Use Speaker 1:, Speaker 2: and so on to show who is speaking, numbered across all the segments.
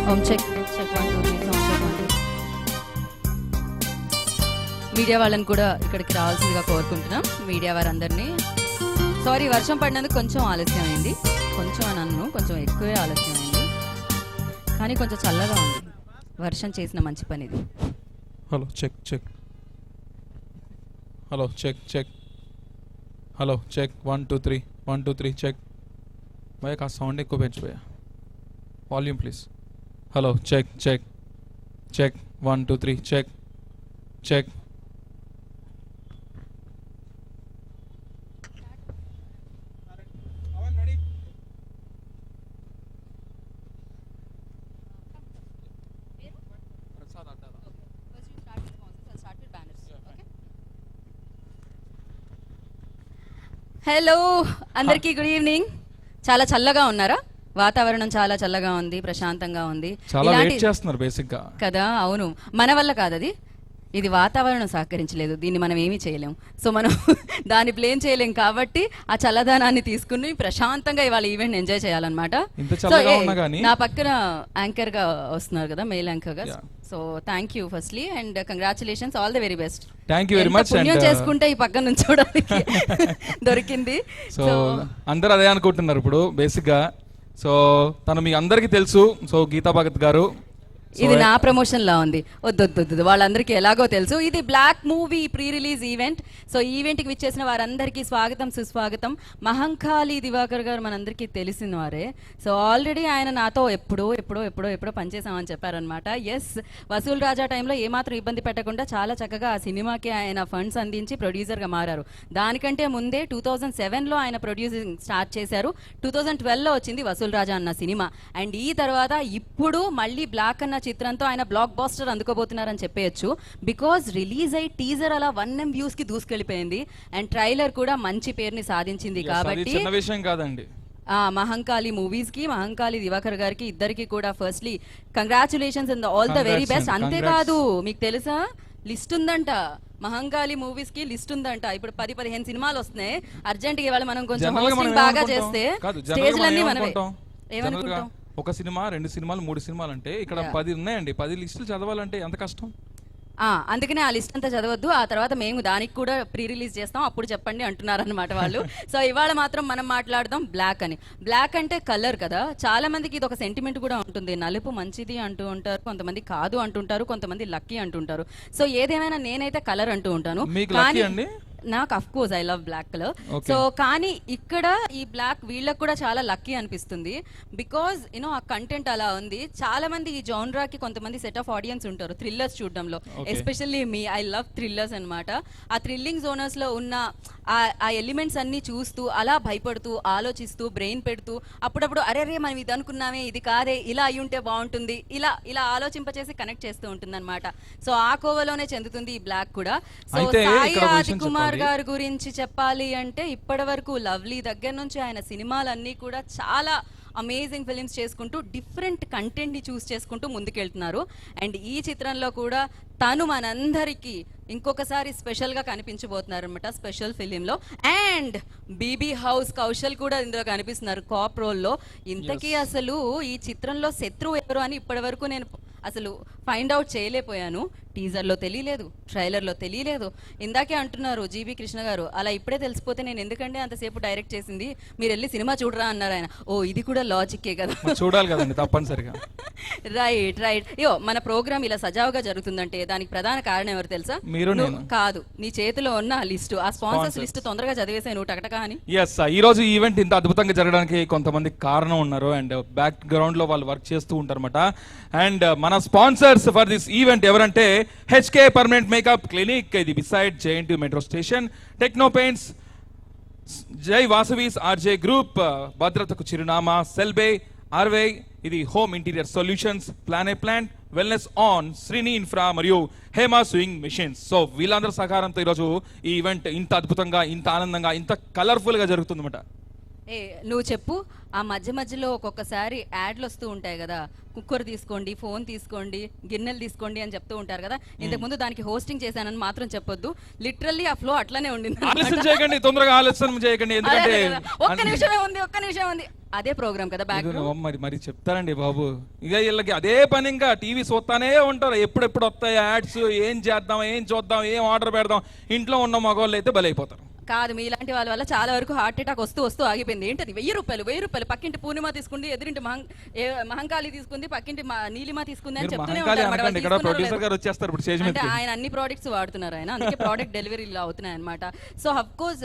Speaker 1: Check check 1 2 3 sound check 1 media వాళ్ళని కూడా ఇక్కడికి రావాల్సిందిగా కోరుకుంటున్నాం. మీడియా వారందరినీ సారీ వర్షం పడినందుకు కొంచెం ఆలస్యం అయింది. కొంచెం నన్ను కొంచెం ఎక్కువే ఆలస్యం అయింది, కానీ కొంచెం చల్లగా ఉంది. వర్షం చేసిన మంచి పని ఇది.
Speaker 2: Hello check check hello check check hello check 1 2 3 1 2 3 check. భయ్యా కాస్త సౌండ్ ఎక్కువ పెంచు భయ్యా, volume please. Hello check check check 1 2 3 check check.
Speaker 1: Hello అందరికీ గుడ్ ఈవినింగ్. చాలా చల్లగా ఉన్నారా? వాతావరణం చాలా చల్లగా ఉంది, ప్రశాంతంగా ఉంది.
Speaker 2: చాలా వెయిట్ చేస్తున్నారు బేసిక్ గా
Speaker 1: కదా. అవును, మన వల్ల కాదు అది, ఇది వాతావరణం సహకరించలేదు, దీన్ని మనం ఏమీ చేయలేం. సో మనం దాన్ని బ్లేమ్ చేయలేం కాబట్టి ఆ చల్లదనాన్ని తీసుకుని ప్రశాంతంగా ఇవాళ ఈవెంట్ ఎంజాయ్ చేయాలన్నమాట. నా పక్కన యాంకర్ గా వస్తున్నారు కదా, మెయిల్ యాంకర్ గా. So thank you firstly and congratulations, all the very best.
Speaker 2: Thank you very much.
Speaker 1: పుణ్యం చేసుకుంటే ఈ పక్కన నుంచి చూడడానికి దొరికింది.
Speaker 2: సో అందరూ అదే అనుకుంటున్నారు ఇప్పుడు బేసిక్ గా. సో తను మీ అందరికీ తెలుసు. సో గీతా భగత్ గారు,
Speaker 1: ఇది నా ప్రమోషన్ లా ఉంది, వద్దొద్దు వాళ్ళందరికీ ఎలాగో తెలుసు. ఇది black movie pre release event. So event కి విచ్చేసిన వారందరికీ స్వాగతం సుస్వాగతం. మహంకాళి దివాకర్ గారు మనందరికీ తెలిసిన వారే. సో ఆల్రెడీ ఆయన నాతో ఎప్పుడో పనిచేసామని చెప్పారనమాట. ఎస్, వసూల్ రాజా టైంలో ఏమాత్రం ఇబ్బంది పెట్టకుండా చాలా చక్కగా ఆ సినిమాకి ఆయన ఫండ్స్ అందించి ప్రొడ్యూసర్గా మారారు. దానికంటే ముందే 2007లో ఆయన ప్రొడ్యూసింగ్ స్టార్ట్ చేశారు. 2012లో వచ్చింది వసూల్ రాజా అన్న సినిమా. అండ్ ఈ తర్వాత ఇప్పుడు మళ్ళీ బ్లాక్ అన్న చిత్రంతో ఆయన బ్లాక్ బాస్టర్ అందుకోబోతున్నారని చెప్పేయచ్చు. బికాజ్ రిలీజ్ అయ్యి టీజర్ అలా 1 M వ్యూస్ కి దూసుకెళ్లిపోయింది అండ్ ట్రైలర్ కూడా మంచి పేరుని సాధించింది. కాబట్టి
Speaker 2: చిన్న విషయం కాదండి.
Speaker 1: మహంకాళి మూవీస్ కి, మహంకాళి దివాకర్ గారికి ఇద్దరికి కూడా firstly congratulations and all the very best. అంతేకాదు, మీకు తెలుసా లిస్ట్ ఉందంట, మహంకాళి మూవీస్ కి లిస్ట్ ఉందంట. ఇప్పుడు 10-15 సినిమాలు వస్తున్నాయి. అర్జెంట్ గా ఇవాళ మనం కొంచెం హోస్టింగ్ బాగా చేస్తే స్టేజ్లన్నీ మనమే. ఏమనుకుంటాం?
Speaker 2: ఒక సినిమా, 2 సినిమాలు, 3 సినిమాలు అంటే ఇక్కడ 10 ఉన్నాయండి. 10 లిస్టులు చదవాలంటే ఎంత కష్టం.
Speaker 1: అందుకనే ఆ లిస్ట్ అంతా చదవద్దు, ఆ తర్వాత మేము దానికి కూడా ప్రీ రిలీజ్ చేస్తాం, అప్పుడు చెప్పండి అంటున్నారనమాట వాళ్ళు. సో ఇవాళ మాత్రం మనం మాట్లాడదాం బ్లాక్ అని. బ్లాక్ అంటే కలర్ కదా, చాలా మందికి ఇది ఒక సెంటిమెంట్ కూడా ఉంటుంది. నలుపు మంచిది అంటూ ఉంటారు, కొంతమంది కాదు అంటుంటారు, కొంతమంది లక్కీ అంటుంటారు. సో ఏదేమైనా నేనైతే కలర్ అంటూ ఉంటాను. నాకు of course I love black colour. So కానీ ఇక్కడ ఈ బ్లాక్ వీళ్ళకి కూడా చాలా లక్కీ అనిపిస్తుంది. బికాజ్ యూనో ఆ కంటెంట్ అలా ఉంది. చాలా మంది ఈ జోన్రాకి కొంతమంది సెట్ ఆఫ్ ఆడియన్స్ ఉంటారు థ్రిల్లర్స్ చూడడంలో. Especially me, I love thrillers అనమాట. ఆ థ్రిల్లింగ్ జోనర్స్ లో ఉన్న ఆ ఎలిమెంట్స్ అన్ని చూస్తూ అలా భయపడుతూ ఆలోచిస్తూ బ్రెయిన్ పెడుతూ అప్పుడప్పుడు అరే మనం ఇది అనుకున్నామే, ఇది కాదే, ఇలా అయి ఉంటే బాగుంటుంది, ఇలా ఇలా ఆలోచింపచేసి కనెక్ట్ చేస్తూ ఉంటుంది అనమాట. సో ఆ కోవలోనే చెందుతుంది ఈ బ్లాక్ కూడా. సో సాయి ఆదికుమార్ గారి గురించి చెప్పాలి అంటే ఇప్పటి వరకు లవ్లీ దగ్గర నుంచి ఆయన సినిమాలన్నీ కూడా చాలా అమేజింగ్ ఫిలిమ్స్ చేసుకుంటూ డిఫరెంట్ కంటెంట్ని చూస్ చేసుకుంటూ ముందుకెళ్తున్నారు. అండ్ ఈ చిత్రంలో కూడా తను మనందరికీ ఇంకొకసారి స్పెషల్గా కనిపించబోతున్నారు అనమాట, స్పెషల్ ఫిలింలో. అండ్ బీబీ హౌస్ కౌశల్ కూడా ఇందులో కనిపిస్తున్నారు కాప్ రోల్లో. ఇంతకీ అసలు ఈ చిత్రంలో శత్రువు ఎవరు అని ఇప్పటి వరకు నేను అసలు ఫైండ్ అవుట్ చేయలేకపోయాను. టీజర్లో తెలియలేదు, ట్రైలర్లో తెలియలేదు. ఇందాకే అంటున్నారు జీబీ కృష్ణ గారు, అలా ఇప్పుడే తెలిసిపోతే నేను ఎందుకంటే అంతసేపు డైరెక్ట్ చేసింది, మీరు వెళ్ళి సినిమా చూడరా అన్నారు ఆయన. ఓ ఇది కూడా లాజిక్కే కదా,
Speaker 2: చూడాలి కదండి తప్పనిసరిగా.
Speaker 1: రైట్. మన ప్రోగ్రామ్ ఇలా సజావుగా జరుగుతుందంటే దానికి ప్రధాన కారణం ఎవరు తెలుసా? కాదు, నీ చేతిలో ఉన్న ఆ లిస్టు, ఆ స్పాన్సర్స్ లిస్ట్ తొందరగా చదివేసాయి నువ్వు టకటకా అని.
Speaker 2: ఈ రోజు ఈవెంట్ ఇంత అద్భుతంగా జరగడానికి కొంతమంది కారణం ఉన్నారు అండ్ బ్యాక్ గ్రౌండ్ లో వాళ్ళు వర్క్ చేస్తూ ఉంటారన్నమాట. అండ్ మన స్పాన్సర్స్ ఫర్ దిస్ ఈవెంట్ ఎవరంటే HK పర్మనెంట్ మేకప్ క్లినిక్, ఇది beside JNT metro station, techno paints, జై వాసవీస్ RJ గ్రూప్, భద్రతకు చిరునామా సెల్బే ఆర్వే, ఇది home interior solutions, plant wellness on, Srini infra మరియు హేమా స్వింగ్ మిషన్స్. సో వీళ్ళందరి సహకారంతో ఈరోజు ఈ ఈవెంట్ ఇంత అద్భుతంగా, ఇంత ఆనందంగా, ఇంత కలర్ఫుల్ గా జరుగుతుందన్నమాట.
Speaker 1: నువ్వు చెప్పు, ఆ మధ్యలో ఒక్కొక్కసారి యాడ్లు వస్తూ ఉంటాయి కదా, కుక్కర్ తీసుకోండి, ఫోన్ తీసుకోండి, గిన్నెలు తీసుకోండి అని చెప్తూ ఉంటారు కదా. ఇంతకు ముందు దానికి హోస్టింగ్ చేశానని మాత్రం చెప్పొద్దు, లిటరల్లీ ఆ ఫ్లో అట్లానే ఉండింది.
Speaker 2: ఆలస్యం చేయకండి, తొందరగా ఆలస్యం చేయకండి, ఎందుకంటే
Speaker 1: ఒక్క నిమిషమే ఉంది. అదే ప్రోగ్రామ్ కదా బ్యాక్
Speaker 2: మరి మరి చెప్తారండి బాబు, ఇక వీళ్ళకి అదే పని, ఇంకా టీవీ చూస్తానే ఉంటారు. ఎప్పుడెప్పుడు వస్తాయి యాడ్స్, ఏం చేద్దాం, ఏం చూద్దాం, ఏం ఆర్డర్ పెడదాం. ఇంట్లో ఉన్న మగవాళ్ళు అయితే బలైపోతారు.
Speaker 1: కాదు, మీ ఇలాంటి వాళ్ళ వల్ల చాలా వరకు హార్ట్ అటాక్ వస్తూ ఆగిపోయింది. ఏంటది 1000 రూపాయలు పక్కింటి పూర్ణిమ తీసుకుంది, ఎదురింటి మహంకాళి తీసుకుంది, పక్కింటి నీలిమ తీసుకుంది అని చెప్తూనే ఉంటారు.
Speaker 2: ఇక్కడ ప్రొడ్యూసర్ గారు వచ్చేస్తారు ఇప్పుడు స్టేజ్ మీద.
Speaker 1: అంటే ఆయన అన్ని ప్రోడక్ట్స్ వాడుతున్నారు ఆయన, అందుకే ప్రోడక్ట్ డెలివరీ ఇలా అవుతున్నాయి అనమాట. So of course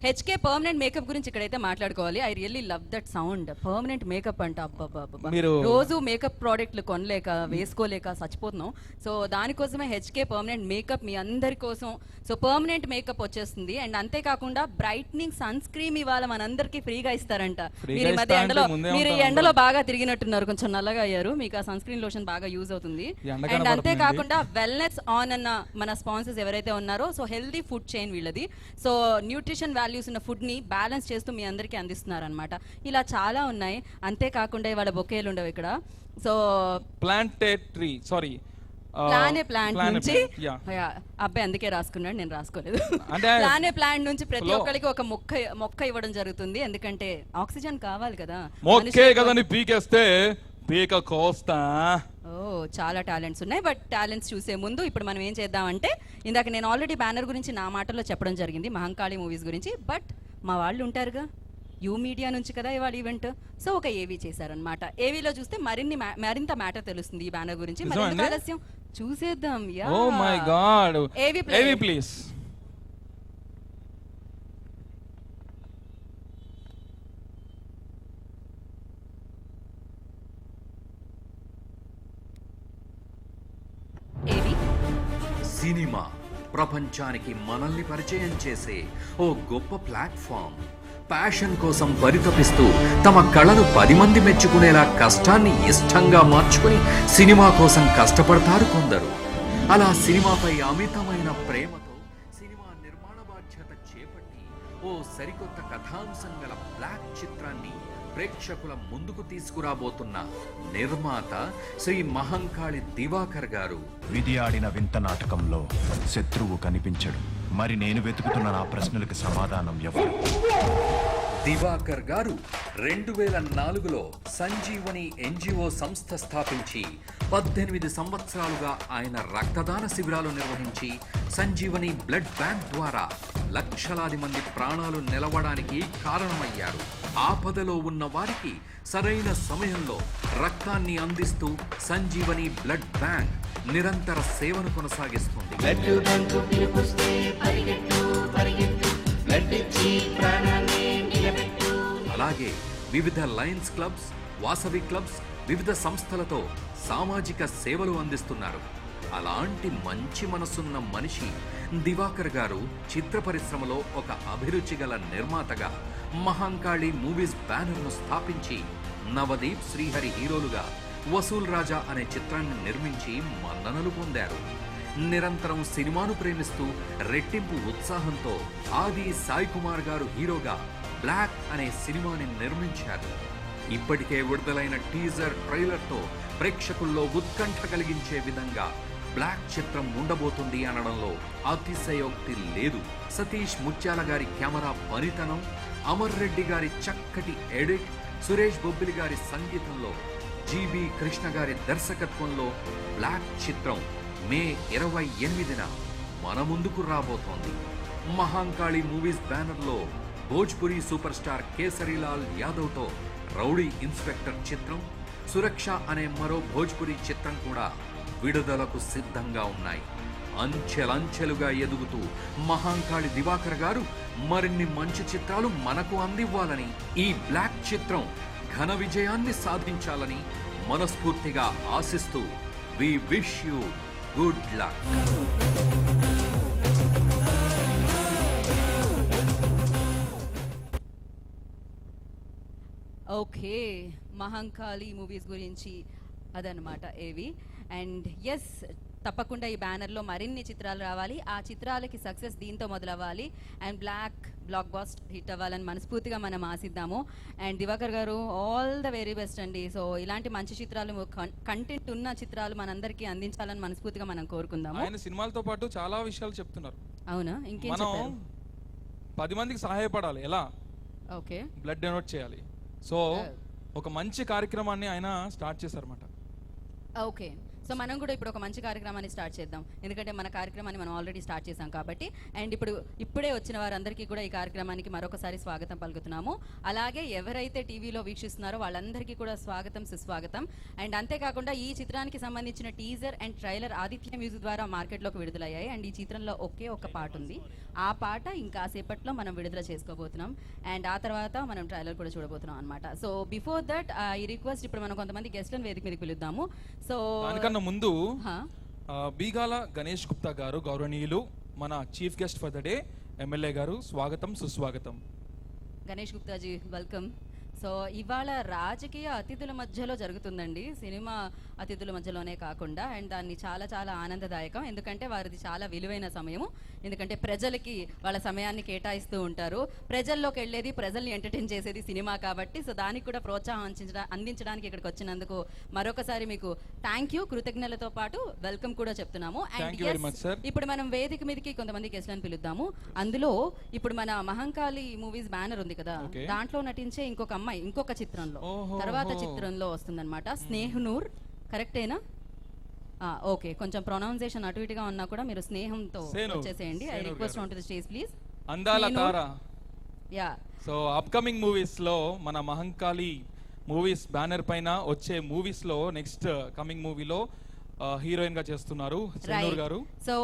Speaker 1: HK permanent makeup గురించి ఇక్కడైతే మాట్లాడుకోవాలి. I really love that sound, permanent makeup అంట. అబ్బా, రోజు మేకప్ ప్రోడక్ట్లు కొనలేక వేసుకోలేక చచ్చిపోతున్నాం. సో దానికోసమే హెచ్కే పర్మనెంట్ మేకప్ మీ అందరి కోసం. సో పర్మనెంట్ మేకప్ వచ్చేస్తుంది. అండ్ అంతేకాకుండా బ్రైట్నింగ్ సన్ స్క్రీమ్ ఇవాళ మనందరికి ఫ్రీగా ఇస్తారంట. మీరు ఈ మధ్య ఎండలో బాగా తిరిగినట్టున్నారు, కొంచెం నల్లగా అయ్యారు, మీకు ఆ సన్ స్క్రీన్ లోషన్ బాగా యూజ్ అవుతుంది. అండ్ అంతేకాకుండా వెల్నెస్ ఆన్ అన్న మన స్పాన్సర్స్ ఎవరైతే ఉన్నారో, సో హెల్దీ ఫుడ్ చైన్ వీళ్ళది. సో న్యూట్రిషన్ వాల్యూస్ ఉన్న ఫుడ్ ని బ్యాలెన్స్ చేస్తూ మీ అందరికీ అందిస్తున్నారు అనమాట. ఇలా చాలా ఉన్నాయి. అంతేకాకుండా ఇవాళ బొకేలు ఉండవు ఇక్కడ. సో ప్లాంట్ నుంచి అబ్బాయి అందుకే రాసుకున్నాడు, నేను రాసుకోలేదు. ప్లాంట్ నుంచి ప్రతి ఒక్కరికి ఒక మొక్క ఇవ్వడం జరుగుతుంది. ఎందుకంటే ఆక్సిజన్ కావాలి కదా.
Speaker 2: పీకేస్తే పీక కోస్తా.
Speaker 1: చాలా టాలెంట్స్ ఉన్నాయి. బట్ టాలెంట్స్ చూసే ముందు ఇప్పుడు మనం ఏం చేద్దామంటే, ఇందాక నేను ఆల్రెడీ బ్యానర్ గురించి నా మాటల్లో చెప్పడం జరిగింది, మహంకాళి మూవీస్ గురించి. బట్ మా వాళ్ళు ఉంటారుగా యూ మీడియా నుంచి కదా ఇవాళ ఈవెంట్. సో ఒక ఏవీ చేశారనమాట. ఏవీలో చూస్తే మరింత మ్యాటర్ తెలుస్తుంది ఈ బ్యానర్ గురించి. మరింత ఆలస్యం చూసేద్దాం.
Speaker 2: ఓ మై గాడ్, ఏవీ ప్లీజ్.
Speaker 3: సినిమా ప్రపంచానికి మనల్ని పరిచయం చేసే ఓ గొప్ప ప్లాట్ఫామ్. ప్యాషన్ కోసం పరితపిస్తూ తమ కళను 10 మంది మెచ్చుకునేలా కష్టాన్ని ఇష్టంగా మార్చుకుని సినిమా కోసం కష్టపడతారు కొందరు. అలా సినిమాపై అమితమైన ప్రేమతో సినిమా నిర్మాణ బాధ్యత చేపట్టి ఓ సరికొత్త కథాంశం గల బ్లాక్ చిత్రాన్ని ప్రేక్షకుల ముందుకు తీసుకురాబోతున్న నిర్మాత శ్రీ మహంకాళి దివాకర్ గారు.
Speaker 4: విధి ఆడిన వింత నాటకంలో శత్రువు కనిపించడు. మరి నేను వెతుకుతున్న నా ప్రశ్నలకు సమాధానం ఎవరు?
Speaker 3: దివాకర్ గారు 2004లో సంజీవని ఎన్జిఓ సంస్థ స్థాపించి 18 సంవత్సరాలుగా ఆయన రక్తదాన శిబిరాలు నిర్వహించి సంజీవని బ్లడ్ బ్యాంక్ ద్వారా లక్షలాది మంది ప్రాణాలు నిలవడానికి కారణమయ్యారు. ఆపదలో ఉన్న వారికి సరైన సమయంలో రక్తాన్ని అందిస్తూ సంజీవని బ్లడ్ బ్యాంక్ నిరంతర సేవను కొనసాగిస్తుంది. అలాగే వివిధ లయన్స్ క్లబ్స్, వాసవి క్లబ్స్, వివిధ సంస్థలతో సామాజిక సేవలు అందిస్తున్నారు. అలాంటి మంచి మనసున్న మనిషి దివాకర్ గారు చిత్ర పరిశ్రమలో ఒక అభిరుచి గల నిర్మాతగా మహంకాళి మూవీస్ బ్యానర్ను స్థాపించి నవదీప్, శ్రీహరి హీరోలుగా వసూల్ రాజా అనే చిత్రాన్ని నిర్మించి మన్ననలు పొందారు. నిరంతరం సినిమాను ప్రేమిస్తూ రెట్టింపు ఉత్సాహంతో ఆది సాయి కుమార్ గారు హీరోగా బ్లాక్ అనే సినిమాని నిర్మించారు. ఇప్పటికే విడుదలైన టీజర్, ట్రైలర్తో ప్రేక్షకుల్లో ఉత్కంఠ కలిగించే విధంగా బ్లాక్ చిత్రం ఉండబోతుంది అనడంలో అతిశయోక్తి లేదు. సతీష్ ముత్యాల గారి కెమెరా పనితనం, అమర్ రెడ్డి గారి చక్కటి ఎడిట్, సురేష్ బొబ్బిలి గారి సంగీతంలో, జీబీ కృష్ణ గారి దర్శకత్వంలో బ్లాక్ చిత్రం మే 28న మన ముందుకు రాబోతోంది. మహంకాళి మూవీస్ బ్యానర్లో భోజ్పురి సూపర్ స్టార్ కేసరీలాల్ యాదవ్తో రౌడీ ఇన్స్పెక్టర్ చిత్రం, సురక్ష అనే మరో భోజ్పురి చిత్రం కూడా విడుదలకు సిద్ధంగా ఉన్నాయి. అంచెలంచెలుగా ఎదుగుతూ మహంకాళి దివాకర్ గారు మరిన్ని మంచి చిత్రాలు మనకు అందివ్వాలని, ఈ బ్లాక్ చిత్రం ఘన విజయాన్ని సాధించాలని మనస్ఫూర్తిగా ఆశిస్తూ we wish you good luck.
Speaker 1: Okay, Mahankali movies గురించి అదనమాట ఏవి. అండ్ ఎస్, తప్పకుండా ఈ బ్యానర్లో మరిన్ని చిత్రాలు రావాలి. ఆ చిత్రాలకి సక్సెస్ దీంతో మొదలవ్వాలి. అండ్ బ్లాక్ బాస్ట్ హిట్ అవ్వాలని మనస్ఫూర్తిగా మనం ఆశిద్దాము. అండ్ దివాకర్ గారు, ఆల్ ద వెరీ బెస్ట్ అండి. సో ఇలాంటి మంచి చిత్రాలు, కంటెంట్ ఉన్న చిత్రాలు మనందరికీ అందించాలని మనస్ఫూర్తిగా మనం కోరుకుందాము.
Speaker 2: ఆయన సినిమాలతో పాటు చాలా విషయాలు చెప్తున్నారు.
Speaker 1: అవునా? ఇంకేం
Speaker 2: మనం 10 మందికి సహాయపడాలి. ఎలా?
Speaker 1: ఓకే,
Speaker 2: బ్లడ్ డొనేట్ చేయాలి. సో ఒక మంచి కార్యక్రమాన్ని ఆయన స్టార్ట్ చేశారన్నమాట.
Speaker 1: ఓకే, సో మనం కూడా ఇప్పుడు ఒక మంచి కార్యక్రమాన్ని స్టార్ట్ చేద్దాం, ఎందుకంటే మన కార్యక్రమాన్ని మనం ఆల్రెడీ స్టార్ట్ చేసాం కాబట్టి. అండ్ ఇప్పుడే వచ్చిన వారందరికీ కూడా ఈ కార్యక్రమానికి మరొకసారి స్వాగతం పలుకుతున్నాము. అలాగే ఎవరైతే టీవీలో వీక్షిస్తున్నారో వాళ్ళందరికీ కూడా స్వాగతం, సుస్వాగతం. అండ్ అంతేకాకుండా ఈ చిత్రానికి సంబంధించిన teaser and trailer Aditya music ద్వారా మార్కెట్లోకి విడుదలయ్యాయి. అండ్ ఈ చిత్రంలో ఒకే ఒక పాట ఉంది, ఆ పాట ఇంకాసేపట్లో మనం విడుదల చేసుకోబోతున్నాం. అండ్ ఆ తర్వాత మనం ట్రైలర్ కూడా చూడబోతున్నాం అనమాట. సో బిఫోర్ దట్ ఈ రిక్వెస్ట్, ఇప్పుడు మనం కొంతమంది గెస్ట్లను వేదిక మీదకి పిలుద్దాము. సో
Speaker 2: దానికన్నా ముందు బీగాల గణేష్ గుప్తా గారు, గౌరవనీయులు, మన chief guest for the day MLA గారు, స్వాగతం, సుస్వాగతం.
Speaker 1: గణేష్ గుప్తాజీ, వెల్కమ్. సో ఇవాళ రాజకీయ అతిథుల మధ్యలో జరుగుతుందండి, సినిమా అతిథుల మధ్యలోనే కాకుండా. అండ్ దాన్ని చాలా చాలా ఆనందదాయకం, ఎందుకంటే వారిది చాలా విలువైన సమయము. ఎందుకంటే ప్రజలకి వాళ్ళ సమయాన్ని కేటాయిస్తూ ఉంటారు. ప్రజల్లోకి వెళ్ళేది, ప్రజల్ని ఎంటర్టైన్ చేసేది సినిమా కాబట్టి. సో దానికి కూడా ప్రోత్సాహం అందించడానికి ఇక్కడికి వచ్చినందుకు మరొకసారి మీకు థ్యాంక్ యూ, కృతజ్ఞతలతో పాటు వెల్కమ్ కూడా చెప్తున్నాము. అండ్ ఇప్పుడు మనం వేదిక మీదకి కొంతమంది గెస్ట్లను పిలుద్దాము. అందులో ఇప్పుడు మన మహంకాళి మూవీస్ బ్యానర్ ఉంది కదా, దాంట్లో నటించే ఇంకొక అమ్మాయి ఇంకొక చిత్రంలో తర్వాత చిత్రంలో వస్తుందన్నమాట, స్నేహనూర్. కరెక్టేనా? ఓకే, కొంచెం ప్రొనౌన్సియేషన్ అటు ఇటుగా ఉన్నా కూడా మీరు స్నేహంతో వచ్చేసేయండి. I request on to the stage please.
Speaker 2: అందాల తార.
Speaker 1: యా,
Speaker 2: సో అప్కమింగ్ మూవీస్ లో మన మహంకాళి మూవీస్ బ్యానర్ పైన వచ్చే మూవీస్ లో నెక్స్ట్ కమింగ్ మూవీలో హీరోయిన్ గా చేస్తున్నారు సేనూర్ గారు.
Speaker 1: So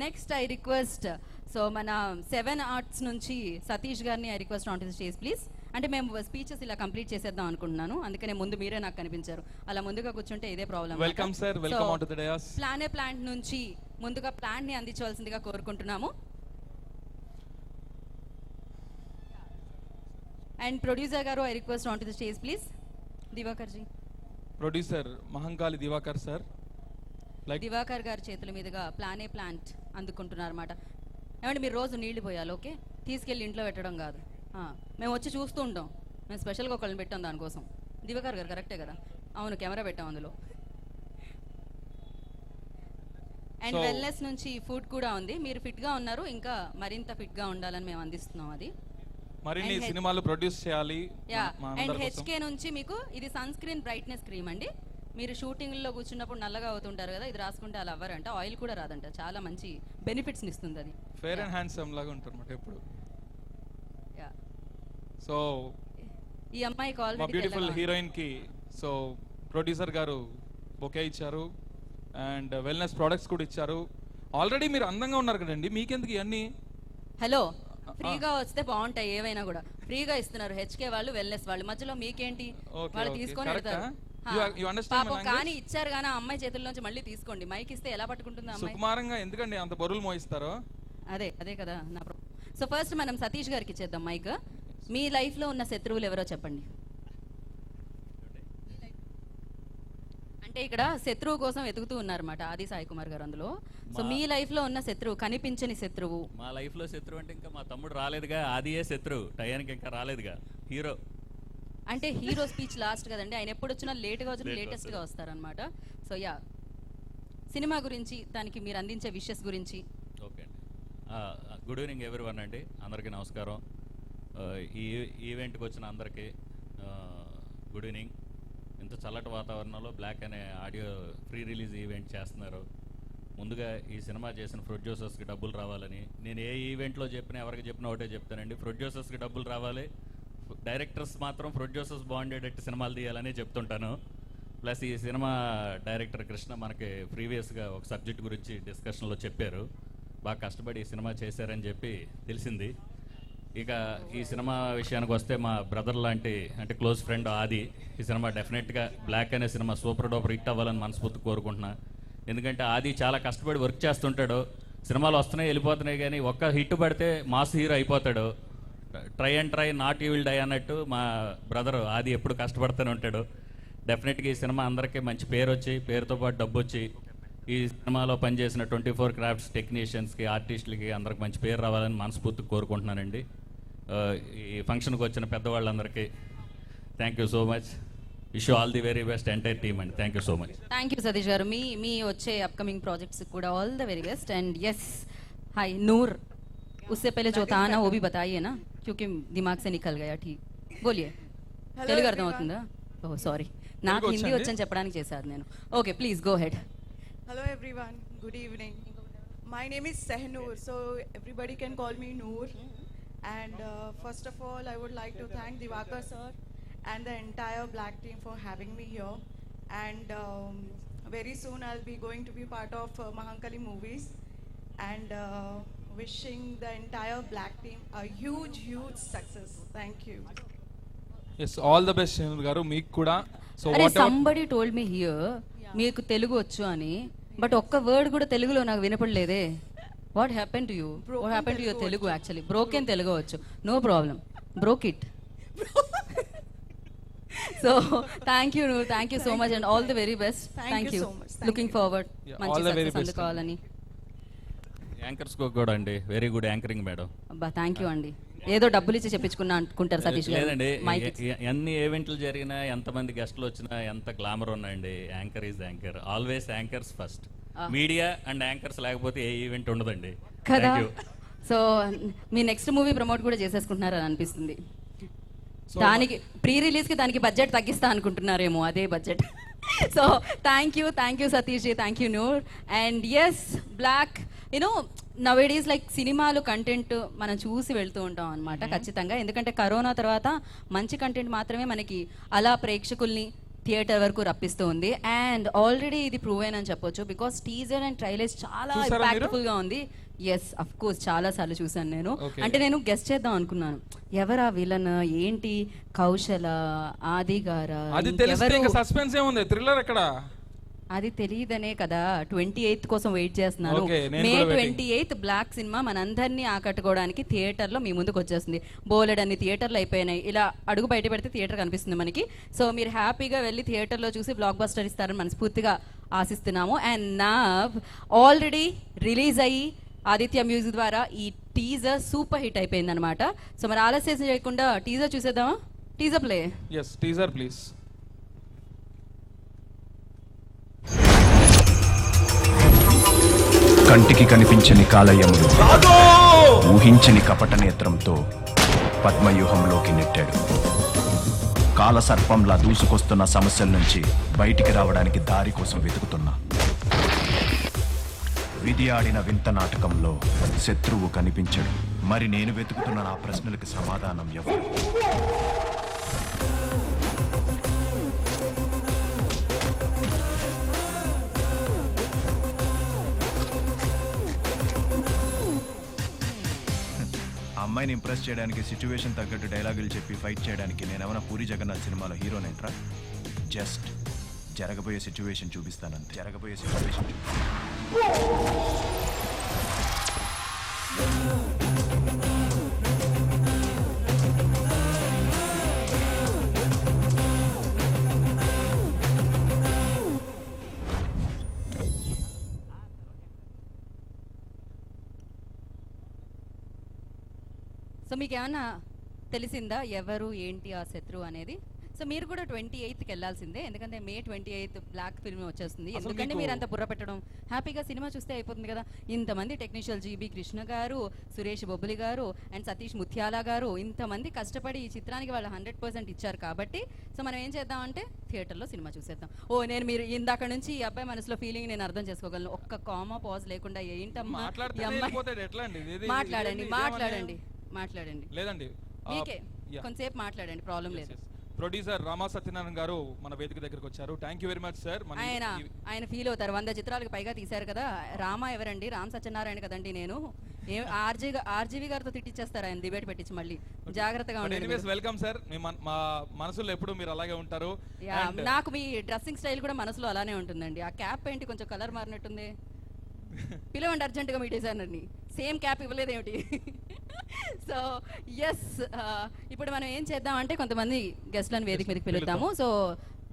Speaker 1: next I request, so మన 7 ఆర్ట్స్ నుంచి సతీష్ గారిని I request on to the stage please. అంటే మేము స్పీచెస్ ఇలా కంప్లీట్ చేసేద్దాం అనుకుంటున్నాను, అందుకనే ముందు మీరే నాకు కనిపించారు. అలా ముందుగా కూర్చుంటే ఇదే problem.
Speaker 2: Welcome sir, welcome on to the dais.
Speaker 1: Plant నుంచి ముందుగా ప్లాంట్ ని అందించవలసిందిగా కోరుకుంటున్నాము. అండ్ ప్రొడ్యూసర్ గారు I request on to the stage please. Divakar ji.
Speaker 2: Producer Mahankali Divakar sir.
Speaker 1: Divakar గారి చేతుల మీదుగా ప్లాంట్ అందుకుంటున్నారు అన్నమాట. ఏమంటే మీరు రోజు నీళ్లు పోయాలి, ఓకే? తీసుకెళ్ళి ఇంట్లో పెట్టడం కాదు. మేము వచ్చి చూస్తూ ఉంటాం, మేము స్పెషల్గా ఒకళ్ళని పెట్టాం దానికోసం. దివాకర్ గారు కరెక్టే కదా? అవును, కెమెరా పెట్టాం అందులో. అండ్ వెల్నెస్ నుంచి ఫుడ్ కూడా ఉంది. మీరు ఫిట్ గా ఉన్నారు, ఇంకా మరింత ఫిట్ గా ఉండాలని మేము అందిస్తున్నాం అది.
Speaker 2: మరిన్ని సినిమాలు ప్రొడ్యూస్ చేయాలి.
Speaker 1: అండ్ హెచ్కే నుంచి మీకు ఇది సన్ స్క్రీన్ బ్రైట్నెస్ క్రీమ్ అండి. మీరు షూటింగ్ లో కూర్చున్నప్పుడు నల్లగా అవుతుంటారు కదా, ఇది రాసుకుంటే అలా అవ్వరంట, ఆయిల్ కూడా రాదంట, చాలా మంచి బెనిఫిట్స్ ఇస్తుంది అది.
Speaker 2: ఫేర్ అండ్ హ్యాండ్సమ్ లాగా ఉంటారన్నమాట ఎప్పుడు. సో
Speaker 1: ఈ అమ్మాయి కాల్
Speaker 2: బ్యూటిఫుల్ హీరోయిన్ కి సో ప్రొడ్యూసర్ గారు బొకే ఇచ్చారు అండ్ వెల్నెస్ ప్రొడక్ట్స్ కూడా ఇచ్చారు. ఆల్రెడీ మీరు అందంగా ఉన్నారు కదండి, మీకెందుకు ఇవన్నీ?
Speaker 1: హలో, ఫ్రీగా వస్తే బాగుంటాయి, ఏవైనా కూడా ఫ్రీగా ఇస్తున్నారు హెచ్కే వాళ్ళు, వెల్నెస్ వాళ్ళు, మధ్యలో మీకేంటి? వాళ్ళు తీసుకొని వెళ్తారు పాపం, కానీ ఇచ్చారు కానీ అమ్మాయి చేతుల్లోంచి మళ్ళీ తీసుకోండి. మైక్ ఇస్తే ఎలా పట్టుకుంటుంది అమ్మాయి?
Speaker 2: సుకుమారంగా ఎందుకండి అంత బరువులు మోయిస్తారో? అదే
Speaker 1: కదా నా ప్రాబ్లం. సో ఫస్ట్ మనం సతీష్ గారికి ఇచ్చేద్దాం మైక్. మీ లైఫ్ లో ఉన్న శత్రువులు ఎవరో చెప్పండి. అంటే ఇక్కడ శత్రువు కోసం వెతుకుతూ ఉన్నారన్నమాట ఆది సాయి కుమార్ గారు అందులో. సో మీ లైఫ్ లో ఉన్న శత్రువు, కనిపించని శత్రువు.
Speaker 5: మా లైఫ్ లో శత్రువు అంటే ఇంకా మా తమ్ముడు రాలేదుగా, ఆదియే శత్రువు, టయానికి ఇంకా రాలేదుగా. హీరో
Speaker 1: అంటే హీరో స్పీచ్ లాస్ట్ కదండి, ఆయన ఎప్పుడు వచ్చినా లేట్గా వచ్చినా లేటెస్ట్ గా వస్తారనమాట. సో యా, సినిమా గురించి, దానికి మీరు అందించే విషెస్ గురించి.
Speaker 5: ఓకే అండి, గుడ్ ఈవినింగ్ ఎవ్రీవన్ అండి, అందరికీ నమస్కారం. ఈ ఈవెంట్కి వచ్చిన అందరికీ గుడ్ ఈవినింగ్. ఇంత చల్లటి వాతావరణంలో బ్లాక్ అనే ఆడియో ప్రీ రిలీజ్ ఈవెంట్ చేస్తున్నారు. ముందుగా ఈ సినిమా చేసిన ప్రొడ్యూసర్స్కి డబ్బులు రావాలని నేను ఏ ఈవెంట్లో చెప్పినా, ఎవరికి చెప్పినా ఒకటే చెప్తానండి, ప్రొడ్యూసర్స్కి డబ్బులు రావాలి, డైరెక్టర్స్ మాత్రం ప్రొడ్యూసర్స్ బాగుండేటట్టు సినిమాలు తీయాలని చెప్తుంటాను. ప్లస్ ఈ సినిమా డైరెక్టర్ కృష్ణ మనకి ప్రీవియస్గా ఒక సబ్జెక్ట్ గురించి డిస్కషన్లో చెప్పారు, బాగా కష్టపడి ఈ సినిమా చేశారని చెప్పి తెలిసింది. ఇక ఈ సినిమా విషయానికి వస్తే మా బ్రదర్ లాంటి, అంటే క్లోజ్ ఫ్రెండ్ ఆది, ఈ సినిమా డెఫినెట్గా బ్లాక్ అనే సినిమా సూపర్ డూపర్ హిట్ అవ్వాలని మనస్ఫూర్తి కోరుకుంటున్నా. ఎందుకంటే ఆది చాలా కష్టపడి వర్క్ చేస్తుంటాడు, సినిమాలు వస్తున్నాయి వెళ్ళిపోతున్నాయి, కానీ ఒక్క హిట్ పడితే మాస్ హీరో అయిపోతాడు. Try and try not you will die అన్నట్టు మా బ్రదర్ ఆది ఎప్పుడు కష్టపడుతూనే ఉంటాడు. డెఫినెట్గా ఈ సినిమా అందరికీ మంచి పేరు వచ్చి, పేరుతో పాటు డబ్బు వచ్చి, ఈ సినిమాలో పనిచేసిన 24 క్రాఫ్ట్స్ టెక్నీషియన్స్కి, ఆర్టిస్టులకి అందరికి మంచి పేరు రావాలని మనస్ఫూర్తి కోరుకుంటున్నానండి. ఈ ఫంక్షన్కి వచ్చిన పెద్దవాళ్ళందరికీ thank you so much. Wish all the very best entire team అండి. Thank you so much.
Speaker 1: Thank you Satish గారు. మీ వచ్చే అప్కమింగ్ ప్రాజెక్ట్స్ కూడా all the very best. And yes hi Noor, उससे पहले जो था ना वो भी बताइए ना, क्योंकि दिमाग से निकल गया. ठीक, बोलिए.
Speaker 6: Hello,
Speaker 1: Telugu
Speaker 6: everyone.
Speaker 1: అర్థమవుతుందా? ఓ సారీ, నాకు
Speaker 2: తెలుగు
Speaker 1: హిందీ
Speaker 2: వచ్చండి?
Speaker 1: వచ్చని చెప్పడానికి చేశాను నేను. Okay, please go head.
Speaker 6: Hello everyone, good evening. My name is Sehnoor, so everybody can call me Noor. And first of all, I would like to thank Divakar sir and the entire Black team for having me here. And very soon I'll be going to be part of Mahankali movies. And wishing the entire Black team a huge success. Thank you.
Speaker 2: Yes, all the best Shenoor గారు మీకు కూడా. So
Speaker 1: అరే
Speaker 2: whatever
Speaker 1: somebody told me here మీకు తెలుగు వచ్చు అని, but ఒక్క word కూడా తెలుగులో నాకు వినపడలేదే. What happen to you? What happen to your Telugu? Actually broken Telugu వచ్చు, no problem, broke it. So thank you so much and all the very best.
Speaker 6: Thank
Speaker 1: thank
Speaker 6: you
Speaker 1: you,
Speaker 6: so much.
Speaker 1: Looking forward
Speaker 2: Yeah,
Speaker 1: మంచి
Speaker 2: all the very
Speaker 1: success
Speaker 2: best.
Speaker 1: అందుకోవాలని.
Speaker 5: Anchors కూడా అండి very good anchoring madam.
Speaker 1: అబ్బా thank you అండి. ఏదో డబ్బులు ఇచ్చి చెప్పించుకున్నా అనుకుంటారు సతీష్ గారు.
Speaker 5: లేదండి,
Speaker 1: మైక్
Speaker 5: ఎన్ని ఈవెంట్లు జరిగినా ఎంతమంది గెస్ట్లు వచ్చినా ఎంత గ్లామర్ ఉన్నాయండి. Anchor is anchor, always anchors first. Media and anchors లేకపోతే ఏ ఈవెంట్ ఉండదండి.
Speaker 1: కదా.
Speaker 5: Thank you.
Speaker 1: So me next movie promote కూడా చేసేసుకుంటున్నారని అనిపిస్తుంది. దానికి ప్రీ రిలీజ్ కి దానికి బడ్జెట్ తగ్గిస్తా అనుకుంటున్నారేమో, అదే budget. So thank you Satish ji, thank you Noor. And yes Black, you know nowadays like సినిమాలు కంటెంట్ మనం చూసి వెళ్తూ ఉంటాం అనమాట ఖచ్చితంగా. ఎందుకంటే కరోనా తర్వాత మంచి కంటెంట్ మాత్రమే మనకి అలా ప్రేక్షకుల్ని థియేటర్ వరకు రప్పిస్తూ ఉంది. అండ్ ఆల్రెడీ ఇది ప్రూవ్ అని చెప్పొచ్చు, బికాస్ టీజర్ అండ్ ట్రైలర్స్ చాలా
Speaker 2: చూసారా మీరు?
Speaker 1: ఇంపాక్ట్ఫుల్ గా ఉంది. ఎస్ అఫ్ కోర్స్ చాలా సార్లు చూసాను నేను.
Speaker 2: Okay.
Speaker 1: అంటే నేను గెస్ట్ చేద్దాం అనుకున్నాను, ఎవరా విలన్ ఏంటి, కౌశల, ఆది గారా,
Speaker 2: అది తెలిస్తే
Speaker 1: ఇంకెవరు?
Speaker 2: ఇంకా సస్పెన్స్ ఏముంది, థ్రిల్లర్ ఎక్కడ?
Speaker 1: అది తెలియదనే కదా 28th కోసం వెయిట్ చేస్తున్నాను.
Speaker 2: Okay, నేను
Speaker 1: మే
Speaker 2: కూడా waiting.
Speaker 1: 28th బ్లాక్ సినిమా మనందరినీ ఆకట్టుకోవడానికి థియేటర్లో మీ ముందుకు వచ్చేస్తుంది. బోలెడ్ అన్ని థియేటర్లు అయిపోయినాయి, ఇలా అడుగు బయట పెడితే థియేటర్ కనిపిస్తుంది మనకి. సో మీరు హ్యాపీగా వెళ్ళి థియేటర్లో చూసి బ్లాక్ బస్టర్ ఇస్తారని మనస్ఫూర్తిగా ఆశిస్తున్నాము. అండ్ నా ఆల్రెడీ రిలీజ్ అయ్యి ఆదిత్య మ్యూజిక్ ద్వారా ఈ టీజర్ సూపర్ హిట్ అయిపోయింది అనమాట. సో మరి ఆలస్యం చేయకుండా టీజర్ చూసేద్దామా? Teaser play.
Speaker 2: Yes, teaser please.
Speaker 4: కంటికి కనిపించని కాలయముడు ఊహించని కపట నేత్రంతో పద్మవ్యూహంలోకి నెట్టాడు. కాలసర్పంలా దూసుకొస్తున్న సమస్యల నుంచి బయటికి రావడానికి దారి కోసం వెతుకుతున్నా. విధి ఆడిన వింత నాటకంలో శత్రువు కనిపించడు. మరి నేను వెతుకుతున్న నా ప్రశ్నలకు సమాధానం ఎవరు? ఆ అమ్మాయిని ఇంప్రెస్ చేయడానికి సిచ్యువేషన్ తగ్గట్టు డైలాగులు చెప్పి ఫైట్ చేయడానికి నేనేమైనా పూరి జగన్నాథ్ సినిమాలో హీరోనేంట్రా? జస్ట్ జరగబోయే సిచ్యువేషన్ చూపిస్తానంతే. జరగబోయే సిచ్యువేషన్
Speaker 1: సో మీకు ఏమన్నా తెలిసిందా ఎవరు ఏంటి ఆ శత్రువు అనేది? సో మీరు కూడా 28th వెళ్ళాల్సిందే, ఎందుకంటే మే 28th బ్లాక్ ఫిల్మ్ వచ్చేస్తుంది.
Speaker 2: అసలు
Speaker 1: ఎందుకంటే
Speaker 2: మీకు-
Speaker 1: మీరు అంత బుర్ర పెట్టడం, హ్యాపీగా సినిమా చూస్తే అయిపోతుంది కదా. ఇంతమంది టెక్నీషియల్ జీబీ కృష్ణ గారు, సురేష్ బొబ్బులి గారు అండ్ సతీష్ ముత్యాల గారు ఇంతమంది కష్టపడి ఈ చిత్రానికి వాళ్ళు 100% ఇచ్చారు కాబట్టి సో మనం ఏం చేద్దామంటే థియేటర్లో సినిమా చూసేద్దాం. మీరు ఇందాక నుంచి ఈ అబ్బాయి మనసులో ఫీలింగ్ నేను అర్థం చేసుకోగలను. ఒక్క కామా పాజ్ లేకుండా ఏంటమ్మా
Speaker 2: మాట్లాడితే
Speaker 1: ఈ అమ్మాయి
Speaker 2: వెళ్ళిపోతాడు, ఎట్లా అండి ఇది?
Speaker 1: మాట్లాడండి
Speaker 2: ఇదేంది?
Speaker 1: మాట్లాడండి మాట్లాడండి
Speaker 2: లేదండి.
Speaker 1: మీకే కొంతసేపు మాట్లాడండి, ప్రాబ్లం లేదు.
Speaker 2: ప్రొడ్యూసర్ రామా సత్యనారాయణ గారు మన వేదిక దగ్గరకు వచ్చారు. Thank you very much sir.
Speaker 1: ఆయన ఫీల్ అవుతారు, 100 చిత్రాలకు పైగా తీశారు కదా. రామా ఎవరండి? రామ్ సత్యనారాయణ కదండి. నేను ఆర్జీవి గారితో తిట్టిచ్చేస్తారు ఆయన, డిబేట్ పెట్టించి. మళ్ళీ జాగ్రత్తగా ఉండండి.
Speaker 2: Welcome sir. మా మనసులో ఎప్పుడు మీరు అలాగే ఉంటారు.
Speaker 1: నాకు మీ డ్రెస్సింగ్ స్టైల్ కూడా మనసులో అలానే ఉంటుందండి. ఆ క్యాప్ ఏంటి కొంచెం కలర్ మారినట్టుంది? పిలవండి అర్జెంటుగా మీ డిజైనర్ని. సేమ్ క్యాప్ ఇవ్వలేదేమిటి? సో ఎస్, ఇప్పుడు మనం ఏం చేద్దామంటే కొంతమంది గెస్ట్లను వేదిక మీదకి పిలుద్దాము. సో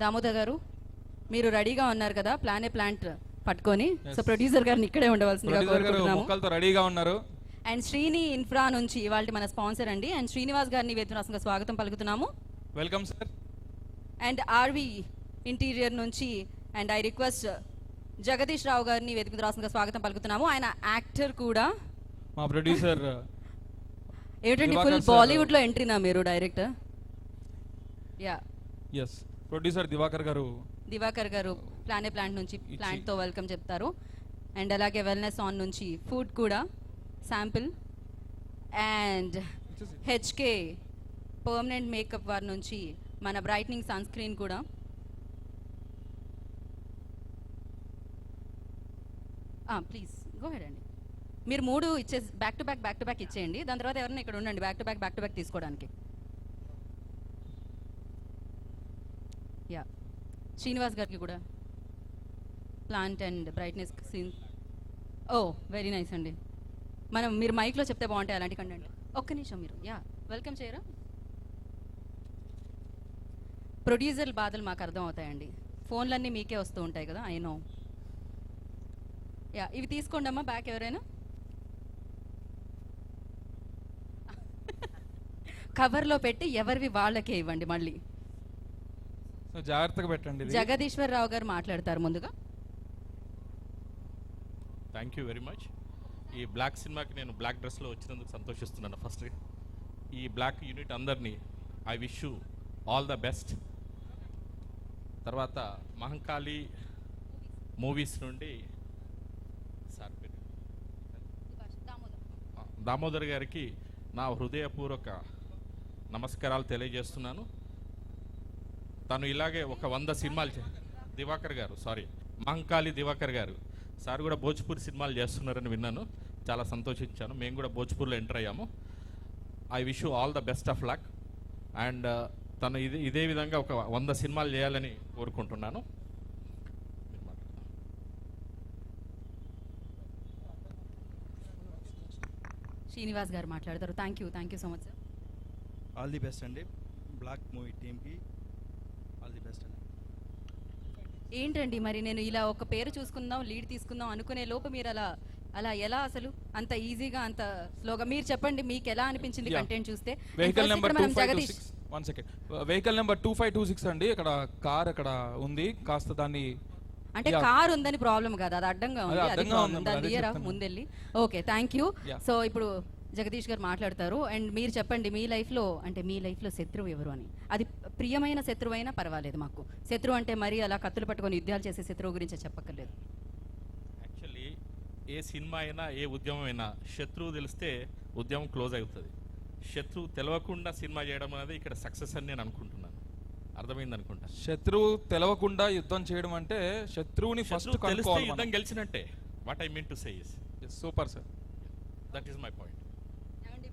Speaker 1: దామోదర్ గారు మీరు రెడీగా ఉన్నారు కదా ప్లాంట్ పట్టుకొని? సో ప్రొడ్యూసర్ గారిని ఇక్కడే ఉండవలసిందిగా కోరుకుంటున్నాము.
Speaker 2: మొక్కలతో రెడీగా ఉన్నారు.
Speaker 1: అండ్ శ్రీని ఇన్ఫ్రా నుంచి ఇవాళ మన స్పాన్సర్ అండి. అండ్ శ్రీనివాస్ గారిని వేదిక స్వాగతం పలుకుతున్నాము.
Speaker 2: Welcome sir.
Speaker 1: And RV interior నుంచి and I request Jagadish Rao గారిని వేదిక రాష్ట్రంగా స్వాగతం పలుకుతున్నాము. ఆయన యాక్టర్ కూడా.
Speaker 2: మా ప్రొడ్యూసర్
Speaker 1: ఏమిటండి ఫుల్ బాలీవుడ్ లో ఎంట్రీనా మీరు? Director ya
Speaker 2: yes producer Divakar గారు
Speaker 1: దివాకర్ గారు ప్లాంట్ నుంచి ప్లాంట్తో వెల్కమ్ చెప్తారు. అండ్ అలాగే వెల్నెస్ ఆన్ నుంచి ఫుడ్ కూడా sample. And HK permanent makeup వారి నుంచి మన బ్రైట్నింగ్ సన్ స్క్రీన్ కూడా. ప్లీజ్ గో హెడ్ అండి. మీరు 3 ఇచ్చేసి బ్యాక్ టు బ్యాక్ ఇచ్చేయండి. దాని తర్వాత ఎవరైనా ఇక్కడ ఉండండి బ్యాక్ టు బ్యాక్ తీసుకోవడానికి. యా శ్రీనివాస్ గారికి కూడా plant and brightness scene. Oh very nice అండి. మీరు మైక్లో చెప్తే బాగుంటాయి అలాంటి కంటెంట్. ఒక్క నిమిషం మీరు వెల్కమ్ చేయరా. ప్రొడ్యూసర్ బాధలు మాకు అర్థం అవుతాయండి. ఫోన్లన్నీ మీకే వస్తూ ఉంటాయి కదా, ఐ నో. యా ఇవి తీసుకోండి అమ్మా బ్యాక్. ఎవరైనా కవర్లో పెట్టి ఎవరివి వాళ్ళకే ఇవ్వండి మళ్ళీ.
Speaker 2: సో జాగ్రత్తగా పెట్టండి.
Speaker 1: జగదీశ్వరరావు గారు మాట్లాడతారు ముందుగా.
Speaker 7: Thank you very much. ఈ బ్లాక్ సినిమాకి నేను బ్లాక్ డ్రెస్లో వచ్చినందుకు సంతోషిస్తున్నాను. ఫస్ట్ ఈ బ్లాక్ యూనిట్ అందరినీ I wish you all the best. తర్వాత మహంకాళి మూవీస్ నుండి దామోదర్ గారికి నా హృదయపూర్వక నమస్కారాలు తెలియజేస్తున్నాను. తను ఇలాగే ఒక 100 సినిమాలు దివాకర్ గారు మహంకాళి దివాకర్ గారు సార్ కూడా భోజ్పూర్ సినిమాలు చేస్తున్నారని విన్నాను. చాలా సంతోషించాను. మేము కూడా భోజ్పూర్లో ఎంటర్ అయ్యాము. I wish you all the best of luck. And తను ఇదే విధంగా ఒక 100 సినిమాలు చేయాలని కోరుకుంటున్నాను.
Speaker 1: శ్రీనివాస్ గారు మాట్లాడతారు. Thank you so much sir.
Speaker 8: All the best అండి బ్లాక్ మూవీ టీమ్కి. ఆల్ ది బెస్ట్ అండి.
Speaker 1: ఏంటండి మరి నేను ఇలా ఒక పేరు చూసుకుందాం లీడ్ తీసుకుందాం అనుకునే లోపు మీరు అలా ఎలా అసలు అంత ఈజీగా అంత స్లోగా మీరు చెప్పండి మీకు ఎలా అనిపించింది కంటెంట్ చూస్తే.
Speaker 2: వెహికల్ నెంబర్ 2526 అండి. ఇక్కడ కార్ అక్కడ ఉంది. కాస్త దాన్ని
Speaker 1: అంటే కార్ ఉందని ప్రాబ్లం కాదు, అది అడ్డంగా ఉంది. అది ప్రాబ్లం. దాని దియరా ముందెళ్ళి. Okay thank you. సో ఇప్పుడు జగదీష్ గారు మాట్లాడతారు. అండ్ మీరు చెప్పండి మీ లైఫ్లో శత్రువు ఎవరు అని. అది ప్రియమైన శత్రువు అయినా పర్వాలేదు మాకు. శత్రువు అంటే మరి అలా కత్తులు పట్టుకొని యుద్ధాలు చేసే శత్రువు గురించి చెప్పక్కర్లేదు.
Speaker 7: యాక్చువల్లీ ఏ సినిమా అయినా ఏ ఉద్యమం అయినా శత్రువు తెలిస్తే ఉద్యమం క్లోజ్ అవుతుంది. శత్రువు తెలవకుండా సినిమా చేయడం అనేది ఇక్కడ సక్సెస్ అని నేను అనుకుంటున్నాను. అర్థమైంది అనుకుంటా.
Speaker 2: శత్రువు తెలవకుండా యుద్ధం చేయడం అంటే శత్రువుని ఫస్ట్
Speaker 7: తెలిస్తే యుద్ధం గెలిచినట్టే. What I mean to say is
Speaker 2: super sir.
Speaker 7: That is my point.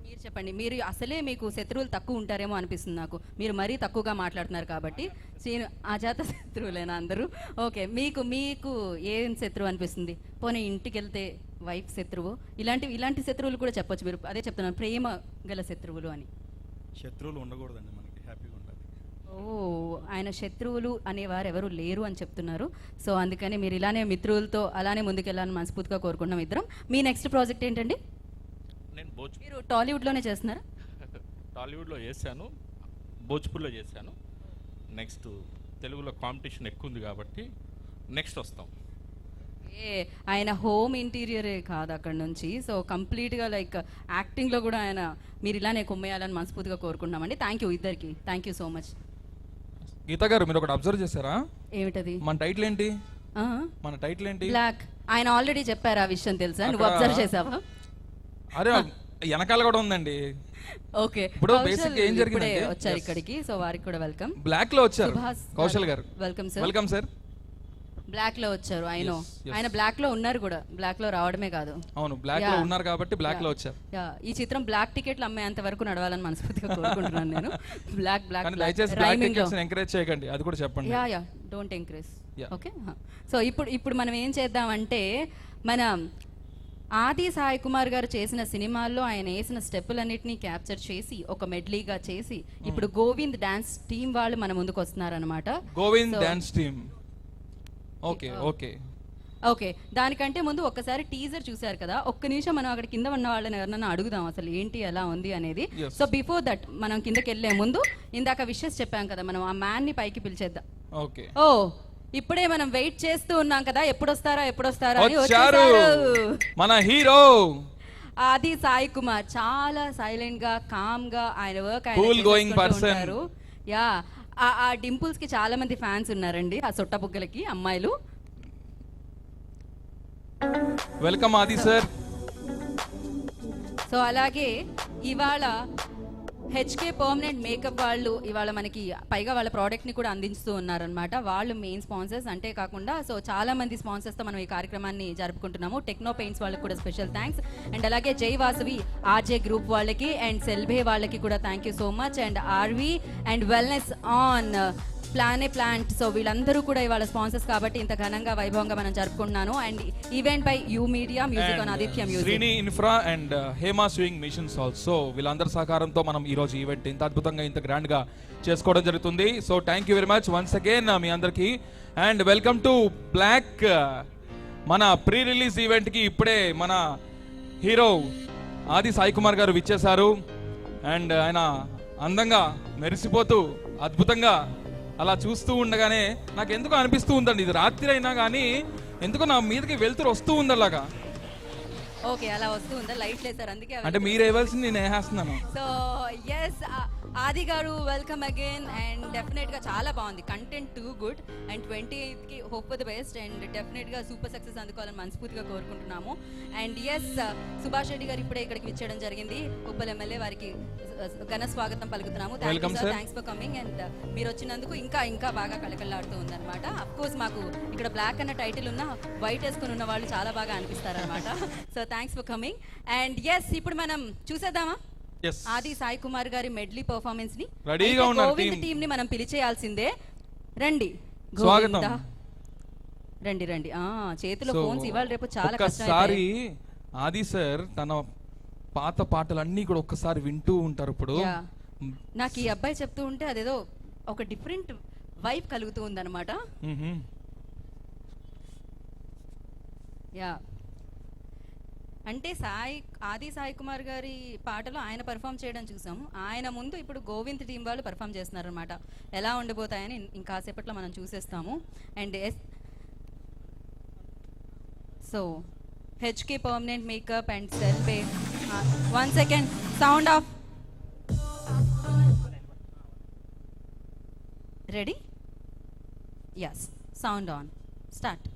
Speaker 1: మీరు చెప్పండి. మీరు అసలే మీకు శత్రువులు తక్కువ ఉంటారేమో అనిపిస్తుంది నాకు. మీరు మరీ తక్కువగా మాట్లాడుతున్నారు కాబట్టి అజాత శత్రువులేనా అందరూ? ఓకే మీకు ఏం శత్రువు అనిపిస్తుంది? పోనీ ఇంటికి వెళ్తే వైఫ్ శత్రువు, ఇలాంటి శత్రువులు కూడా చెప్పొచ్చు. మీరు అదే చెప్తున్నారు ప్రేమ గల శత్రువులు అని.
Speaker 8: శత్రువులు ఉండకూడదండి, మనకి హ్యాపీగా ఉండాలి.
Speaker 1: ఆయన శత్రువులు అనేవారు ఎవరు లేరు అని చెప్తున్నారు. సో అందుకని మీరు ఇలానే మిత్రులతో అలానే ముందుకెళ్ళాలని మనస్ఫూర్తిగా కోరుకుంటున్నాం ఇద్దరం. మీ నెక్స్ట్ ప్రాజెక్ట్ ఏంటండి? మీరు టాలీవుడ్లోనే చేస్తున్నారా?
Speaker 7: టాలీవుడ్లో చేశాను, భోజ్పూర్లో చేశాను. నెక్స్ట్ తెలుగులో కాంపిటీషన్ ఎక్కువ ఉంది కాబట్టి నెక్స్ట్ వస్తాం.
Speaker 1: ఆయన హోమ్ ఇంటీరియరే కాదు అక్కడ నుంచి. సో కంప్లీట్గా లైక్ యాక్టింగ్లో కూడా మీరు ఇలానే కొమ్మేయాలని మనస్ఫూర్తిగా కోరుకుంటున్నామండి. థ్యాంక్ యూ ఇద్దరికి. Thank you so much.
Speaker 2: Geetha గారు మీరు ఒకటి అబ్జర్వ్ చేశారా?
Speaker 1: ఏమిటది?
Speaker 2: మన టైటిల్ ఏంటి?
Speaker 1: బ్లాక్. ఆయన ఆల్రెడీ చెప్పారు ఆ విషయం, తెలుసా? నువ్వు అబ్జర్వ్ చేసావా?
Speaker 2: అరే వెనకాల కూడా ఉందండి.
Speaker 1: ఓకే
Speaker 2: ఇప్పుడు బేసిక్ ఏం జరిగింది
Speaker 1: వచ్చారు ఇక్కడికి. సో వారికి కూడా వెల్కమ్.
Speaker 2: బ్లాక్ లో వచ్చారు కౌశల్ గారు.
Speaker 1: Welcome sir.
Speaker 2: Welcome sir.
Speaker 1: Black లో వచ్చారు. ఆయన బ్లాక్ లో ఉన్నారు కూడా. బ్లాక్ లో రావడమే కాదు,
Speaker 2: అవును బ్లాక్ లో ఉన్నారు కాబట్టి బ్లాక్ లో వచ్చారు.
Speaker 1: ఈ చిత్రం బ్లాక్ టికెట్లు అమ్మేంత వరకు నడవాలని మనస్ఫూర్తిగా కోరుకుంటున్నాను నేను. బ్లాక్
Speaker 2: దయచేసి బ్లాక్ టికెట్స్ ఎంకరేజ్ చేయకండి, అది కూడా చెప్పండి.
Speaker 1: Yeah don't encourage. Okay. So ఇప్పుడు మనం ఏం చేద్దామంటే మన ఆది సాయి కుమార్ గారు చేసిన సినిమాల్లో ఆయన వేసిన స్టెప్పులన్నిటినీ క్యాప్చర్ చేసి ఒక మెడ్లీగా చేసి ఇప్పుడు గోవింద్ డాన్స్ టీం వాళ్ళు మన ముందుకు వస్తున్నారు అనమాట.
Speaker 2: Govind dance team. Okay okay
Speaker 1: okay. దానికంటే ముందు ఒక్కసారి టీజర్ చూసారు కదా, ఒక్క నిమిషం మనం అక్కడ కింద ఉన్న వాళ్ళని ఎవరన్నా అడుగుదాం అసలు ఏంటి ఎలా ఉంది అనేది. సో బిఫోర్ దట్ మనం కిందకి వెళ్ళే ముందు ఇందాక విషెస్ చెప్పాం కదా, మనం ఆ మ్యాన్ ని పైకి పిలిచేద్దాం.
Speaker 2: ఓకే.
Speaker 1: ఓ ఇప్పుడే మనం వెయిట్ చేస్తూ ఉన్నాం కదా, ఎప్పుడొస్తారా అని.
Speaker 2: మన హీరో
Speaker 1: ఆది సాయి కుమార్ చాలా సైలెంట్ గా కామ్ గా ఆయన work
Speaker 2: cool going person.
Speaker 1: Yeah ఆ డింపుల్స్ కి చాలా మంది ఫ్యాన్స్ ఉన్నారండి, ఆ సొట్ట బుగ్గలకి అమ్మాయిలు.
Speaker 2: వెల్కమ్ ఆది సార్.
Speaker 1: సో అలాగే ఇవాళ హెచ్కే పర్మనెంట్ మేకప్ వాళ్ళు ఇవాళ మనకి పైగా వాళ్ళ ప్రోడక్ట్ని కూడా అందిస్తూ ఉన్నారనమాట. వాళ్ళు మెయిన్ స్పాన్సర్స్. అంతే కాకుండా సో చాలా మంది స్పాన్సర్స్తో మనం ఈ కార్యక్రమాన్ని జరుపుకుంటున్నాము. టెక్నో పెయింట్స్ వాళ్ళకి కూడా స్పెషల్ థ్యాంక్స్. అండ్ అలాగే జై వాసవి ఆర్జే గ్రూప్ వాళ్ళకి అండ్ సెల్భే వాళ్ళకి కూడా thank you so much. And RV and wellness on plant. So వీళ్ళందరూ కూడా ఇవాళ స్పాన్సర్స్ కాబట్టి ఇంత ఘనంగా వైభవంగా మనం జరుపుకుంటున్నాను. And event by you media, music on Aditya music,
Speaker 2: Srini infra and Hema swing machines also వీళ్ళందరి సహకారంతో మనం ఈ రోజు ఈవెంట్ ఇంత అద్భుతంగా ఇంత గ్రాండ్ గా చేసుకోవడం జరుగుతుంది. So thank you very much once again మీ అందరికి. And welcome to Black. మన ప్రీ రిలీజ్ ఈవెంట్ కి ఇప్పుడే మన హీరో ఆది సాయి కుమార్ గారు విచ్చేశారు. అండ్ ఆయన అందంగా మెరిసిపోతూ అద్భుతంగా అలా చూస్తూ ఉండగానే నాకు ఎందుకో అనిపిస్తూ ఉందండి, ఇది రాత్రి అయినా కానీ ఎందుకో నా మీదకి వెళ్తురు వస్తూ ఉంది అలాగా.
Speaker 1: ఓకే, అలా వస్తూ ఉందా? లైట్ లేసారు అందుకే.
Speaker 2: అంటే మీరు వేయవలసింది నేను వేసేస్తున్నాను.
Speaker 1: సో ఎస్ ఆది గారు వెల్కమ్ అగైన్. అండ్ డెఫినెట్గా చాలా బాగుంది, కంటెంట్ టూ గుడ్. అండ్ 28కి hope for the best. And డెఫినెట్గా సూపర్ సక్సెస్ అందుకోవాలని మనస్ఫూర్తిగా కోరుకుంటున్నాము. అండ్ ఎస్ సుభాష్ రెడ్డి గారు ఇప్పుడే ఇక్కడికి విచ్చేయడం జరిగింది, ఉప్పల్ ఎమ్మెల్యే. వారికి ఘన స్వాగతం పలుకుతున్నాము. Thanks for coming. అండ్ మీరు వచ్చినందుకు ఇంకా ఇంకా బాగా కళకళలాడుతూ ఉందన్నమాట. అఫ్ కోర్స్ మాకు ఇక్కడ బ్లాక్ అన్న టైటిల్ ఉన్న వైట్ వేసుకుని ఉన్న వాళ్ళు చాలా బాగా అనిపిస్తారనమాట. So thanks for coming. And yes ఇప్పుడు మనం చూసేద్దామా ఆది సాయి కుమార్ గారి మెడ్లీ పర్ఫార్మెన్స్ ని?
Speaker 2: రెడీగా ఉన్నారు
Speaker 1: గోవింద్ టీమ్ ని మనం పిలిచేయాల్సిందే. రండి
Speaker 2: స్వాగతం.
Speaker 1: రండి రండి. చేతిలో ఫోన్స్ ఇవాళ రేపు చాలా కష్టం.
Speaker 2: ఒక్కసారి ఆది సార్ తన పాత పాటలన్నీ కూడా ఒక్కసారి వింటూ ఉంటారు. ఇప్పుడు
Speaker 1: నాకు ఈ అబ్బాయి చెప్తూ ఉంటే అదేదో ఒక డిఫరెంట్ వైబ్ కలుగుతూ ఉందన్నమాట. యా అంటే ఆది సాయి కుమార్ గారి పాటలో ఆయన పర్ఫామ్ చేయడం చూసాము. ఆయన ముందు ఇప్పుడు గోవింద్ టీం వాళ్ళు పర్ఫామ్ చేస్తున్నారు అనమాట. ఎలా ఉండబోతాయని ఇంకాసేపట్లో మనం చూసేస్తాము. And so HK permanent makeup and selfie. 1 second, sound off. Ready? Yes, sound on, start.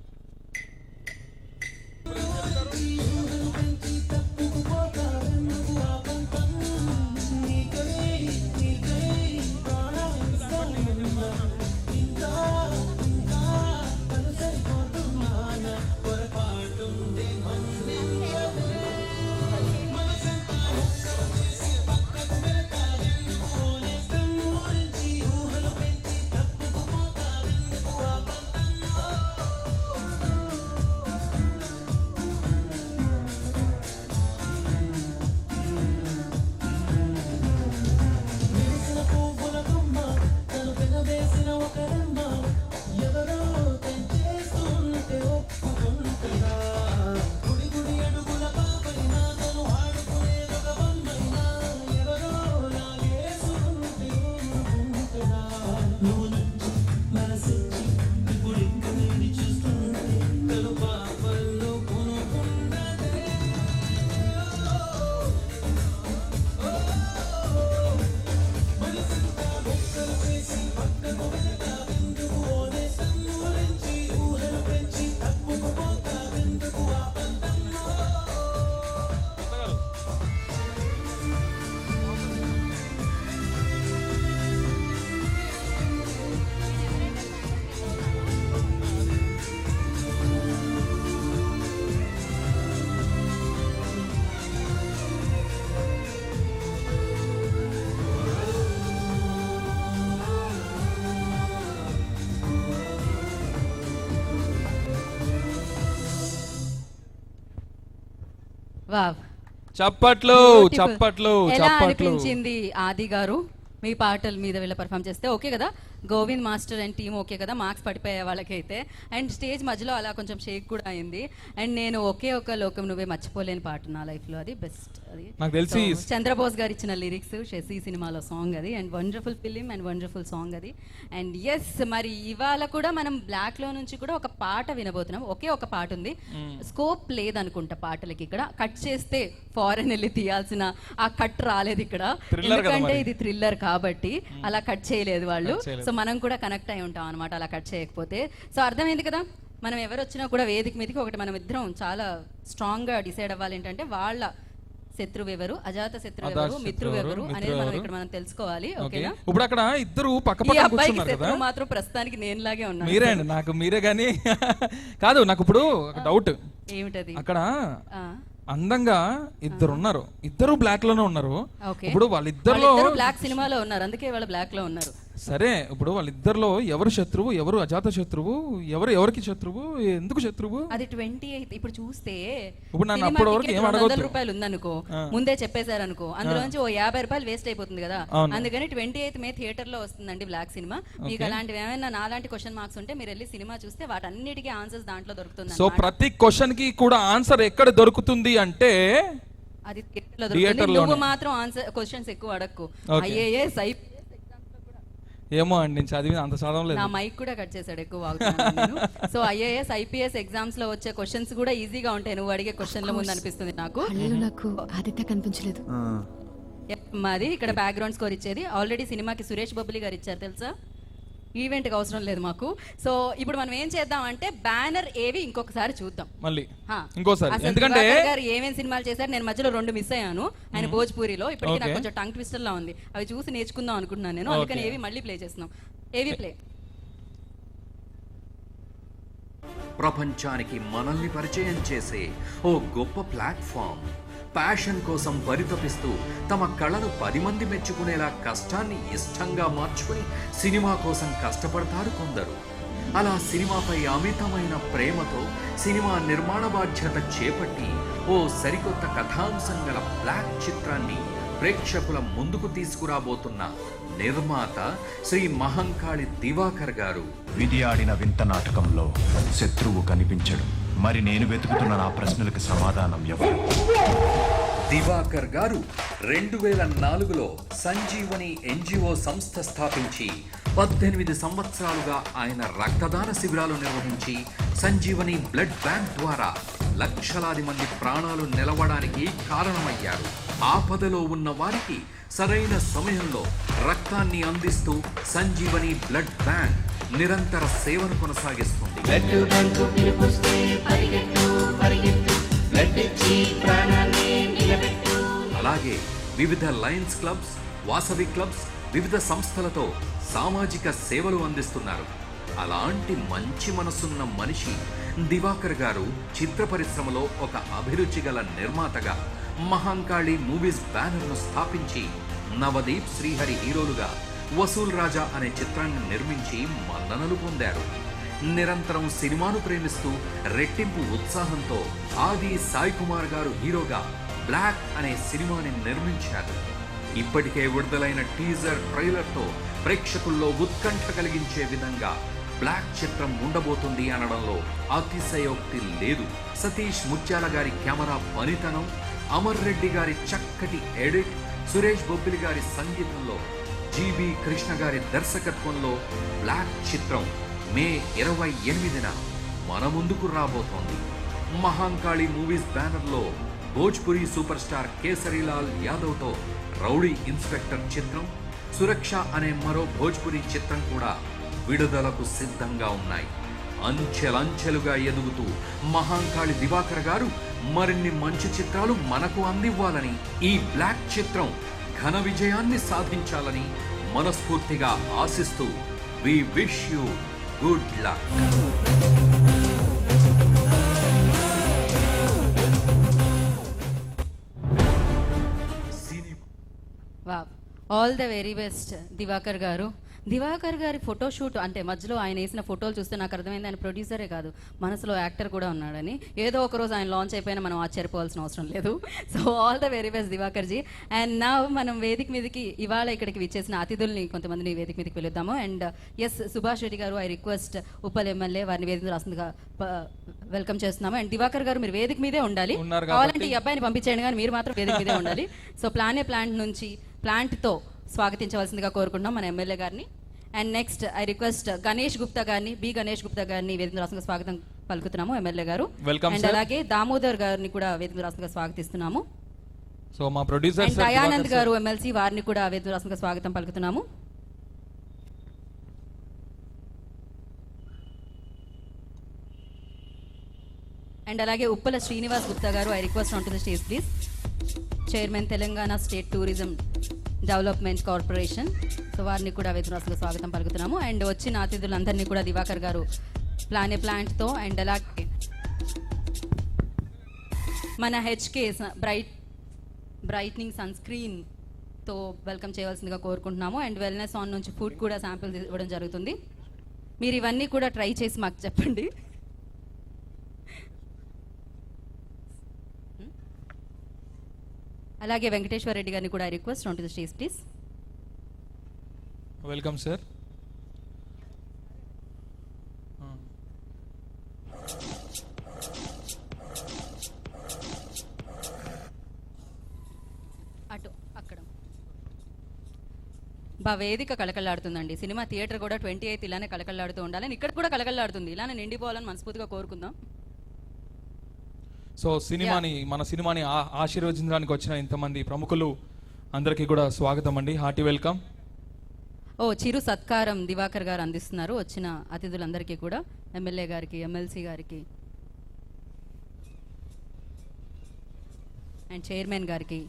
Speaker 1: Wow,
Speaker 2: చప్పట్లు చప్పట్లు
Speaker 1: ఎలా
Speaker 2: చప్పట్లు.
Speaker 1: అనిపించింది ఆది గారు మీ పాటల మీద వీళ్ళ పర్ఫామ్ చేస్తే? ఓకే కదా, Govind master and team okay కదా, మార్క్స్ పడిపోయే వాళ్ళకైతే. అండ్ స్టేజ్ మధ్యలో అలా కొంచెం షేక్ కూడా అయింది. అండ్ నేను ఒకే ఒక లోకం నువ్వే మర్చిపోలేని పాట నా లైఫ్ లో, అది బెస్ట్. అది
Speaker 2: నాకు తెలిసి
Speaker 1: చంద్రబోస్ గారు ఇచ్చిన లిరిక్స్, షెసి సినిమాలో సాంగ్ అది. And wonderful film and wonderful song అది. అండ్ ఎస్, మరి ఇవాళ కూడా మనం బ్లాక్ లో నుంచి కూడా ఒక పాట వినబోతున్నాం. ఒకే ఒక పాట ఉంది, స్కోప్ లేదనుకుంటా పాటలకి. ఇక్కడ కట్ చేస్తే ఫారెన్ వెళ్ళి తీయాల్సిన ఆ కట్ రాలేదు ఇక్కడ, ఎందుకంటే ఇది థ్రిల్లర్ కాబట్టి అలా కట్ చేయలేదు వాళ్ళు. సో మనం కూడా కనెక్ట్ అయి ఉంటాం అనమాట అలా కట్ చేయకపోతే. సో అర్థమైంది కదా, మనం ఎవరు వచ్చినా కూడా వేదిక మీదకి ఒకటి మనం ఇద్దరం చాలా స్ట్రాంగ్గా డిసైడ్ అవ్వాలి ఏంటంటే వాళ్ళ శత్రువు ఎవరు, అజాత శత్రువు ఎవరు, మిత్రువు ఎవరు అనేది మనం ఇక్కడ మనం తెలుసుకోవాలి. ఓకేనా?
Speaker 2: ఇప్పుడు అక్కడ ఇద్దరు పక్క
Speaker 1: ఈ
Speaker 2: పక్కన
Speaker 1: అబ్బాయికి
Speaker 2: కూర్చున్నారు కదా,
Speaker 1: శత్రువు మాత్రం ప్రస్తుతానికి నేనులాగే ఉన్నాను.
Speaker 2: మీరే అండి, నాకు మీరే కానీ కాదు. నాకు ఇప్పుడు ఒక డౌట్,
Speaker 1: ఏమిటది?
Speaker 2: అక్కడ
Speaker 1: ఆ,
Speaker 2: అందంగా ఇద్దరు ఉన్నారు, ఇద్దరు బ్లాక్ లోనే ఉన్నారు.
Speaker 1: ఓకే.
Speaker 2: ఇప్పుడు వాళ్ళిద్దరిలో
Speaker 1: బ్లాక్ సినిమాలో ఉన్నారు, అందుకే వాళ్ళు బ్లాక్ లో ఉన్నారు.
Speaker 2: సరే, ఇప్పుడు వాళ్ళిద్దరిలో ఎవరు శత్రువు, ఎవరు అజాత శత్రువు, ఎవరికి శత్రువు, ఎందుకు శత్రువు?
Speaker 1: అది 28 ఇప్పుడు చూస్తే
Speaker 2: ఇప్పుడు నన్ను
Speaker 1: సినిమా
Speaker 2: అప్పటి వరకు
Speaker 1: టికెట్
Speaker 2: ఏం
Speaker 1: 200
Speaker 2: అడగొద్దు.
Speaker 1: రూపాయలు ఉందనుకో, ముందే చెప్పేశారు అనుకో, అందులోంచి ఓ 50 రూపాయలు వేస్ట్ అయిపోతుంది కదా.
Speaker 2: అవును.
Speaker 1: అందుకని 28 మే థియేటర్ లో వస్తుందండి బ్లాక్ సినిమా. మీకు అలాంటివి ఏమైనా నాలాంటి క్వశ్చన్ మార్క్స్ ఉంటే మీరు వెళ్ళి సినిమా చూస్తే వాటన్నిటికీ ఆన్సర్స్ దాంట్లో దొరుకుతుంది.
Speaker 2: సో ప్రతి క్వశ్చన్ కి కూడా ఆన్సర్ ఎక్కడ దొరుకుతుంది అంటే
Speaker 1: అది థియేటర్ లో దొరుకుతుంది. నువ్వు మాత్రం ఆన్సర్ క్వశ్చన్స్ ఎక్కువ అడక్కు. ఐఏఎస్
Speaker 2: ఏమో అండి, నేను చదివి అంత చదవలేదు.
Speaker 1: నా మైక్ కూడా కట్ చేశాడు, ఎక్కువ వాగుతున్నాను నేను. సో ఐఏఎస్ ఐపీఎస్ ఎగ్జామ్స్ లో వచ్చే క్వశ్చన్స్ కూడా ఈజీగా ఉంటాయి నువ్వు అడిగే క్వశ్చన్ల ముందు అనిపిస్తుంది నాకు.
Speaker 9: నాకు ఆదిత్య కనిపించలేదు.
Speaker 1: మాది ఇక్కడ బ్యాక్గ్రౌండ్ స్కోర్ ఇచ్చేది ఆల్రెడీ సినిమాకి సురేష్ బొబ్బిలి గారు ఇచ్చారు తెలుసా, ఈవెంట్కి అవసరం లేదు మాకు. సో ఇప్పుడు మనం ఏం చేద్దాం అంటే బ్యానర్ ఏవి ఇంకొకసారి చూద్దాం
Speaker 2: మళ్ళీ
Speaker 1: హా.
Speaker 2: ఇంకోసారి,
Speaker 1: అసలు
Speaker 2: ఎందుకంటే
Speaker 1: దివాకర్ గారు ఏమేమి సినిమాలు చేశారు, నేను మధ్యలో 2 మిస్ అయ్యాను. ఆయన భోజ్పూరిలో ఇప్పటికీ నాకు కొంచెం టంగ్ ట్విస్టర్ లా ఉంది, అవి చూసి నేర్చుకుందాం అనుకుంటున్నాను నేను. అందుకని ఏవి మళ్ళీ ప్లే చేస్తున్నాం. ఏవి ప్లే?
Speaker 3: ప్రపంచానికి మనల్ని పరిచయం చేసే ఓ గొప్ప ప్లాట్ఫామ్. ప్యాషన్ కోసం పరితపిస్తూ తమ కళను 10 మంది మెచ్చుకునేలా కష్టాన్ని ఇష్టంగా మార్చుకుని సినిమా కోసం కష్టపడతారు కొందరు. అలా సినిమాపై అమితమైన ప్రేమతో సినిమా నిర్మాణ బాధ్యత చేపట్టి ఓ సరికొత్త కథాంశం గల బ్లాక్ చిత్రాన్ని ప్రేక్షకుల ముందుకు తీసుకురాబోతున్న నిర్మాత శ్రీ మహంకాళి దివాకర్ గారు.
Speaker 4: విధి ఆడిన వింత నాటకంలో శత్రువు కనిపించడు. మరి నేను వెతుకుతున్న నా ప్రశ్నలకు సమాధానం ఎవరు?
Speaker 3: దివాకర్ గారు 2004లో సంజీవని ఎన్జిఓ సంస్థ స్థాపించి 18 సంవత్సరాలుగా ఆయన రక్తదాన శిబిరాలు నిర్వహించి సంజీవని బ్లడ్ బ్యాంక్ ద్వారా లక్షలాది మంది ప్రాణాలు నిలవడానికి కారణమయ్యారు. ఆపదలో ఉన్న వారికి సరైన సమయంలో రక్తాన్ని అందిస్తూ సంజీవని బ్లడ్ బ్యాంక్ నిరంతర సేవను కొనసాగిస్తుంది. అలాగే వివిధ లయన్స్ క్లబ్స్, వాసవి క్లబ్స్, వివిధ సంస్థలతో సామాజిక సేవలు అందిస్తున్నారు. అలాంటి మంచి మనసున్న మనిషి దివాకర్ గారు చిత్ర పరిశ్రమలో ఒక అభిరుచి గల నిర్మాతగా మహంకాళి మూవీస్ బ్యానర్ను స్థాపించి నవదీప్, శ్రీహరి హీరోలుగా వసూల్ రాజా అనే చిత్రాన్ని నిర్మించి మన్ననలు పొందారు. నిరంతరం సినిమాను ప్రేమిస్తూ రెట్టింపు ఉత్సాహంతో ఆది సాయి కుమార్ గారు హీరోగా బ్లాక్ అనే సినిమాని నిర్మించారు. ఇప్పటికే విడుదలైన టీజర్ ట్రైలర్తో ప్రేక్షకుల్లో ఉత్కంఠ కలిగించే విధంగా బ్లాక్ చిత్రం ఉండబోతుంది అనడంలో అతిశయోక్తి లేదు. సతీష్ ముత్యాల గారి కెమెరా పనితనం, అమర్ రెడ్డి గారి చక్కటి ఎడిట్, సురేష్ బొబ్బిలి గారి సంగీతంలో, జీబీ కృష్ణ గారి దర్శకత్వంలో బ్లాక్ చిత్రం మే 28న మన ముందుకు రాబోతోంది. మహంకాళి మూవీస్ బ్యానర్లో భోజ్పురి సూపర్ స్టార్ కేసరీలాల్ యాదవ్తో రౌడీ ఇన్స్పెక్టర్ చిత్రం, సురక్ష అనే మరో భోజ్పురి చిత్రం కూడా విడుదలకు సిద్ధంగా ఉన్నాయి. అంచెలంచెలుగా ఎదుగుతూ మహంకాళి దివాకర్ గారు మరిన్ని మంచి చిత్రాలు మనకు అందివ్వాలని, ఈ బ్లాక్ చిత్రం ఘన విజయాన్ని సాధించాలని మనస్ఫూర్తిగా ఆశిస్తూ we wish you good luck.
Speaker 1: Wow, all the very best Divakar గారు. దివాకర్ గారి ఫోటోషూట్ అంటే మధ్యలో ఆయన వేసిన ఫోటోలు చూస్తే నాకు అర్థమైంది ఆయన ప్రొడ్యూసరే కాదు, మనసులో యాక్టర్ కూడా ఉన్నాడని. ఏదో ఒక రోజు ఆయన లాంచ్ అయిపోయినా మనం ఆశ్చర్యపోవాల్సిన అవసరం లేదు. So all the very best Divakar ji. And నా మనం వేదిక మీదకి ఇవాళ ఇక్కడికి విచ్చేసిన అతిథుల్ని కొంతమందిని వేదిక మీదకి పిలుద్దాము. అండ్ ఎస్ సుభాష్ రెడ్డి గారు, ఐ రిక్వెస్ట్ ఉప్పల్ ఎమ్మెల్యే వారిని వేదిక రాస్తుందిగా వెల్కమ్ చేస్తున్నాము. అండ్ దివాకర్ గారు మీరు వేదిక మీదే ఉండాలి, కావాలంటే ఈ అబ్బాయిని పంపించేయండి కానీ మీరు మాత్రం వేదిక మీదే ఉండాలి. సో ప్లాంట్ నుంచి ప్లాంట్తో స్వాగతించవలసిందిగా కోరుకుంటున్నాం మన ఎమ్మెల్యే గారిని. And next I request Ganesh Gupta గారిని, గణేష్ గుప్తా గారిని వేదిక రాష్ట్రంగా స్వాగతం పలుకుతున్నాము ఎమ్మెల్యే గారు. అండ్ అలాగే దామోదర్ గారిని కూడా వేదిక రాష్ట్రంగా స్వాగతిస్తున్నాము.
Speaker 2: సో మా ప్రొడ్యూసర్
Speaker 1: అండ్ దయానంద్ గారు ఎమ్మెల్సీ వారిని కూడా వేదిక రాష్ట్రంగా స్వాగతం పలుకుతున్నాము. అండ్ అలాగే ఉప్పల శ్రీనివాస్ గుప్తా గారు, I request on to the stage please. Chairman Telangana state tourism development corporation. So వారిని కూడా వేదికగా స్వాగతం పలుకుతున్నాము. అండ్ వచ్చిన అతిథులందరినీ కూడా దివాకర్ గారు ప్లాంట్తో అండ్ అలాగే మన హెచ్కే బ్రైట్నింగ్ సన్ స్క్రీన్తో వెల్కమ్ చేయవలసిందిగా కోరుకుంటున్నాము. అండ్ వెల్నెస్ ఆన్ నుంచి ఫుడ్ కూడా శాంపిల్ ఇవ్వడం జరుగుతుంది. మీరు ఇవన్నీ కూడా ట్రై చేసి మాకు చెప్పండి. అలాగే వెంకటేశ్వర రెడ్డి గారిని కూడా request on to the stage please.
Speaker 2: Welcome sir.
Speaker 1: అటు అక్కడ వేదిక కళకళలాడుతుందండి. సినిమా థియేటర్ కూడా 28 ఇలానే కళకళలాడుతూ ఉండాలని, ఇక్కడ కూడా కళకళలాడుతుంది. ఇలానే నిండిపోవాలని మనస్ఫూర్తిగా కోరుకుందాం.
Speaker 2: సో మన సినిమాని ఆశీర్వదించడానికి వచ్చిన ఇంతమంది ప్రముఖులు అందరికీ కూడా స్వాగతం అండి, హార్టీ వెల్కమ్.
Speaker 1: చిరు సత్కారం దివాకర్ గారు అందిస్తున్నారు వచ్చిన అతిథులందరికీ కూడా, ఎమ్మెల్యే గారికి, ఎమ్మెల్సీ గారికి అండ్ చైర్మన్ గారికి.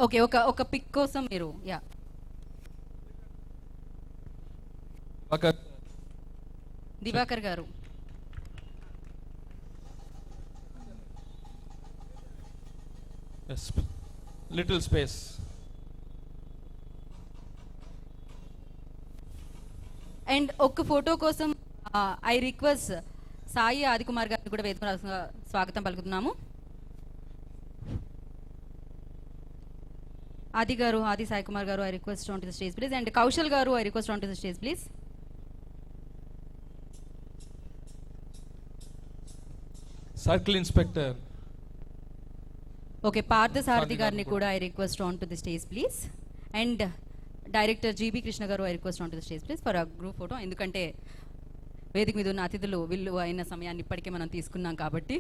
Speaker 1: ఓకే, ఒక పిక్ కోసం మీరు దివాకర్ గారు
Speaker 2: లిటిల్ స్పేస్.
Speaker 1: అండ్ ఒక ఫోటో కోసం ఐ రిక్వెస్ట్ సాయి ఆదికుమార్ గారిని కూడా వేదిక స్వాగతం పలుకుతున్నాము. ఆది సాయి కుమార్ గారు, I request on to the stage please. And Kaushal గారు, I request on to the stage please.
Speaker 2: Circle inspector
Speaker 1: okay, Parthasarathi గారిని కూడా I request on to the stage please. And director GB Krishna గారు, I request on to the stage please for a group photo. ఎందుకంటే వేదిక మీద ఉన్న అతిథులు వీళ్ళు అయిన సమయాన్ని ఇప్పటికే మనం తీసుకున్నాం కాబట్టి,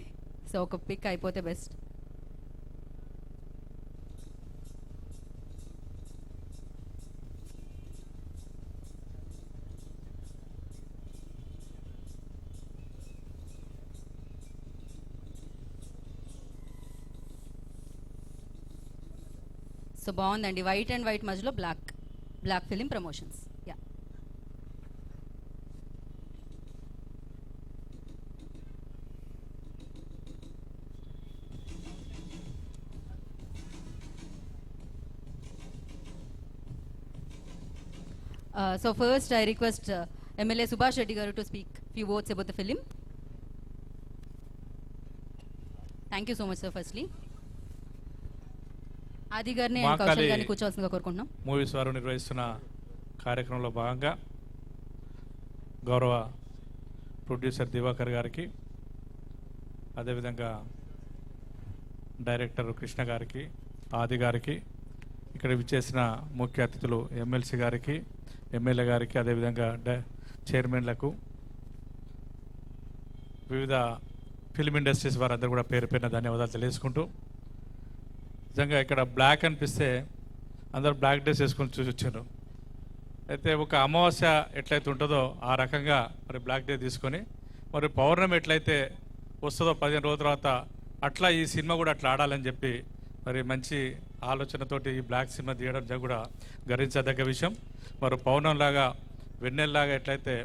Speaker 1: సో ఒక పిక్ అయిపోతే బెస్ట్. సో బాగుందండి, వైట్ అండ్ వైట్ మధ్యలో black film promotions. Yeah, so first I request MLA Subhash Reddy గారు to speak few words about the film. Thank you so much sir. Firstly Adi గారిని అండ్ కౌశల్ గారిని కూర్చోవాల్సిందిగా కోరుకుంటున్నాం.
Speaker 10: మూవీస్ వారు నిర్వహిస్తున్న కార్యక్రమంలో భాగంగా గౌరవ ప్రొడ్యూసర్ దివాకర్ గారికి, అదేవిధంగా డైరెక్టర్ కృష్ణ గారికి, ఆది గారికి, ఇక్కడ విచ్చేసిన ముఖ్య అతిథులు ఎమ్మెల్సీ గారికి, ఎమ్మెల్యే గారికి, అదేవిధంగా చైర్మన్లకు, వివిధ ఫిల్మ్ ఇండస్ట్రీస్ వారందరూ కూడా పేరు పేరున ధన్యవాదాలు తెలియజేసుకుంటూ, నిజంగా ఇక్కడ బ్లాక్ అనిపిస్తే అందరూ బ్లాక్ డ్రెస్ వేసుకొని చూసి వచ్చారు. అయితే ఒక అమావాస్య ఎట్లయితే ఉంటుందో ఆ రకంగా మరి బ్లాక్ డే తీసుకొని, మరి పౌర్ణమి ఎట్లయితే వస్తుందో 15 రోజుల తర్వాత అట్లా ఈ సినిమా కూడా అట్లా ఆడాలని చెప్పి మరి మంచి ఆలోచనతోటి ఈ బ్లాక్ సినిమా తీయడం కూడా గర్వించదగ్గ విషయం. మరి పౌర్ణంలాగా వెన్నెల్లాగా ఎట్లయితే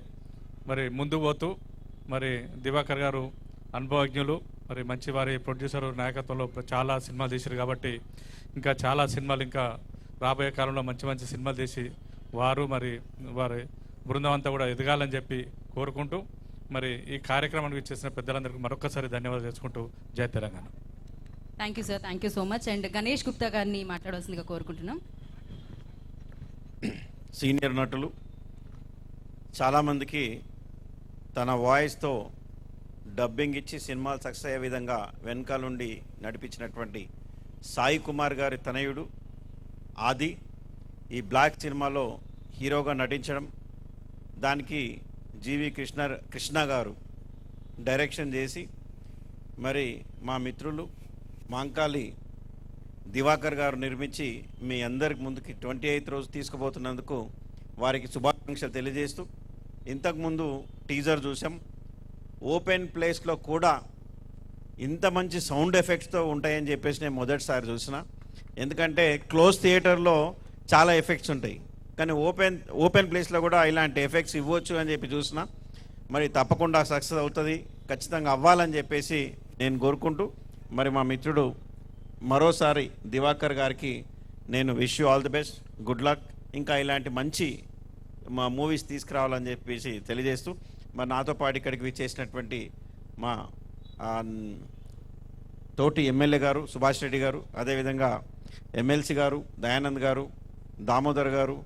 Speaker 10: మరి ముందు పోతూ మరి దివాకర్ గారు అనుభవజ్ఞులు, మరి మంచి వారి ప్రొడ్యూసర్ నాయకత్వంలో చాలా సినిమాలు తీశారు కాబట్టి ఇంకా చాలా సినిమాలు ఇంకా రాబోయే కాలంలో మంచి మంచి సినిమాలు తీసి వారు మరి వారి బృందం అంతా కూడా ఎదగాలని చెప్పి కోరుకుంటూ, మరి ఈ కార్యక్రమానికి ఇచ్చేసిన పెద్దలందరికీ మరొకసారి ధన్యవాదాలు చేసుకుంటూ జై Telangana.
Speaker 1: Thank you sir, thank you so much. And Ganesh Gupta గారిని మాట్లాడవలసిందిగా కోరుకుంటున్నాం.
Speaker 11: సీనియర్ నటులు చాలామందికి తన వాయిస్తో డబ్బింగ్ ఇచ్చి సినిమాలు సక్సెస్ అయ్యే విధంగా వెనకాలండి నడిపించినటువంటి సాయి కుమార్ గారి తనయుడు ఆది ఈ బ్లాక్ సినిమాలో హీరోగా నటించడం, దానికి జీవి కృష్ణ గారు డైరెక్షన్ చేసి, మరి మా మిత్రులు మాంకాళి దివాకర్ గారు నిర్మించి మీ అందరికి ముందుకి 28th రోజు తీసుకుపోతున్నందుకు వారికి శుభాకాంక్షలు తెలియజేస్తూ, ఇంతకుముందు టీజర్ చూసాం, ఓపెన్ ప్లేస్లో కూడా ఇంత మంచి సౌండ్ ఎఫెక్ట్స్తో ఉంటాయని చెప్పేసి నేను మొదటిసారి చూసిన. ఎందుకంటే క్లోజ్ థియేటర్లో చాలా ఎఫెక్ట్స్ ఉంటాయి, కానీ ఓపెన్ ప్లేస్లో కూడా ఇలాంటి ఎఫెక్ట్స్ ఇవ్వచ్చు అని చెప్పి చూసిన. మరి తప్పకుండా సక్సెస్ అవుతుంది, ఖచ్చితంగా అవ్వాలని చెప్పేసి నేను కోరుకుంటూ, మరి మా మిత్రుడు మరోసారి దివాకర్ గారికి నేను wish you all the best, good luck, ఇంకా ఇలాంటి మంచి మా మూవీస్ తీసుకురావాలని చెప్పేసి తెలియజేస్తూ, మరి నాతో పాటు ఇక్కడికి విచ్చేసినటువంటి మా తోటి ఎమ్మెల్యే గారు సుభాష్ రెడ్డి గారు, అదేవిధంగా ఎమ్మెల్సీ గారు దయానంద్ గారు, దామోదర్ గారు,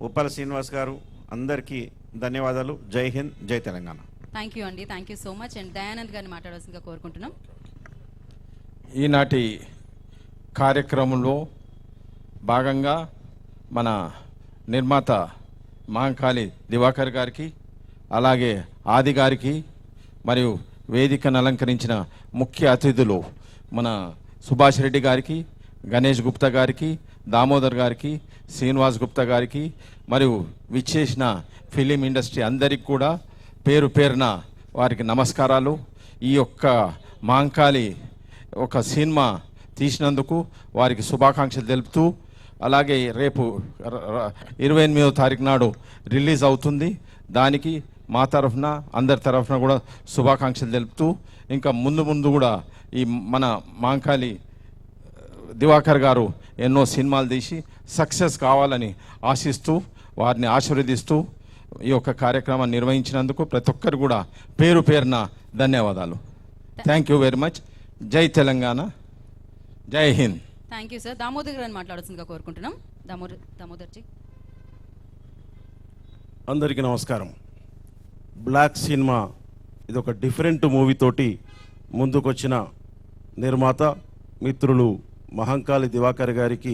Speaker 11: ఉప్పల శ్రీనివాస్ గారు, అందరికీ ధన్యవాదాలు. జై హింద్, జై తెలంగాణ.
Speaker 1: థ్యాంక్ యూ అండి, thank you so much. And Dayanand గారిని మాట్లాడాల్సిందిగా కోరుకుంటున్నాం.
Speaker 12: ఈనాటి కార్యక్రమంలో భాగంగా మన నిర్మాత మహంకాళి దివాకర్ గారికి, అలాగే ఆది గారికి, మరియు వేదికను అలంకరించిన ముఖ్య అతిథులు మన సుభాష్ రెడ్డి గారికి, గణేష్ గుప్తా గారికి, దామోదర్ గారికి, శ్రీనివాస్ గుప్తా గారికి, మరియు విచ్చేసిన ఫిలిం ఇండస్ట్రీ అందరికి కూడా పేరు పేరున వారికి నమస్కారాలు. ఈ యొక్క మహంకాళి ఒక సినిమా తీసినందుకు వారికి శుభాకాంక్షలు తెలుపుతూ, అలాగే రేపు 28వ తారీఖు నాడు రిలీజ్ అవుతుంది, దానికి మా తరఫున అందరి తరఫున కూడా శుభాకాంక్షలు తెలుపుతూ, ఇంకా ముందు కూడా ఈ మన మహంకాళి దివాకర్ గారు ఎన్నో సినిమాలు తీసి సక్సెస్ కావాలని ఆశిస్తూ, వారిని ఆశీర్వదిస్తూ ఈ యొక్క కార్యక్రమాన్ని నిర్వహించినందుకు ప్రతి ఒక్కరు కూడా పేరు పేరున ధన్యవాదాలు. Thank you very much. జై తెలంగాణ, జై Hind.
Speaker 1: Thank you sir. Damodar గారిని మాట్లాడాల్సిందిగా కోరుకుంటున్నాం. దామోదర్జీ.
Speaker 13: అందరికీ నమస్కారం. బ్లాక్ సినిమా ఇది ఒక డిఫరెంట్ మూవీ తోటి ముందుకొచ్చిన నిర్మాత మిత్రులు మహంకాళి దివాకర్ గారికి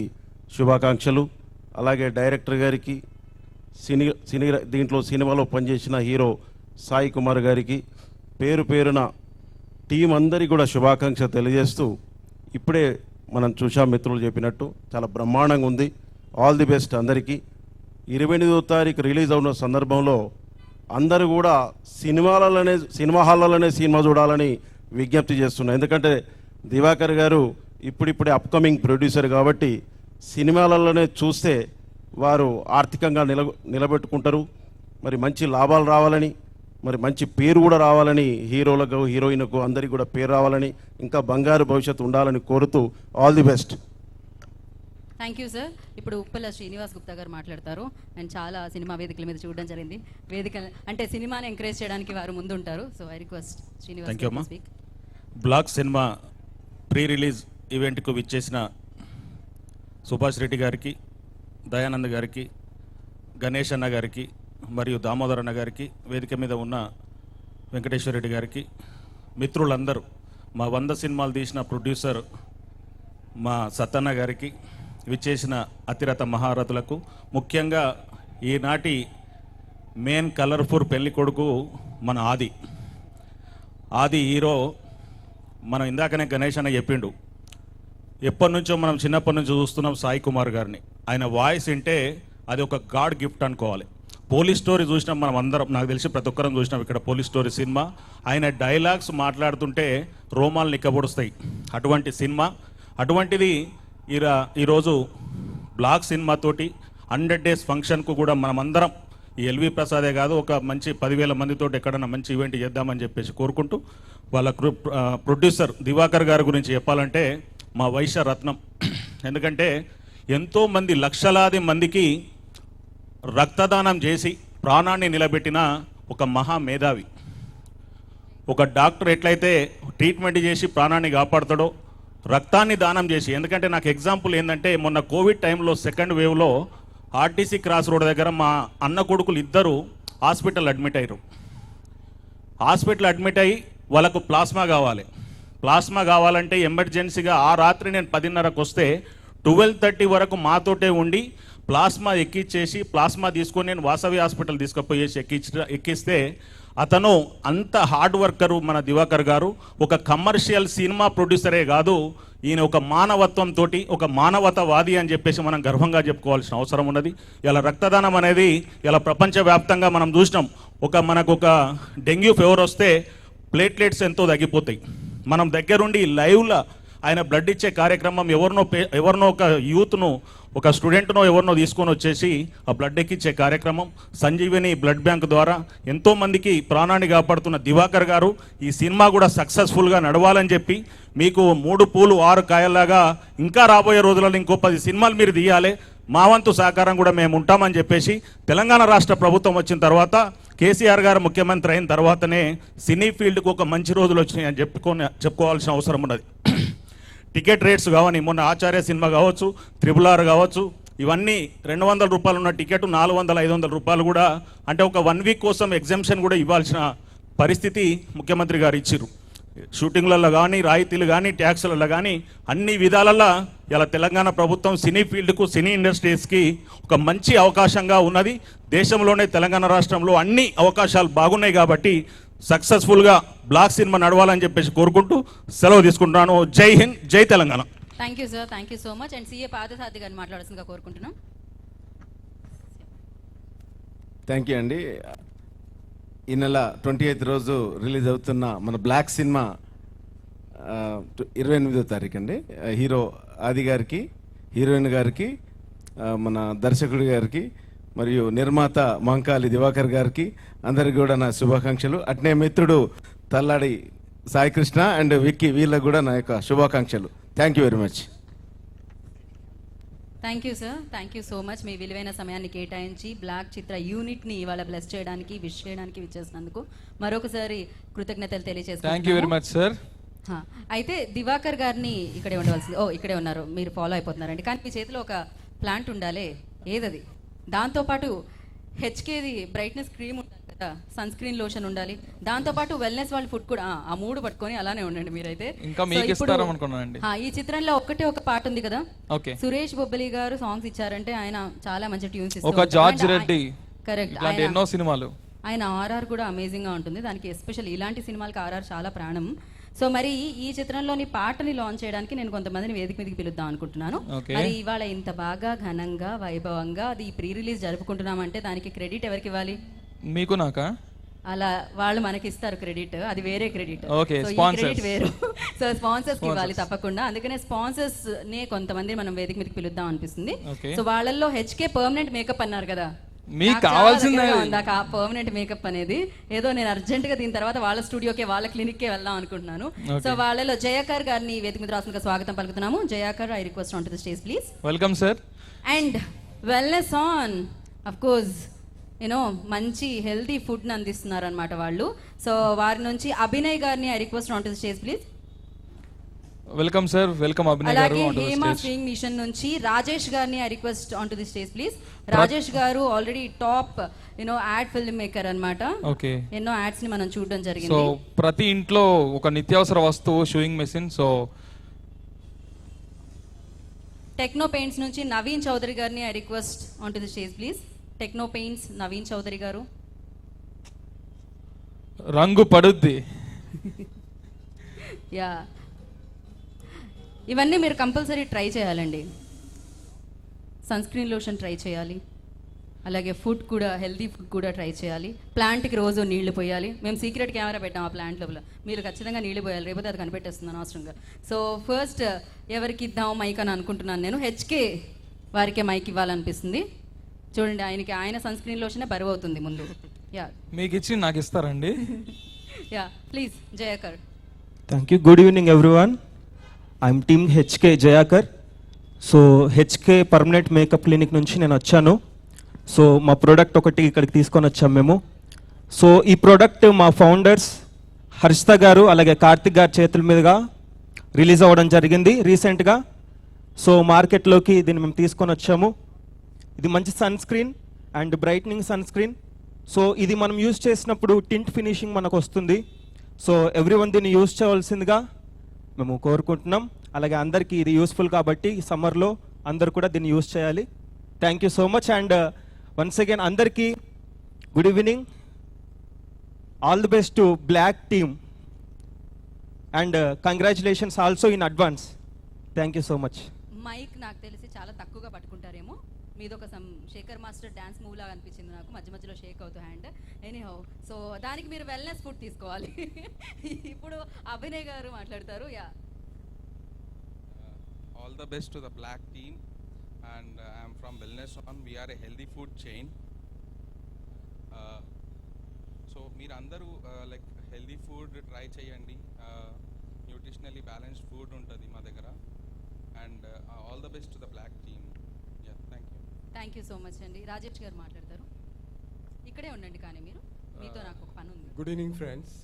Speaker 13: శుభాకాంక్షలు, అలాగే డైరెక్టర్ గారికి, దీంట్లో సినిమాలో పనిచేసిన హీరో సాయి కుమార్ గారికి పేరు పేరున టీం అందరికీ కూడా శుభాకాంక్షలు తెలియజేస్తూ, ఇప్పుడే మనం చూసాం మిత్రులు చెప్పినట్టు చాలా బ్రహ్మాండంగా ఉంది. ఆల్ ది బెస్ట్ అందరికీ. 28వ తారీఖు రిలీజ్ అవుతున్న సందర్భంలో అందరూ కూడా సినిమా హాళ్ళలోనే సినిమా చూడాలని విజ్ఞప్తి చేస్తున్నారు. ఎందుకంటే దివాకర్ గారు ఇప్పుడిప్పుడే అప్కమింగ్ ప్రొడ్యూసర్ కాబట్టి సినిమాలలోనే చూస్తే వారు ఆర్థికంగా నిలబెట్టుకుంటారు. మరి మంచి లాభాలు రావాలని, మరి మంచి పేరు కూడా రావాలని, హీరోలకు హీరోయిన్కు అందరికీ కూడా పేరు రావాలని, ఇంకా బంగారు భవిష్యత్తు ఉండాలని కోరుతూ all the best.
Speaker 1: Thank you sir. ఇప్పుడు ఉప్పల శ్రీనివాస్ గుప్తా గారు మాట్లాడతారు. అండ్ చాలా సినిమా వేదికల మీద చూడడం జరిగింది. వేదిక అంటే సినిమాని ఎంకరేజ్ చేయడానికి వారు ముందు ఉంటారు. So I request Srinivas.
Speaker 5: Thank you అమ్మా. బ్లాక్ సినిమా ప్రీ రిలీజ్ ఈవెంట్కు విచ్చేసిన సుభాష్ రెడ్డి గారికి, దయానంద్ గారికి, గణేష్ అన్న గారికి, మరియు దామోదర్ అన్న గారికి, వేదిక మీద ఉన్న వెంకటేశ్వర రెడ్డి గారికి, మిత్రులందరూ, మా 100 సినిమాలు తీసిన ప్రొడ్యూసర్ మా సత్తన్న గారికి, విచ్చేసిన అతిరథ మహారథులకు, ముఖ్యంగా ఈనాటి మెయిన్ కలర్ఫుల్ పెళ్లి కొడుకు మన ఆది హీరో. మనం ఇందాకనే గణేష్ అన్న చెప్పిండు, ఎప్పటి నుంచో మనం చిన్నప్పటి నుంచి చూస్తున్నాం సాయి కుమార్ గారిని. ఆయన వాయిస్ వింటే అది ఒక గాడ్ గిఫ్ట్ అనుకోవాలి. పోలీస్ స్టోరీ చూసినాం మనం అందరం, నాకు తెలిసి ప్రతి ఒక్కరం చూసినాం ఇక్కడ పోలీస్ స్టోరీ సినిమా. ఆయన డైలాగ్స్ మాట్లాడుతుంటే రోమాలు నిక్కబొడుస్తాయి, అటువంటి సినిమా. అటువంటిది ఈరోజు బ్లాక్ సినిమాతోటి 100 డేస్ ఫంక్షన్కు కూడా మనమందరం ఈ ఎల్వి ప్రసాదే కాదు, ఒక మంచి 10,000 మందితో ఎక్కడన్నా మంచి ఈవెంట్ చేద్దామని చెప్పేసి కోరుకుంటూ, వాళ్ళ ప్రొడ్యూసర్ దివాకర్ గారి గురించి చెప్పాలంటే మా వైశ్య రత్నం. ఎందుకంటే ఎంతోమంది లక్షలాది మందికి రక్తదానం చేసి ప్రాణాన్ని నిలబెట్టిన ఒక మహా మేధావి. ఒక డాక్టర్ ఎట్లయితే ట్రీట్మెంట్ చేసి ప్రాణాన్ని కాపాడుతాడో, రక్తాన్ని దానం చేసి. ఎందుకంటే నాకు ఎగ్జాంపుల్ ఏంటంటే, మొన్న కోవిడ్ టైంలో 2nd వేవ్లో ఆర్టీసీ క్రాస్ రోడ్ దగ్గర మా అన్న కొడుకులు ఇద్దరు హాస్పిటల్ అడ్మిట్ అయ్యారు. హాస్పిటల్ అడ్మిట్ అయ్యి
Speaker 14: వాళ్ళకు ప్లాస్మా కావాలి. ప్లాస్మా కావాలంటే ఎమర్జెన్సీగా ఆ రాత్రి నేను 10:30కు వస్తే 12:30 వరకు మాతోటే ఉండి ప్లాస్మా ఎక్కిచ్చేసి ప్లాస్మా తీసుకొని నేను వాసవి హాస్పిటల్ తీసుకుపోయేసి ఎక్కిస్తే అతను అంత హార్డ్ వర్కరు మన దివాకర్ గారు. ఒక కమర్షియల్ సినిమా ప్రొడ్యూసరే కాదు, ఈయన ఒక మానవత్వంతో ఒక మానవతావాది అని చెప్పేసి మనం గర్వంగా చెప్పుకోవాల్సిన అవసరం ఉన్నది. ఇలా రక్తదానం అనేది ఇలా ప్రపంచవ్యాప్తంగా మనం చూసినాం. మనకు ఒక డెంగ్యూ ఫీవర్ వస్తే ప్లేట్లెట్స్ ఎంతో తగ్గిపోతాయి. మనం దగ్గరుండి లైవ్లో ఆయన బ్లడ్ ఇచ్చే కార్యక్రమం ఎవరినో ఒక యూత్ను, ఒక స్టూడెంట్నో ఎవరినో తీసుకొని వచ్చేసి ఆ బ్లడ్ ఎక్కిచ్చే కార్యక్రమం సంజీవిని బ్లడ్ బ్యాంక్ ద్వారా ఎంతోమందికి ప్రాణాన్ని కాపాడుతున్న దివాకర్ గారు ఈ సినిమా కూడా సక్సెస్ఫుల్గా నడవాలని చెప్పి మీకు 3 పూలు 6 కాయల్లాగా ఇంకా రాబోయే రోజులలో ఇంకో 10 సినిమాలు మీరు తీయాలి, మా వంతు సహకారం కూడా మేము ఉంటామని చెప్పేసి తెలంగాణ రాష్ట్ర ప్రభుత్వం వచ్చిన తర్వాత కేసీఆర్ గారు ముఖ్యమంత్రి అయిన తర్వాతనే సినీ ఫీల్డ్కు ఒక మంచి రోజులు వచ్చినాయని చెప్పుకోవాల్సిన అవసరం ఉన్నది. టికెట్ రేట్స్ కావని మొన్న ఆచార్య సినిమా కావచ్చు, RRR కావచ్చు, ఇవన్నీ 200 రూపాయలు ఉన్న టికెట్ 400-500 రూపాయలు కూడా, అంటే ఒక 1 వీక్ కోసం ఎగ్జామ్షన్ కూడా ఇవ్వాల్సిన పరిస్థితి ముఖ్యమంత్రి గారు ఇచ్చిర్రు. షూటింగ్లలో కానీ, రాయితీలు కానీ, ట్యాక్సులలో కానీ అన్ని విధాలలో ఇలా తెలంగాణ ప్రభుత్వం సినీ ఫీల్డ్కు, సినీ ఇండస్ట్రీస్కి ఒక మంచి అవకాశంగా ఉన్నది. దేశంలోనే తెలంగాణ రాష్ట్రంలో అన్ని అవకాశాలు బాగున్నాయి కాబట్టి సక్సెస్ఫుల్గా బ్లాక్ సినిమా నడవాలని చెప్పేసి కోరుకుంటూ సెలవు తీసుకుంటున్నాను. జై హింద్, జై Telangana.
Speaker 1: Thank you sir, thank you so much. And CA Parthasarathi గారిని మాట్లాడాల్సిందిగా కోరుకుంటున్నాం.
Speaker 12: థ్యాంక్ యూ అండి. ఈ నెల 28వ రోజు రిలీజ్ అవుతున్న మన బ్లాక్ సినిమా 28వ తారీఖు అండి. హీరో ఆది గారికి, హీరోయిన్ గారికి, మన దర్శకుడి గారికి మరియు నిర్మాత మంకాలి దివాకర్ గారికి అందరికి కూడా నా శుభాకాంక్షలు. అట్నే మిత్రుడు తల్లాడి సాయికృష్ణ అండ్ విక్కీ వీళ్ళకు కూడా నా యొక్క శుభాకాంక్షలు. Thank you very much.
Speaker 1: Thank you sir, thank you so much. మీ విలువైన సమయాన్ని కేటాయించి బ్లాక్ చిత్ర యూనిట్ని ఇవాళ బ్లెస్ చేయడానికి, విష్ చేయడానికి విచ్చేసినందుకు మరొకసారి కృతజ్ఞతలు తెలియజేస్తున్నాను.
Speaker 2: Thank you very much sir.
Speaker 1: అయితే దివాకర్ గారిని ఇక్కడే ఉండవలసింది. ఇక్కడే ఉన్నారు, మీరు ఫాలో అయిపోతున్నారండి. కానీ మీ చేతిలో ఒక ప్లాంట్ ఉండాలి. ఏదది? దాంతోపాటు హెచ్కేది బ్రైట్నెస్ క్రీమ్ ఉంటుంది కదా, సన్ స్క్రీన్ లోషన్ ఉండాలి, దాంతోపాటు వెల్నెస్ వాళ్ళ ఫుడ్ కూడా. ఆ 3 పట్టుకొని అలానే ఉండండి మీరైతే.
Speaker 2: ఇంకా మీకు ఇస్తారనుకున్నానండి.
Speaker 1: ఈ చిత్రంలో ఒక పాట ఉంది కదా,
Speaker 2: ఓకే,
Speaker 1: సురేష్ బొబ్బలి గారు సాంగ్స్ ఇచ్చారంటే ఆయన చాలా మంచి ట్యూన్స్ ఇస్తారు.
Speaker 2: ఒక జార్జ్ రెడ్డి,
Speaker 1: కరెక్ట్,
Speaker 2: ఇలాంటి ఎన్నో సినిమాలు.
Speaker 1: ఆయన RR కూడా అమేజింగ్ గా ఉంటుంది. దానికి ఎస్పెషల్ ఇలాంటి సినిమాలకి RR చాలా ప్రాణం. సో మరి ఈ చిత్రంలోని పాటని లాంచ్ చేయడానికి నేను కొంతమందిని వేదిక మీదకి పిలుద్దాం అనుకుంటున్నాను. మరి ఇవాళ ఇంత బాగా ఘనంగా వైభవంగా అది ప్రీ రిలీజ్ జరుపుకుంటున్నామంటే దానికి క్రెడిట్ ఎవరికి ఇవ్వాలి?
Speaker 2: మీకు, నాకా?
Speaker 1: అలా వాళ్ళు మనకి ఇస్తారు క్రెడిట్, అది వేరే క్రెడిట్.
Speaker 2: క్రెడిట్
Speaker 1: వేరు. సో స్పాన్సర్స్ కి ఇవ్వాలి తప్పకుండా. అందుకనే స్పాన్సర్స్ నే కొంతమంది మనం వేదిక మీదకి పిలుద్దాం అనిపిస్తుంది. సో వాళ్ళల్లో HK పర్మనెంట్ మేకప్ అన్నారు కదా,
Speaker 2: మీకు కావాల్సింది
Speaker 1: పర్మనెంట్ మేకప్ అనేది. ఏదో నేను అర్జెంట్ గా దీని తర్వాత వాళ్ళ స్టూడియోకే, వాళ్ళ క్లినిక్ కే వెళ్దాం అనుకుంటున్నాను. సో వాళ్ళలో జయాకర్ గారిని వేదిక మీద రాసుకుని స్వాగతం పలుకుతున్నాము. Jayakar, I request on to the stage please.
Speaker 2: Welcome sir.
Speaker 1: And wellness on, of course మంచి హెల్తీ ఫుడ్ ని అందిస్తున్నారు అనమాట వాళ్ళు. సో వారి నుంచి అభినయ్ గారిని I request on to the stage please.
Speaker 2: Welcome sir, welcome Abhinay గారు.
Speaker 1: అలాగే హేమా స్వింగ్ మిషన్ నుంచి రాజేష్ గారిని I request on to the stage please. Rajesh గారు already top ad film maker అన్నమాట.
Speaker 2: ఓకే,
Speaker 1: ఎన్నో యాడ్స్ ని మనం చూడడం జరిగింది.
Speaker 2: సో ప్రతి ఇంట్లో ఒక నిత్యావసర వస్తువు sewing machine. So
Speaker 1: techno paints నుంచి నవీన్ చౌదరి గారిని I request on to the stage please. Techno paints Naveen Chowdary గారు.
Speaker 2: రంగు పడుద్ది.
Speaker 1: యా, ఇవన్నీ మీరు కంపల్సరీ ట్రై చేయాలండి. సన్ స్క్రీన్ లోషన్ ట్రై చేయాలి, అలాగే ఫుడ్ కూడా, హెల్తీ ఫుడ్ కూడా ట్రై చేయాలి. ప్లాంట్కి రోజు నీళ్లు పోయాలి. మేము సీక్రెట్ కెమెరా పెట్టాం ఆ ప్లాంట్ లోపల, మీరు ఖచ్చితంగా నీళ్లు పోయాలి, లేకపోతే అది కనిపెట్టేస్తుంది అనవసరంగా. సో ఫస్ట్ ఎవరికి ఇద్దాం మైక్ అని అనుకుంటున్నాను నేను. HK వారికే మైక్ ఇవ్వాలనిపిస్తుంది. చూడండి, ఆయన సన్ స్క్రీన్ లోషనే బరువు అవుతుంది ముందు. యా,
Speaker 2: మీకు ఇచ్చి నాకు ఇస్తారండి.
Speaker 1: Yeah please Jayakar.
Speaker 15: Thank you. Good evening everyone. I'm team HK Jayakar. So HK permanent makeup clinic నుంచి నేను వచ్చాను. సో మా ప్రోడక్ట్ ఒకటి ఇక్కడికి తీసుకొని వచ్చాం మేము. సో ఈ ప్రోడక్ట్ మా ఫౌండర్స్ హర్షిత గారు అలాగే కార్తిక్ గారి చేతుల మీదుగా రిలీజ్ అవ్వడం జరిగింది రీసెంట్గా. సో మార్కెట్లోకి దీన్ని మేము తీసుకొని వచ్చాము. ఇది మంచి sunscreen and brightening sunscreen. So ఇది మనం యూజ్ చేసినప్పుడు టింట్ ఫినిషింగ్ మనకు వస్తుంది. సో ఎవ్రీవన్ దీన్ని యూజ్ చేయవలసిందిగా మేము కోరుకుంటున్నాం. అలాగే అందరికీ ఇది యూస్ఫుల్ కాబట్టి ఈ సమ్మర్లో అందరు కూడా దీన్ని యూజ్ చేయాలి. Thank you so much. And once again అందరికీ good evening. All the best to black team and congratulations also in advance. Thank you so much.
Speaker 1: Mike నాకు తెలిసి చాలా తక్కువగా పట్టుకుంటారేమో. మీది ఒక శేఖర్ మాస్టర్ డ్యాన్స్ మూవ్ లాగా అనిపించింది నాకు, మధ్య మధ్యలో షేక్ అవుతూ హ్యాండ్. ఎనీహౌ, సో దానికి మీరు వెల్నెస్ ఫుడ్ తీసుకోవాలి. ఇప్పుడు అభినయ్ గారు మాట్లాడతారు. Yeah,
Speaker 16: all the best to the black team, and I am from Wellness On. We are a healthy food chain. So మీరు అందరూ లైక్ హెల్దీ ఫుడ్ ట్రై చేయండి. న్యూట్రిషనల్లీ బ్యాలెన్స్డ్ ఫుడ్ ఉంటుంది మా దగ్గర. And all the best to the black team. Ya,
Speaker 1: thank you so much అండి. రాజేష్ గారు మాట్లాడతారు. ఇక్కడే ఉండండి, కానీ మీరు మీతో నాకు ఒక పని ఉంది.
Speaker 17: Good evening friends.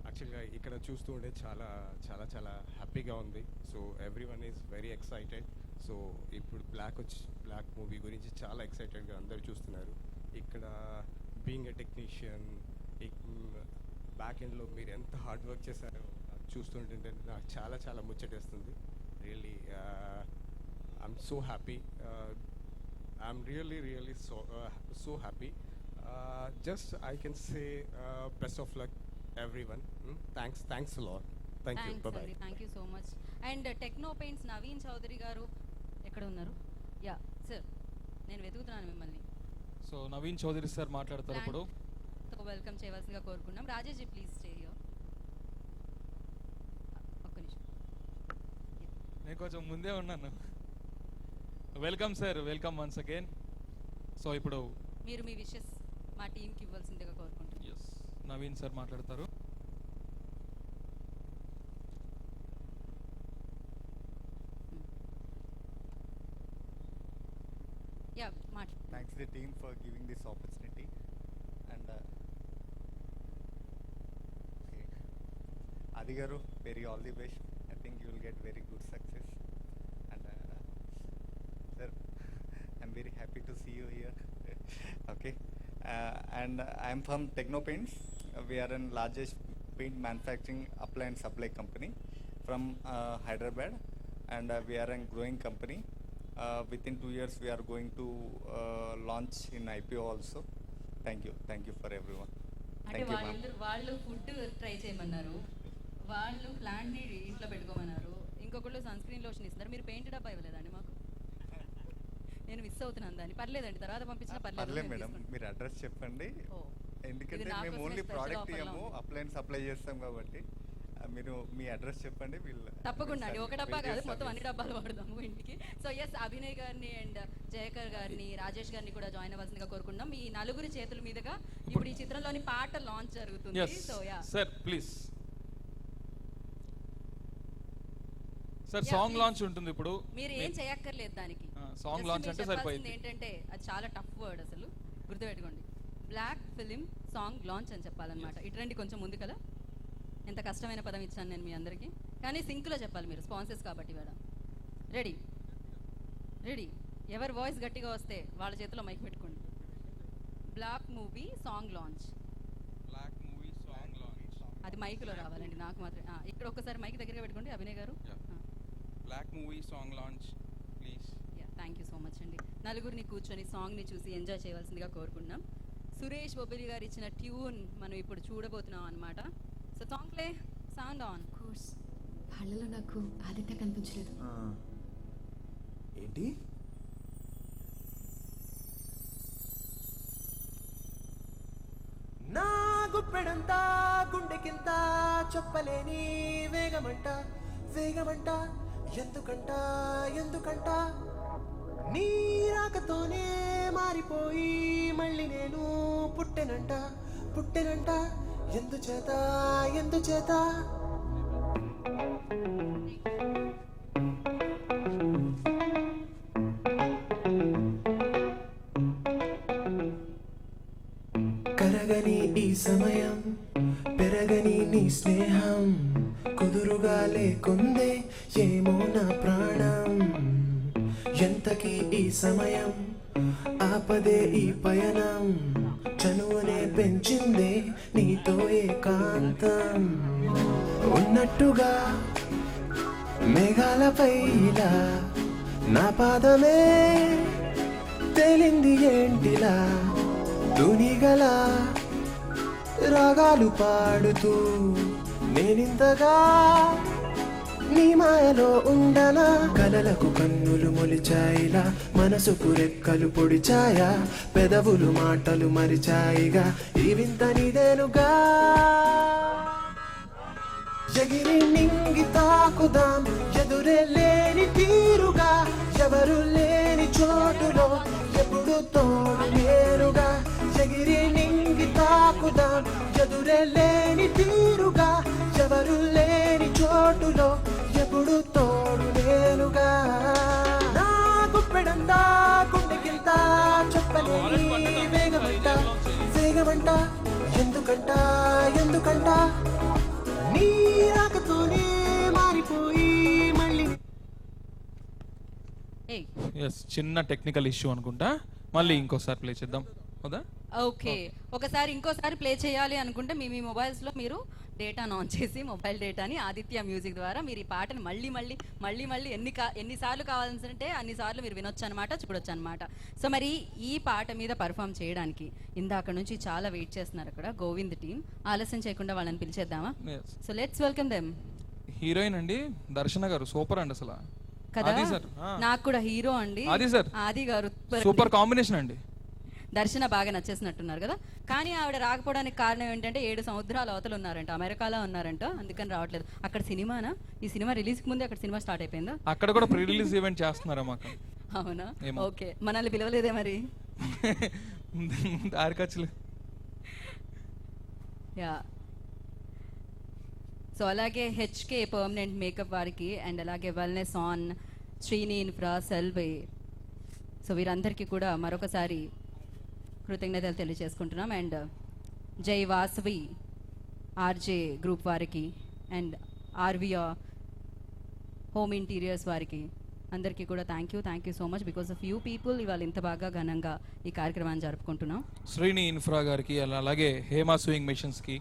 Speaker 17: యాక్చువల్గా ఇక్కడ చూస్తూ ఉంటే చాలా చాలా చాలా హ్యాపీగా ఉంది. So everyone is very excited. So ఇప్పుడు బ్లాక్ మూవీ గురించి చాలా ఎక్సైటెడ్గా అందరు చూస్తున్నారు. ఇక్కడ బీయింగ్ ఎ టెక్నీషియన్, బ్యాక్ ఎండ్లో మీరు ఎంత హార్డ్ వర్క్ చేశారో చూస్తుంటే నాకు చాలా చాలా ముచ్చటేస్తుంది. Really I'm so happy. I'm really so happy. Just I can say best of luck everyone. Thanks a lot. Thank you. Bye bye.
Speaker 1: Thank you so much. And Techno paints Naveen Chowdary గారు ఎక్కడ ఉన్నారు? Yeah sir, నేను వెతుకుతున్నాను మిమ్మల్ని.
Speaker 2: So Naveen Chowdary sir మాట్లాడతారు ఇప్పుడు.
Speaker 1: Welcome చేయవలసిందిగా కోరుకున్నాం. Rajesh ji please stay here. ఒక్క నిమిషం,
Speaker 2: నేను కొంచెం ముందే ఉన్నాను. Welcome sir, welcome once again. So ఇప్పుడు
Speaker 1: మీరు మీ విషెస్ మా టీంకి ఇవ్వాల్సిందిగా కోరుకుంటున్నాను.
Speaker 2: ఎస్, నవీన్ సార్ మాట్లాడతారు.
Speaker 1: Ya,
Speaker 18: Thanks to the team for giving this opportunity. And Adi garu, very all the best. I think you will get very good success. And sir, I'm very happy to see you here. Okay. And I'm from Techno Paints. We are the largest paint manufacturing appliance supply company from Hyderabad, and we are a growing company. Within 2 years, we are going to launch in IPO also. Thank you for everyone.
Speaker 1: అంటే వాళ్ళు food try చేయమన్నారు, వాళ్ళు plant ని ఇంట్లో పెట్టుకోమన్నారు, ఇంకొకళ్ళు sun screen lotion ఇస్తున్నారు. మీరు paint డబ్బా ఇవ్వలేదండి మాకు? నేను మిస్ అవుతున్నాను దాన్ని. పర్లేదండి, తర్వాత పంపించినా
Speaker 18: పర్లేదు మేడం. మీరు అడ్రస్ చెప్పండి, ఎందుకంటే మేము ఓన్లీ ప్రోడక్ట్ ఇవ్వము, అప్లయన్స్ సప్లై చేస్తాం కాబట్టి మీరు మీ అడ్రస్ చెప్పండి.
Speaker 1: తప్పకుండా అండి, ఒక డబ్బా కాదు, మొత్తం అన్ని డబ్బాలు వాడదాము ఇంటికి. సో ఎస్, అభినయ్ గారిని అండ్ జయకర్ గారిని, రాజేష్ గారిని కూడా జాయిన్ అవ్వాల్సిందిగా కోరుకుంటున్నాం. ఈ నలుగురి చేతుల మీదుగా ఇప్పుడు ఈ చిత్రంలోని పాట లాంచ్ జరుగుతుంది. So yeah
Speaker 2: sir please. Sir song launch ఉంటుంది ఇప్పుడు.
Speaker 1: మీరు ఏం చేయక్కర్లేదు దానికి.
Speaker 2: సాంగ్ లాంచ్ అంటే సరిపోయింది.
Speaker 1: ఏంటంటే అది చాలా టఫ్ వర్డ్, అసలు గుర్తుపెట్టుకోండి. బ్లాక్ ఫిలిం సాంగ్ లాంచ్ అని చెప్పాలన్నమాట. ఇటువంటి కొంచెం ముందు కదా, ఎంత కష్టమైన పదం ఇచ్చాను నేను మీ అందరికీ, కానీ సింక్లో చెప్పాలి మీరు, స్పాన్సర్స్ కాబట్టి మేడం. రెడీ. ఎవరి వాయిస్ గట్టిగా వస్తే వాళ్ళ చేతిలో మైక్ పెట్టుకోండి. Black movie song launch. అది మైక్లో రావాలండి, నాకు మాత్రం. ఇక్కడ ఒక్కసారి మైక్ దగ్గరగా పెట్టుకోండి అభినయ్ గారు.
Speaker 16: Black movie song launch please.
Speaker 1: Thank you so much అండి. నలుగురిని కూర్చొని సాంగ్ని చూసి ఎంజాయ్ చేయవలసిందిగా కోరుకుంటున్నాం. సురేష్ బొబ్బిలి గారు ఇచ్చిన ట్యూన్ మనం ఇప్పుడు చూడబోతున్నాం అన్నమాట. So song play, sound on.
Speaker 9: Course వాళ్ళలో నాకు ఆదిత్య కనిపించలేదు.
Speaker 19: ఏంటి? నా గుప్పెడంతా గుండెకింత చెప్పలేని వేగమంట ఎందుకంట నీ రాకతోనే మారిపోయి మళ్ళీ నేను పుట్టెనంట ఎందుచేత కరగని ఈ సమయం, పెరగని నీ స్నేహం, కుదురుగా లేకుందే ఏమో నా ప్రాణం. ఎంతకీ ఈ సమయం, ఆపదే ఈ పయనం, చనువునే పెంచిందే నీ నీతో ఏకాంతం ఉన్నట్టుగా మేఘాలపై ఇలా నా పాదమే తేలింది ఏంటిలా తునిగల రాగాలు పాడుతూ నేనింతగా నీ మాయలో ఉండనా కలలకు కన్నులు మొలిచాయిలా మనసుకు రెక్కలు పొడిచాయా పెదవులు మాటలు మరిచాయిగా ఈ వింత నీదేనుగా ఎగిరి నింగి తాకుదాం ఎదురే లేని తీరుగా ఎవరు లేని చోటులో ఎప్పుడు తోడు లేరుగా ఎగిరి నింగి తాకుదాం ఎదురే లేని తీరుగా ఎవరు లేని చోటులో ఎప్పుడు తోడు లేరుగా నా గుప్పెడంతా గుండెకింత చెప్పలేని వేగమంట వేగమంట ఎందుకంట ఎందుకంట నీ రాకతోనే మారిపోయి మళ్ళీ
Speaker 2: ఎస్ చిన్న టెక్నికల్ ఇష్యూ అనుకుంటా మళ్ళీ ఇంకోసారి ప్లే చేద్దాం కదా
Speaker 1: ఓకే ఒకసారి ఇంకోసారి ప్లే చేయాలి అనుకుంటే మీ మొబైల్స్లో మీరు డేటాను ఆన్ చేసి మొబైల్ డేటాని ఆదిత్య మ్యూజిక్ ద్వారా మీరు ఈ పాటను మళ్ళీ ఎన్నిసార్లు కావాల్సింటే అన్నిసార్లు మీరు వినొచ్చు అనమాట చూడొచ్చు అనమాట సో మరి ఈ పాట మీద పర్ఫామ్ చేయడానికి ఇందాక నుంచి చాలా వెయిట్ చేస్తున్నారు అక్కడ గోవింద్ టీం ఆలస్యం చేయకుండా వాళ్ళని పిలిచేద్దామా so let's welcome them
Speaker 2: heroine అండి దర్శన గారు సూపర్ అండి అసలు
Speaker 1: కదా
Speaker 2: ఆది సార్
Speaker 1: నాకు కూడా హీరో అండి
Speaker 2: ఆది సార్
Speaker 1: ఆది గారు
Speaker 2: సూపర్ కాంబినేషన్ అండి
Speaker 1: దర్శన బాగా నచ్చేసినట్టున్నారు కదా కానీ ఆవిడ రాకపోవడానికి కారణం ఏంటంటే 7 సముద్రాల అవతలు ఉన్నారంట అమెరికాలో ఉన్నారంట అందుకని రావట్లేదు అక్కడ సినిమానా ఈ సినిమా రిలీజ్ కి ముందే అక్కడ సినిమా స్టార్ట్ అయిపోయిందా
Speaker 2: అక్కడ కూడా ప్రీ రిలీజ్ ఈవెంట్ చేస్తున్నారా మాకు
Speaker 1: అవునా ఓకే మనల్ని పిలవలేదే మరి
Speaker 2: దారికచ్చులు
Speaker 1: యా సో అలాగే హెచ్కే పర్మనెంట్ మేకప్ వారికి అండ్ అలాగే వెల్నెస్ ఆన్ శ్రీని ఇన్ఫ్రా సెల్వే సో వీరందరికీ కూడా మరొకసారి కృతజ్ఞతలు తెలియజేసుకుంటున్నాం and Jai Vasavi RJ group వారికి అండ్ ఆర్విఆర్ హోమ్ ఇంటీరియర్స్ వారికి అందరికీ కూడా thank you so much because of you people ఇవాళ ఇంత బాగా ఘనంగా ఈ కార్యక్రమాన్ని జరుపుకుంటున్నాం
Speaker 2: శ్రీని ఇన్ఫ్రా గారికి అలాగే హేమా స్వింగ్ మిషన్స్కి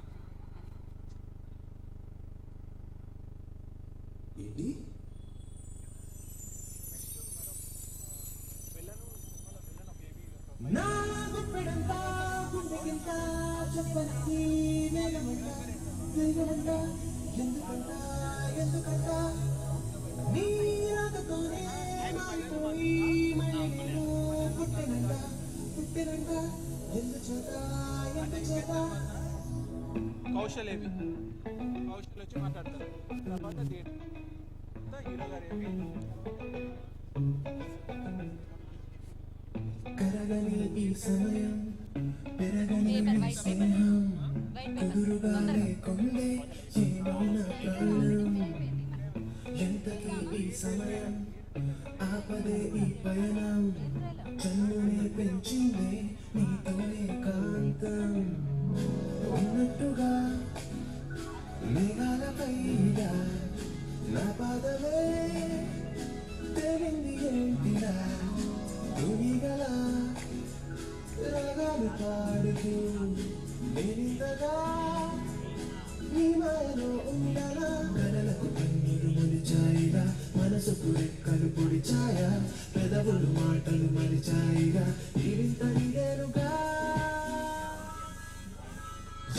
Speaker 8: కౌశల్ వచ్చి మాట్లాడతారు తర్వాత హీరో గారు
Speaker 19: కరగని ఈ సమయం పెరగని నీ స్నేహం కుదురుగా లేకుండే ఏమౌన ప్రాణం ఎంతకీ ఈ సమయం ఆపదే ఈ పయనం చన్నునే పెంచిందే నీతో ఏకాంతం ఉన్నట్టుగా మేఘాలపై నా పాదమే తేలింది ఏంటిలా తునిగల రాగాలు పాడుతూ నేనింతగా నీ మాయలో ఉండనా కలలకు కన్నులు మొలిచాయిగా మనసుకు రెక్కలు పొడిచాయా పెదవులు మాటలు మరిచాయిగా ఈ వింత నీదేనుగా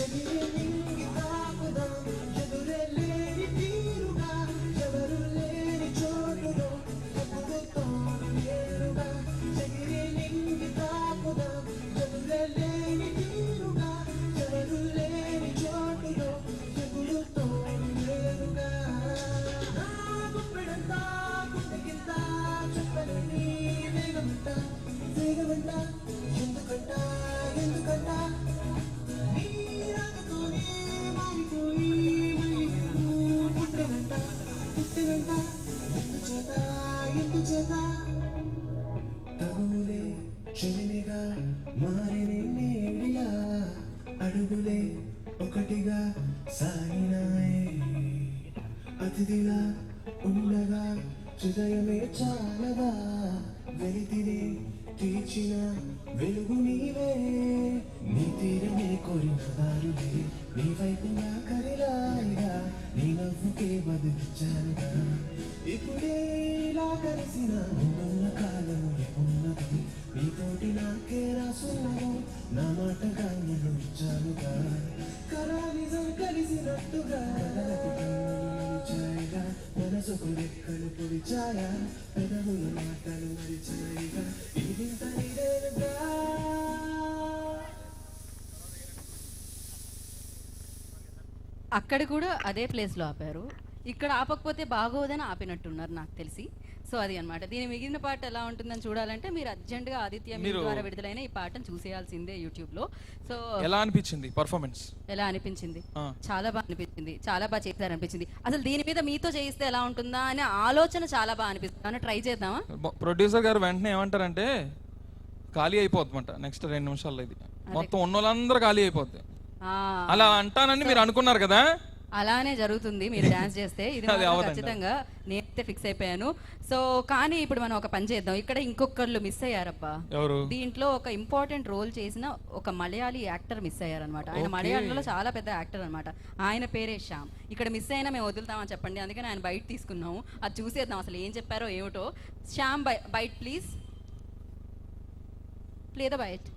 Speaker 19: ఎగిరి నింగి తాకుదాం ఎదురే లేని తీరుగా ఎవరు లేని చోటులో ఎప్పుడు తోడు లేరుగా ఎగిరి నింగి తాకుదాం ఎదురే లేని తీరుగా ఎవరు లేని చోటులో ఎప్పుడు తోడు లేరుగా నా గుప్పెడంతా గుండెకింత చెప్పలేని వేగమంట వేగమంట ఎందుకంట ఎందుకంట తగులే చెలిమిగా మారిని నేడిలా అడుగులే ఒకటిగా సాగినాయే అతిథిలా ఉండగా హృదయమే చాలగా వెలితిని తీర్చిన వెలుగు నీవే నీ తీరమే కోరి దారులే నీ వైపు నా కదిలాయిగా నీ నవ్వుకే బదులిచ్చానుగా ఇప్పుడే ఇలా కలిసిన ఉన్న కాలము ఉన్నది నీతోటి నాకే రాసున్నదో నా మాటగా నేను ఇచ్చానుగా కళా నిజం కలిసినట్టుగా కలలకు నిలిచాయిగా మనసుకు రెక్కలు పొడిచాయా పెదవుల మాటలు మరిచాయిగా ఇదింత ఇదేనుగా.
Speaker 1: అక్కడ కూడా అదే ప్లేస్లో ఆపారు, ఇక్కడ ఆపకపోతే బాగోదని ఆపినట్టున్నారు నాకు తెలిసి. సో అది అన్నమాట. దీని మిగిలిన పాట ఎలా ఉంటుందని చూడాలంటే మీరు అర్జెంటుగా ఆదిత్య మీడియా ద్వారా విడుదలైన ఈ పాటను చూసేయాల్సిందే యూట్యూబ్లో. సో
Speaker 2: ఎలా అనిపించింది పర్ఫార్మెన్స్?
Speaker 1: ఎలా అనిపించింది? చాలా బాగా అనిపించింది, చాలా బాగా చేశారు అనిపించింది. అసలు దీని మీద మీతో చేయిస్తే ఎలా ఉంటుందా అనే ఆలోచన చాలా బాగా అనిపిస్తుంది. ట్రై చేద్దామా?
Speaker 2: ప్రొడ్యూసర్ గారు వెంటనే ఏమంటారంటే ఖాళీ అయిపోతుందంట నెక్స్ట్ 2 నిమిషాల్లో, ఇది మొత్తం ఉన్న వాళ్ళందరూ ఖాళీ అయిపోద్ది. అలా అంటానని మీరు అనుకున్నారు కదా,
Speaker 1: అలానే జరుగుతుంది మీరు డాన్స్ చేస్తే. ఇది ఖచ్చితంగా నేనైతే ఫిక్స్ అయిపోయాను. సో కానీ ఇప్పుడు మనం ఒక పని చేద్దాం. ఇక్కడ ఇంకొకళ్ళు మిస్ అయ్యారబ్బా. దీంట్లో ఒక ఇంపార్టెంట్ రోల్ చేసిన ఒక మలయాళీ యాక్టర్ మిస్ అయ్యారనమాట. ఆయన మలయాళంలో చాలా పెద్ద యాక్టర్ అనమాట. ఆయన పేరే శ్యామ్. ఇక్కడ మిస్ అయినా మేము వదులుతామని చెప్పండి, అందుకని ఆయన బయట తీసుకున్నాము. అది చూసేద్దాం అసలు ఏం చెప్పారో ఏమిటో. శ్యామ్ బయట ప్లీజ్, ప్లే ద బైట్.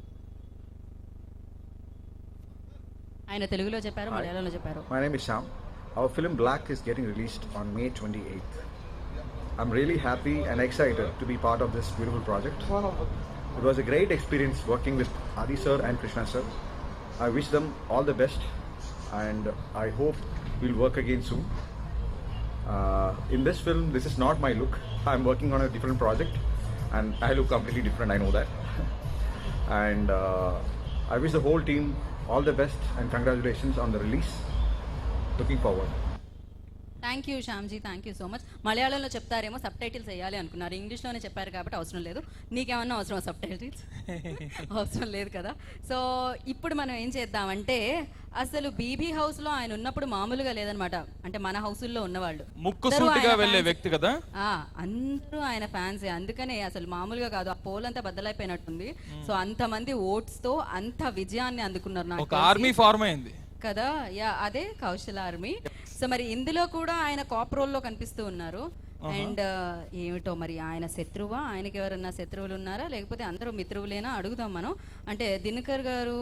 Speaker 1: ఆయన తెలుగులో చెప్పారు, మలయాళంలో చెప్పారు.
Speaker 20: My name is Sham. Our film Black is getting released on May 28th. I'm really happy and excited to be part of this beautiful project. It was a great experience working with Adi sir and Krishna sir. I wish them all the best and I hope we'll work again soon. In this film, this is not my look. I'm working on a different project and I look completely different, I know that. And I wish the whole team all the best and congratulations on the release. Looking forward.
Speaker 1: Thank you Shyamji, thank you so much. మలయాళంలో చెప్తారేమో, sub titles వేయాలి అనుకున్నారు. ఇంగ్లీష్లోనే చెప్పారు కాబట్టి అవసరం లేదు. నీకేమన్నా అవసరం సబ్ టైటిల్స్? అవసరం లేదు కదా. సో ఇప్పుడు మనం ఏం చేద్దామంటే, అసలు బీబీ హౌస్లో ఆయన ఉన్నప్పుడు మామూలుగా లేదనమాట. అంటే మన హౌసుల్లో ఉన్నవాళ్ళు
Speaker 2: ముక్కుసూటిగా వెళ్ళే వ్యక్తి కదా,
Speaker 1: అందరూ ఆయన ఫ్యాన్సే. అందుకనే అసలు మామూలుగా కాదు, ఆ పోల్ అంతా బద్దలైపోయినట్టుంది. సో అంతమంది ఓట్స్తో అంత విజయాన్ని అందుకున్నారు. నాకు
Speaker 2: ఒక ఆర్మీ ఫార్మ్ అయింది
Speaker 1: కదా. యా, అదే కౌశల్ ఆర్మీ. సో మరి ఇందులో కూడా ఆయన కాప్ రోల్లో కనిపిస్తూ ఉన్నారు. అండ్ ఏమిటో మరి ఆయన శత్రువా, ఆయనకి ఎవరన్నా శత్రువులు ఉన్నారా లేకపోతే అందరూ మిత్రువులేనా అడుగుదాం మనం. అంటే దినకర్ గారు,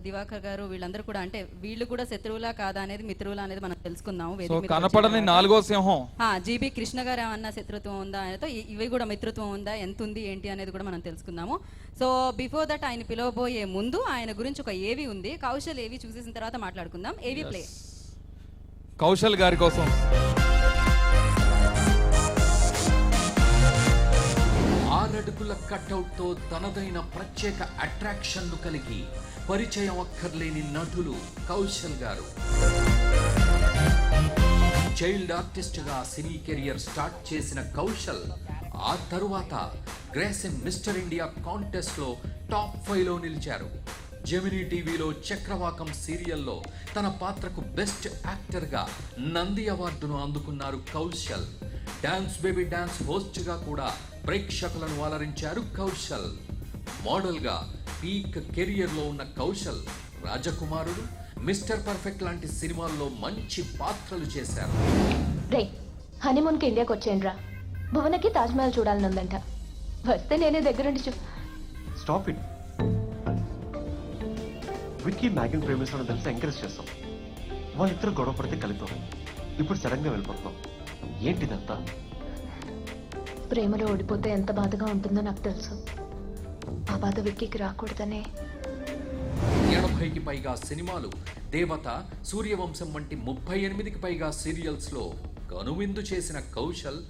Speaker 1: దివాకర్ గారు వీళ్ళందరూ కూడా, అంటే వీళ్ళు కూడా శత్రువులా కాదా అనేది, మిత్రువులా అనేది మనం తెలుసుకుందాం.
Speaker 2: కనపడని 4వ సింహం
Speaker 1: జీబీ కృష్ణ గారు ఏమన్నా శత్రుత్వం ఉందా ఆయనతో, ఇవి కూడా మిత్రత్వం ఉందా, ఎంత ఉంది ఏంటి అనేది కూడా మనం తెలుసుకుందాము. సో బిఫోర్ దట్ ఆయన పిలవబోయే ముందు ఆయన గురించి ఒక ఏవి ఉంది. కౌశల్ ఏవి చూసేసిన తర్వాత మాట్లాడుకుందాం. ఏవి ప్లే.
Speaker 2: కౌశల్ గారి కోసం
Speaker 3: 6 అడుగుల కట్అవుట్తో తనదైన ప్రత్యేక అట్రాక్షన్ను కలిగి పరిచయం అక్కర్లేని నటులు కౌశల్ గారు. చైల్డ్ ఆర్టిస్ట్గా సినీ కెరియర్ స్టార్ట్ చేసిన కౌశల్ ఆ తరువాత గ్రేసెమ్ మిస్టర్ ఇండియా కాంటెస్ట్లో టాప్ 5లో నిలిచారు. జెమినీ టీవీలో చక్రవాకం సీరియల్లో తన పాత్రకు బెస్ట్ యాక్టర్గా నంది అవార్డును అందుకున్నారు కౌశల్. డాన్స్ బేబీ డాన్స్ హోస్ట్గా కూడా ప్రేక్షకులను అలరించారు కౌశల్. మోడల్గా పీక్ కెరియర్లో ఉన్న కౌశల్ రాజకుమారుడు, మిస్టర్ పర్ఫెక్ట్ లాంటి సినిమాల్లో మంచి పాత్రలు చేశారు.
Speaker 21: రే, హనీమూన్కి ఇండియాకి వచ్చేయండిరా. భువనకి తాజ్మహల్ చూడాలనుందంట. వస్తే నేనే దగ్గరుండి
Speaker 22: స్టాప్ ఇట్. విక్కీ మ్యాగన్ ప్రేమిస్తాను తెలిసి ఎంకరేజ్ చేస్తాం. వాళ్ళిద్దరు గొడవ పడితే కలిపాం. ఇప్పుడు సడన్గా వెళ్ళిపోతున్నాం. ఏంటిదంతా?
Speaker 21: ప్రేమలో ఓడిపోతే ఎంత బాధగా ఉంటుందో నాకు తెలుసు. ఆ బాధ విక్కీకి రాకూడదనే
Speaker 3: 80కి పైగా సినిమాలు, దేవత, సూర్యవంశం వంటి 38కి పైగా సీరియల్స్లో కనువిందు చేసిన కౌశల్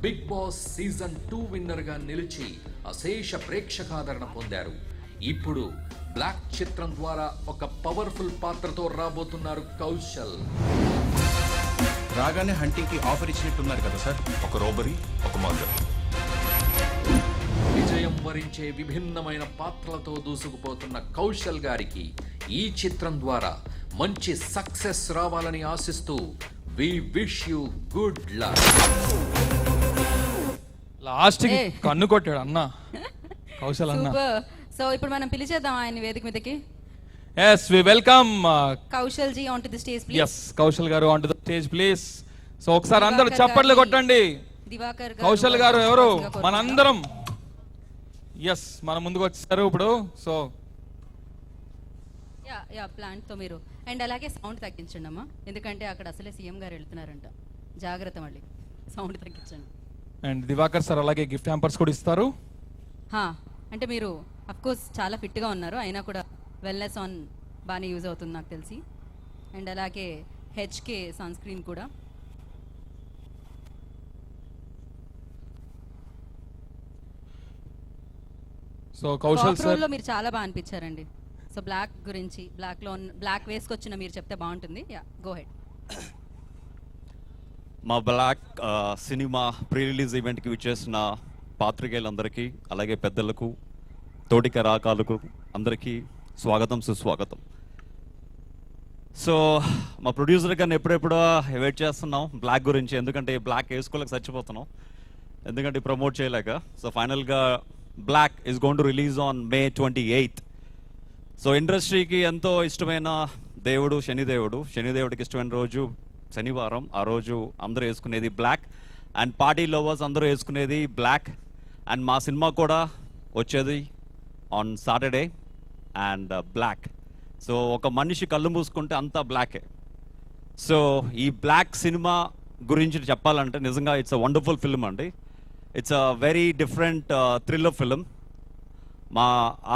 Speaker 3: బిగ్ బాస్ సీజన్ 2 విన్నర్గా నిలిచి అశేష ప్రేక్షకాదరణ పొందారు. ఇప్పుడు బ్లాక్ చిత్రం ద్వారా ఒక పవర్ఫుల్ పాత్రతో రాబోతున్నారు కౌశల్.
Speaker 4: రాగానే హంటింగ్ కి ఆఫర్ ఇచ్చినట్టున్నారు కదా సార్, ఒక రోబరీ, ఒక మర్డర్.
Speaker 3: విజయం వరించే విభిన్నమైన పాత్రలతో దూసుకుపోతున్న కౌశల్ గారికి ఈ చిత్రం ద్వారా మంచి సక్సెస్ రావాలని ఆశిస్తూ we wish you good luck.
Speaker 2: Last కన్ను కొట్టాడు అన్న కౌశల్ అన్న.
Speaker 1: సో ఇప్పుడు మనం పిలిచేద్దాం ఆయన వేదిక మీదకి.
Speaker 2: Yes we welcome
Speaker 1: Kaushal ji on to the stage please.
Speaker 2: Yes Kaushal గారు on to the stage please. So ఒకసారి అందరూ చప్పట్లు కొట్టండి.
Speaker 1: దివాకర్
Speaker 2: కౌశల్ గారు ఎవరు మనందరం ఎస్ మన ముందుకు వచ్చారు ఇప్పుడు. సో
Speaker 1: యా ప్లాంట్ తో మీరు అండ్ అలాగే సౌండ్ తగ్గించండి అమ్మా, ఎందుకంటే అక్కడ అసలే సీఎం గారు వెళ్తున్నారంట, జాగ్రత్త, మళ్ళీ సౌండ్ తగ్గించండి.
Speaker 2: అండ్ దివాకర్ సార్ అలాగే గిఫ్ట్ హ్యాంపర్స్ కూడా ఇస్తారు.
Speaker 1: అంటే మీరు అఫ్ కోర్స్ చాలా ఫిట్గా ఉన్నారు, అయినా కూడా వెల్నెస్ ఆన్ బాగానే యూజ్ అవుతుంది నాకు తెలిసి. అండ్ అలాగే హెచ్కే సన్ స్క్రీన్ కూడా.
Speaker 2: సో కౌశల్ సార్
Speaker 1: లో మీరు చాలా బాగా అనిపించారండి. సో బ్లాక్ గురించి, బ్లాక్ వేసుకొచ్చిన మీరు చెప్తే బాగుంటుంది. Yeah go head.
Speaker 6: మా బ్లాక్ సినిమా ప్రీ రిలీజ్ ఈవెంట్కి విచ్చేసిన పాత్రికేయులందరికీ అలాగే పెద్దలకు తోటి కళాకారులకు అందరికీ స్వాగతం సుస్వాగతం. సో మా ప్రొడ్యూసర్ గారిని ఎప్పుడెప్పుడో వెయిట్ చేస్తున్నాం బ్లాక్ గురించి, ఎందుకంటే బ్లాక్ వేసుకోలేక చచ్చిపోతున్నాం, ఎందుకంటే ప్రమోట్ చేయలేక. సో ఫైనల్గా Black is going to release on May 28th. So ఇండస్ట్రీకి ఎంతో ఇష్టమైన దేవుడు శనిదేవుడికి ఇష్టమైన రోజు శనివారం. ఆ రోజు అందరూ వేసుకునేది బ్లాక్, అండ్ పార్టీ లవర్స్ అందరూ వేసుకునేది బ్లాక్. అండ్ మా సినిమా కూడా వచ్చేది on Saturday and Black. So ఒక మనిషి కళ్ళు మూసుకుంటే అంతా బ్లాకే. సో ఈ బ్లాక్ సినిమా గురించి చెప్పాలంటే నిజంగా ఇట్స్ అ వండర్ఫుల్ ఫిల్మ్ అండి. It's a very different thriller film. మా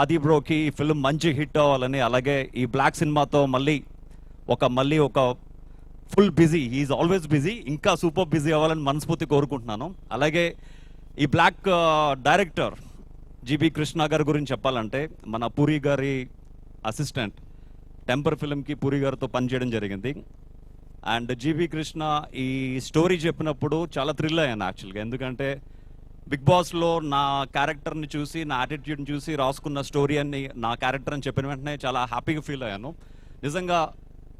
Speaker 6: ఆది బ్రోకి ఈ ఫిల్మ్ మంచి హిట్ అవ్వాలని, అలాగే ఈ బ్లాక్ సినిమాతో మళ్ళీ ఒక full busy, he's always busy, ఇంకా సూపర్ బిజీ అవ్వాలని మనస్ఫూర్తి కోరుకుంటున్నాను. అలాగే ఈ బ్లాక్ డైరెక్టర్ జీబీ కృష్ణ గారి గురించి చెప్పాలంటే మన పూరి గారి అసిస్టెంట్. టెంపర్ ఫిల్మ్కి పూరి గారితో పనిచేయడం జరిగింది. అండ్ జీబీ కృష్ణ ఈ స్టోరీ చెప్పినప్పుడు చాలా థ్రిల్ అయ్యాను యాక్చువల్గా, ఎందుకంటే బిగ్ బాస్లో నా క్యారెక్టర్ని చూసి, నా యాటిట్యూడ్ని చూసి రాసుకున్న స్టోరీ అని నా క్యారెక్టర్ అని చెప్పిన వెంటనే చాలా హ్యాపీగా ఫీల్ అయ్యాను. నిజంగా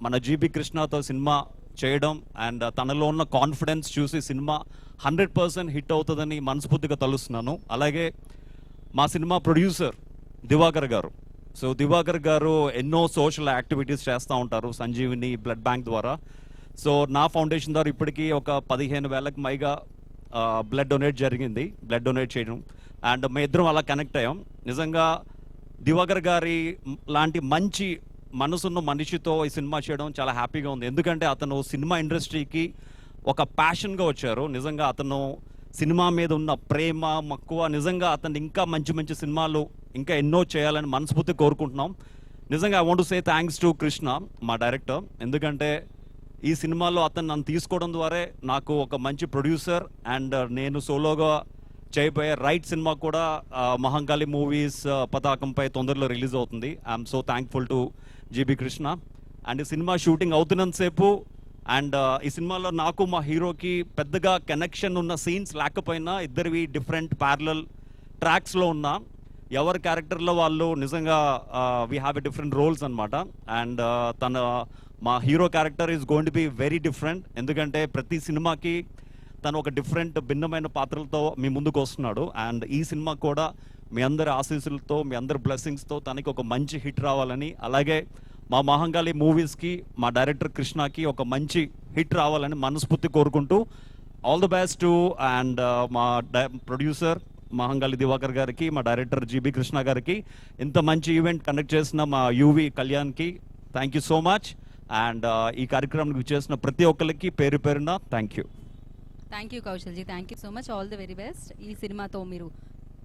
Speaker 6: మన జీబీ కృష్ణతో సినిమా చేయడం అండ్ తనలో ఉన్న కాన్ఫిడెన్స్ చూసి సినిమా 100% హిట్ అవుతుందని మనస్ఫూర్తిగా తలుస్తున్నాను. అలాగే మా సినిమా ప్రొడ్యూసర్ దివాకర్ గారు. సో దివాకర్ గారు ఎన్నో సోషల్ యాక్టివిటీస్ చేస్తూ ఉంటారు సంజీవిని బ్లడ్ బ్యాంక్ ద్వారా. సో నా ఫౌండేషన్ ద్వారా ఇప్పటికీ ఒక 15,000కి పైగా బ్లడ్ డొనేట్ చేయడం, అండ్ మేము ఇద్దరం అలా కనెక్ట్ అయ్యాం. నిజంగా దివాకర్ గారి లాంటి మంచి మనసున్న మనిషితో ఈ సినిమా చేయడం చాలా హ్యాపీగా ఉంది, ఎందుకంటే అతను సినిమా ఇండస్ట్రీకి ఒక ప్యాషన్గా వచ్చారు. నిజంగా అతను సినిమా మీద ఉన్న ప్రేమ మక్కువ, నిజంగా అతను ఇంకా మంచి మంచి సినిమాలు ఇంకా ఎన్నో చేయాలని మనస్ఫూర్తి కోరుకుంటున్నాం. నిజంగా I want to say thanks to Krishna మా డైరెక్టర్, ఎందుకంటే ఈ సినిమాలో అతను నన్ను తీసుకోవడం ద్వారా నాకు ఒక మంచి ప్రొడ్యూసర్, అండ్ నేను సోలోగా చేయబోయే రైట్ సినిమా కూడా మహంకాళి మూవీస్ పతాకంపై తొందరలో రిలీజ్ అవుతుంది. I'm so thankful two GB Krishna. And ఈ సినిమా షూటింగ్ అవుతున్నంతసేపు అండ్ ఈ సినిమాలో నాకు మా హీరోకి పెద్దగా కనెక్షన్ ఉన్న సీన్స్ లేకపోయినా ఇద్దరివి డిఫరెంట్ ప్యారలల్ ట్రాక్స్లో ఉన్న ఎవరి క్యారెక్టర్లో వాళ్ళు నిజంగా we have a different roles అనమాట. అండ్ మా hero character is going to be very different, ఎందుకంటే ప్రతి సినిమాకి తను ఒక డిఫరెంట్ భిన్నమైన పాత్రలతో మీ ముందుకు వస్తున్నాడు. అండ్ ఈ సినిమా కూడా మీ అందరి ఆశీస్సులతో, మీ అందరి బ్లెస్సింగ్స్తో తనకి ఒక మంచి హిట్ రావాలని, అలాగే మా మహంకాళి మూవీస్కి మా డైరెక్టర్ కృష్ణకి ఒక మంచి హిట్ రావాలని మనస్ఫూర్తి కోరుకుంటూ all the best to and మా ప్రొడ్యూసర్ మహంకాళి దివాకర్ గారికి, మా డైరెక్టర్ జీబీ కృష్ణ గారికి, ఇంత మంచి ఈవెంట్ కండక్ట్ చేసిన మా యువి కళ్యాణ్కి thank you so much. And ఈ కార్యక్రమానికి చేసిన ప్రతి ఒక్కరికి పేరు పేరున thank you.
Speaker 1: Thank you Kaushalji, thank you so much, all the very best. ఈ సినిమాతో మీరు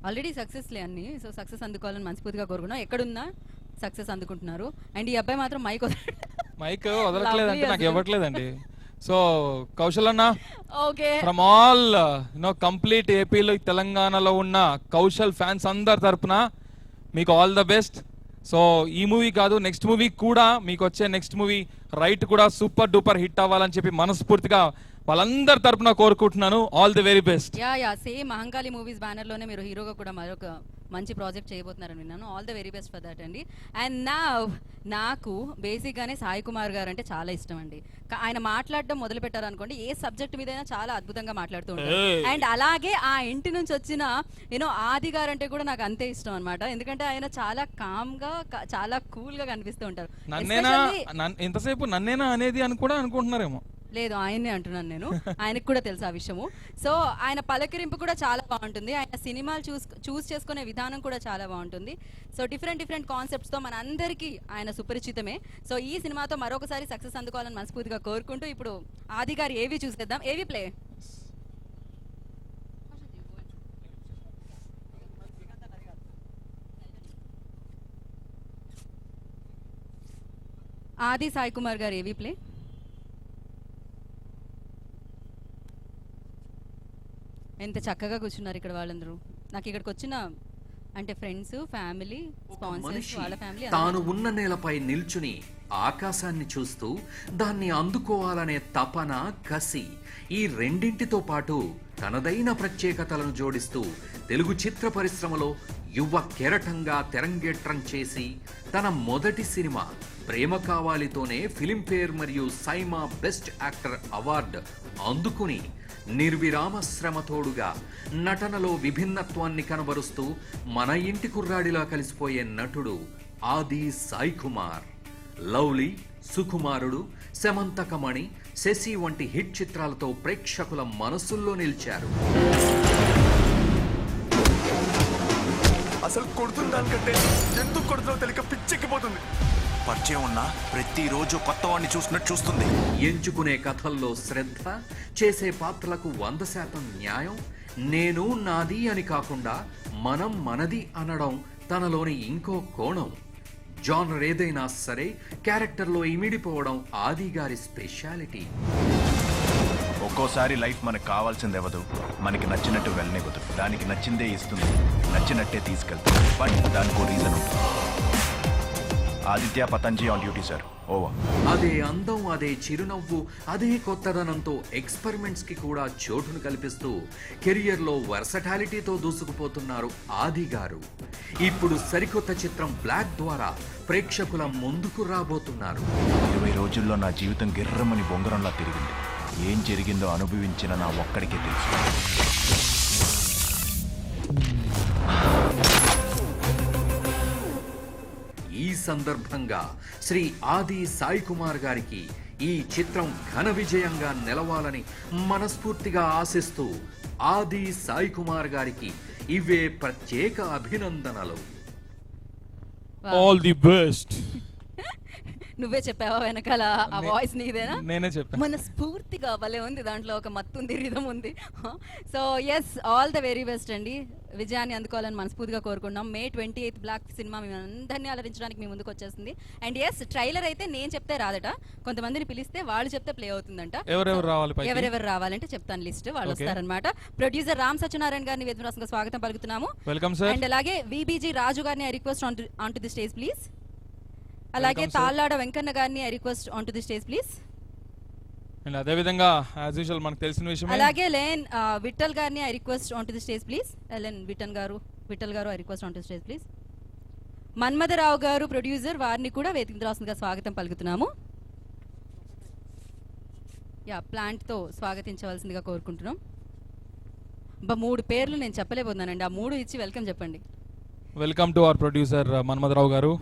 Speaker 1: ఆల్రెడీ సక్సెస్లే అన్ని, సో సక్సెస్ అందుకోవాలని మనస్ఫూర్తిగా కోరుకున్నాం. ఎక్కడున్నా సక్సెస్ అందుకుంటున్నారు. అండ్ ఈ అబ్బాయి మాత్రం మైక్
Speaker 2: వదలట్లేదంటే నాకు ఇవ్వట్లేదండి. సో కౌశల్ అన్న,
Speaker 1: ఓకే,
Speaker 2: ఫ్రమ్ ఆల్ కంప్లీట్ ఏపీలో తెలంగాణలో ఉన్న కౌశల్ ఫ్యాన్స్ అందరి తరపున మీకు ఆల్ ద బెస్ట్. సో ఈ మూవీ కాదు, నెక్స్ట్ మూవీ కూడా, మీకు వచ్చే నెక్స్ట్ మూవీ రైట్ కూడా సూపర్ డూపర్ హిట్ అవ్వాలని చెప్పి మనస్ఫూర్తిగా వాళ్ళందరి తరపున కోరుకుంటున్నాను all the very best.
Speaker 1: Yeah same Mahankali movies banner లోనే మీరు హీరోగా కూడా మరొక మంచి ప్రాజెక్ట్ చేయబోతున్నారని విన్నాను. All the very best for that అండి. అండ్ నాకు బేసిక్గానే సాయి కుమార్ గారు అంటే చాలా ఇష్టం అండి. ఆయన మాట్లాడడం మొదలు పెట్టారనుకోండి, ఏ సబ్జెక్ట్ మీదైనా చాలా అద్భుతంగా మాట్లాడుతూ ఉంటారు. అండ్ అలాగే ఆ ఇంటి నుంచి వచ్చిన ఆది గారు అంటే కూడా నాకు అంతే ఇష్టం అనమాట. ఎందుకంటే ఆయన చాలా కామ్ గా చాలా కూల్ గా కనిపిస్తూ ఉంటారు.
Speaker 2: ఎంతసేపు నన్నేనా అనేది అని కూడా అనుకుంటున్నారేమో.
Speaker 1: లేదు, ఆయన్నే అంటున్నాను నేను. ఆయనకు కూడా తెలుసు ఆ విషయము. సో ఆయన పలకరింపు కూడా చాలా బాగుంటుంది. ఆయన సినిమాలు చూస్ చేసుకునే విధానం కూడా చాలా బాగుంటుంది. సో డిఫరెంట్ కాన్సెప్ట్స్తో మన అందరికీ ఆయన సుపరిచితమే. సో ఈ సినిమాతో మరొకసారి సక్సెస్ అందుకోవాలని మనస్ఫూర్తిగా కోరుకుంటూ ఇప్పుడు ఆది గారు ఏవి చూసేద్దాం. ఏవి ప్లే. ఆది సాయి కుమార్ గారు ఏవి ప్లే. ఎంత చక్కగా కూర్చున్నారు ఇక్కడ వాళ్ళందరూ. నాకు ఇక్కడికి వచ్చిన అంటే ఫ్రెండ్స్, ఫ్యామిలీ, స్పాన్సర్స్, వాళ్ళ ఫ్యామిలీ.
Speaker 3: తాను ఉన్న నేలపై నిల్చుని ఆకాశాన్ని చూస్తూ దాన్ని అందుకోవాలనే తపన, కసి, ఈ రెండింటితో పాటు తనదైన ప్రత్యేకతలను జోడిస్తూ తెలుగు చిత్ర పరిశ్రమలో యువ కెరటంగా తెరంగేట్రం చేసి తన మొదటి సినిమా ప్రేమ కావాలితోనే ఫిలింఫేర్ మరియు సైమా బెస్ట్ యాక్టర్ అవార్డు అందుకుని నిర్విరామ శ్రమతోడుగా నటనలో విభిన్నత్వాన్ని కనబరుస్తూ మన ఇంటి కుర్రాడిలా కలిసిపోయే నటుడు ఆది సాయి కుమార్. లవ్లీ, సుకుమారుడు, శమంతకమణి, శశి వంటి హిట్ చిత్రాలతో ప్రేక్షకుల మనసుల్లో నిలిచారు.
Speaker 4: అసలు కొడుతున్న దానికంటే ఎందుకు కొడుతుందో తెలియక పిచ్చెక్కిపోతుంది. పరిచయం ఉన్నా ప్రతిరోజు కొత్త వాడిని చూసినట్టు చూస్తుంది.
Speaker 3: ఎంచుకునే కథల్లో శ్రద్ధ, చేసే పాత్రలకు 100% న్యాయం, నేను నాది అని కాకుండా మనం మనది అనడం తనలోని ఇంకో కోణం. జానర్ ఏదైనా సరే క్యారెక్టర్లో ఇమిడిపోవడం ఆది గారి స్పెషాలిటీ.
Speaker 4: ఒక్కోసారి లైఫ్ మనకు కావాల్సింది ఇవ్వదు, మనకి నచ్చినట్టు వెళ్ళనివ్వదు. దానికి నచ్చిందే ఇస్తుంది, నచ్చినట్టే తీసుకెళ్తుంది. బట్ దానికి రీజన్ ఉంటుంది. ఆదిత్య పతంజీ ఆన్ డ్యూటీ సార్. ఓవర్.
Speaker 3: అదే అందం, అదే చిరునవ్వు, అదే కొత్తదనంతో ఎక్స్పెరిమెంట్స్ కి కూడా చోటును కల్పిస్తూ కెరియర్ లో వర్సటాలిటీతో దూసుకుపోతున్నారు ఆది గారు. ఇప్పుడు సరికొత్త చిత్రం బ్లాక్ ద్వారా ప్రేక్షకుల ముందుకు రాబోతున్నారు.
Speaker 4: 20 రోజుల్లో నా జీవితం గిర్రమని బొంగరంలా తిరిగింది. ఏం జరిగిందో అనుభవించిన నా ఒక్కడికే తెలుసు.
Speaker 3: ఈ సందర్భంగా శ్రీ ఆది సాయి కుమార్ గారికి ఈ చిత్రం ఘన విజయంగా నిలవాలని మనస్ఫూర్తిగా ఆశిస్తూ ఆది సాయి కుమార్ గారికి ఇవే ప్రత్యేక అభినందనలు.
Speaker 2: All the best.
Speaker 1: నువ్వే చెప్పావా వెనకాల ఆ వాయిస్ నీదేనా?
Speaker 2: నేనే చెప్పాను.
Speaker 1: మన స్ఫూర్తిగా భలే ఉంది, దాంట్లో ఒక మత్తు ఉంది, రిధం ఉంది. So yes, all the very best అండి. విజయాన్ని అందుకోవాలని మనస్ఫూర్తిగా కోరుకున్నాం. May 28 బ్లాక్ సినిమా మీ అందరినీ అలరించడానికి మీ ముందుకు వచ్చేస్తుంది. అండ్ ఎస్, ట్రైలర్ అయితే నేను చెప్తే రాదట, కొంతమందిని పిలిస్తే వాళ్ళు చెప్తే ప్లే అవుతుందంట. ఎవరెవరు రావాలంటే చెప్తాను లిస్ట్, వాళ్ళు వస్తారనమాట. ప్రొడ్యూసర్ రామ్ సత్యనారాయణ గారిని వేదికగా స్వాగతం పలుకుతున్నాము.
Speaker 2: Welcome sir.
Speaker 1: అండ్ అలాగే విబిజి రాజు గారిని I request on to the stage please. అలాగే తాళ్ళాడ వెంకన్న గారిని I request on to the stage please.
Speaker 2: And అదే విధంగా యాజ్ యూజువల్ మనకు తెలిసిన విషయం.
Speaker 1: అలాగే లేన్ విఠల్ గారిని I request on to the stage please. ఎలెన్ విఠల్ గారు I request on to the stage please. Manmatharao గారు ప్రొడ్యూసర్, వారిని కూడా వేదిక రాసుగా స్వాగతం పలుకుతున్నాము. ప్లాంట్ తో స్వాగతించవలసిందిగా కోరుకుంటున్నాం. 3 పేర్లు నేను చెప్పలేకపోతున్నానండి, ఆ 3 ఇచ్చి వెల్కమ్ చెప్పండి.
Speaker 2: Welcome to hour producer Manmatha Rao గారు.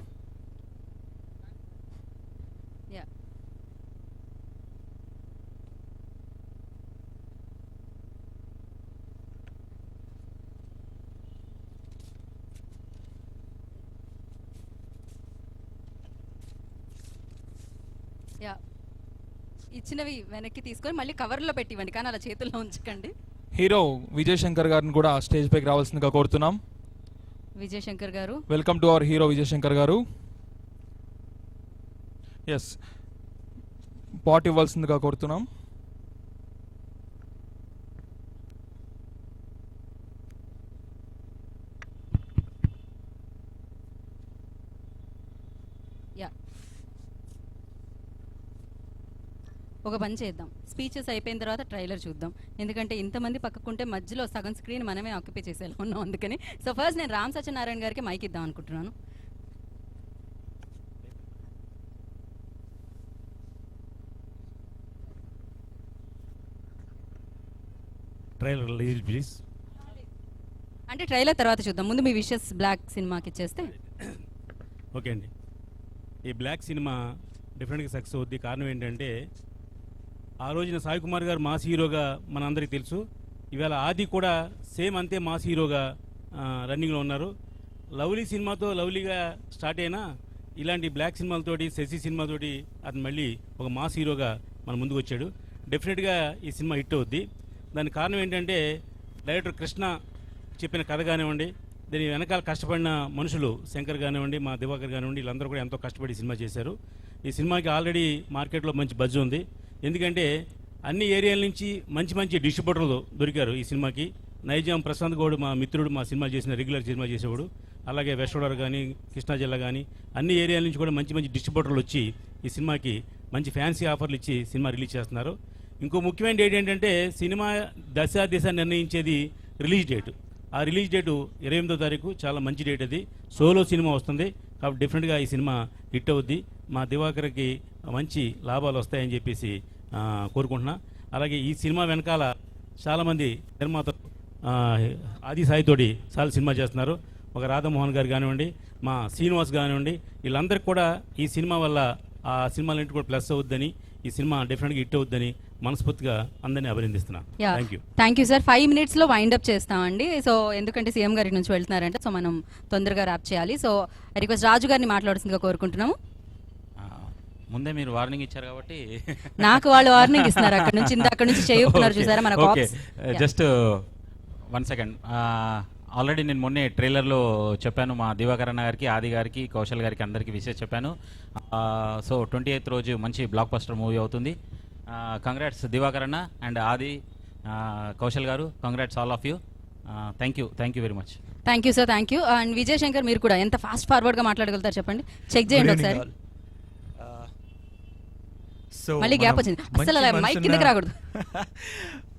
Speaker 1: ఇచ్చినవి వెనక్కి తీసుకొని మళ్ళీ కవర్లో పెట్టివ్వండి, కానీ అలా చేతుల్లో ఉంచకండి.
Speaker 2: హీరో విజయ్ శంకర్ గారిని కూడా స్టేజ్ పైకి రావాల్సిందిగా కోరుతున్నాం.
Speaker 1: విజయ్ శంకర్ గారు,
Speaker 2: welcome to our hero Vijay Shankar గారు. ఎస్, పాట్ ఇవ్వాల్సిందిగా కోరుతున్నాం.
Speaker 1: ఒక పని చేద్దాం, స్పీచెస్ అయిపోయిన తర్వాత ట్రైలర్ చూద్దాం. ఎందుకంటే ఇంతమంది పక్కకుంటే మధ్యలో సగం స్క్రీన్ మనమే ఆక్యుపై చేసేలా ఉన్నాం అందుకని. సో ఫస్ట్ నేను రామ్ సత్యనారాయణ గారికి మైక్ ఇద్దాం అనుకుంటున్నాను.
Speaker 7: Trailer release please.
Speaker 1: అంటే ట్రైలర్ తర్వాత చూద్దాం, ముందు మీ విషెస్ బ్లాక్ సినిమాకి ఇచ్చేస్తే.
Speaker 7: ఓకే అండి, ఈ బ్లాక్ సినిమా డెఫినెట్గా సక్సెస్ అవుద్ది. కారణం ఏంటంటే ఆ రోజున సాయి కుమార్ గారు మాస్ హీరోగా మనందరికీ తెలుసు. ఇవాళ ఆది కూడా సేమ్ అంతే మాస్ హీరోగా రన్నింగ్లో ఉన్నారు. లవ్లీ సినిమాతో లవ్లీగా స్టార్ట్ అయినా ఇలాంటి బ్లాక్ సినిమాలతోటి, శశి సినిమాతోటి అతను మళ్ళీ ఒక మాస్ హీరోగా మన ముందుకు వచ్చాడు. డెఫినెట్గా ఈ సినిమా హిట్ అవుద్ది. దానికి కారణం ఏంటంటే డైరెక్టర్ కృష్ణ చెప్పిన కథ కానివ్వండి, దీని వెనకాల కష్టపడిన మనుషులు శంకర్ కానివ్వండి, మా దివాకర్ కానివ్వండి, వీళ్ళందరూ కూడా ఎంతో కష్టపడి సినిమా చేశారు. ఈ సినిమాకి ఆల్రెడీ మార్కెట్లో మంచి బజ్ ఉంది. ఎందుకంటే అన్ని ఏరియాల నుంచి మంచి మంచి డిస్ట్రిబ్యూటర్లు దొరికారు ఈ సినిమాకి. నైజాం ప్రశాంత్ గౌడ్ మా మిత్రుడు, మా సినిమా చేసిన రెగ్యులర్ సినిమా చేసేవాడు. అలాగే వెస్ట్ గోదావరి కానీ, కృష్ణా జిల్లా కానీ అన్ని ఏరియాల నుంచి కూడా మంచి మంచి డిస్ట్రిబ్యూటర్లు వచ్చి ఈ సినిమాకి మంచి ఫ్యాన్సీ ఆఫర్లు ఇచ్చి సినిమా రిలీజ్ చేస్తున్నారు. ఇంకో ముఖ్యమైన డేట్ ఏంటంటే సినిమా దిశ నిర్ణయించేది రిలీజ్ డేటు. ఆ రిలీజ్ డేటు 28వ తారీఖు, చాలా మంచి డేట్ అది. సోలో సినిమా వస్తుంది కాబట్టి డెఫినెట్గా ఈ సినిమా హిట్ అవుద్ది. మా దివాకర్కి మంచి లాభాలు వస్తాయని చెప్పేసి కోరుకుంటున్నా. అలాగే ఈ సినిమా వెనకాల చాలామంది నిర్మాతలు ఆది సాయితోటి చాలా సినిమా చేస్తున్నారు. ఒక రాధామోహన్ గారు కానివ్వండి, మా శ్రీనివాస్ కానివ్వండి, వీళ్ళందరికీ కూడా ఈ సినిమా వల్ల ఆ సినిమాలన్నింటి కూడా ప్లస్ అవుద్దని, ఈ సినిమా డెఫినెట్గా హిట్ అవుద్దని మనస్ఫూర్తిగా అందరినీ అభినందిస్తున్నా.
Speaker 1: Thank you sir. 5 minutesలో వైండప్ చేస్తామండి. సో ఎందుకంటే సీఎం గారి నుంచి వెళ్తున్నారంటే సో మనం తొందరగా ర్యాప్ చేయాలి. సో రిక్వెస్ట్ రాజు గారిని మాట్లాడుతుందిగా కోరుకుంటున్నాము.
Speaker 5: ముందే మీరు వార్నింగ్ ఇచ్చారు కాబట్టి
Speaker 1: నాకు వాళ్ళు వార్నింగ్ ఇస్తున్నారు అక్కడ నుంచి చేయుతున్నారు చూసారా మన కాప్స్.
Speaker 5: Just 1 second. ఆల్రెడీ నేను మొన్నే ట్రైలర్లో చెప్పాను, మా దివాకర్ అన్న గారికి, ఆది గారికి, కౌశల్ గారికి అందరికీ విషయం చెప్పాను. సో 28th రోజు మంచి బ్లాక్ బస్టర్ మూవీ అవుతుంది. కంగ్రాట్స్ దివాకర్ అన్న అండ్ ఆది, కౌశల్ గారు, congrats all of you. Thank you very much.
Speaker 1: Thank you sir, thank you. And Vijay Shankar మీరు కూడా ఎంత ఫాస్ట్ ఫార్వర్డ్గా మాట్లాడగలుగుతారు చెప్పండి, చెక్ చేయండి ఒకసారి. మళ్ళీ గ్యాప్ వచ్చింది, అసలు అలా మైక్ కిందకి రాకూడదు.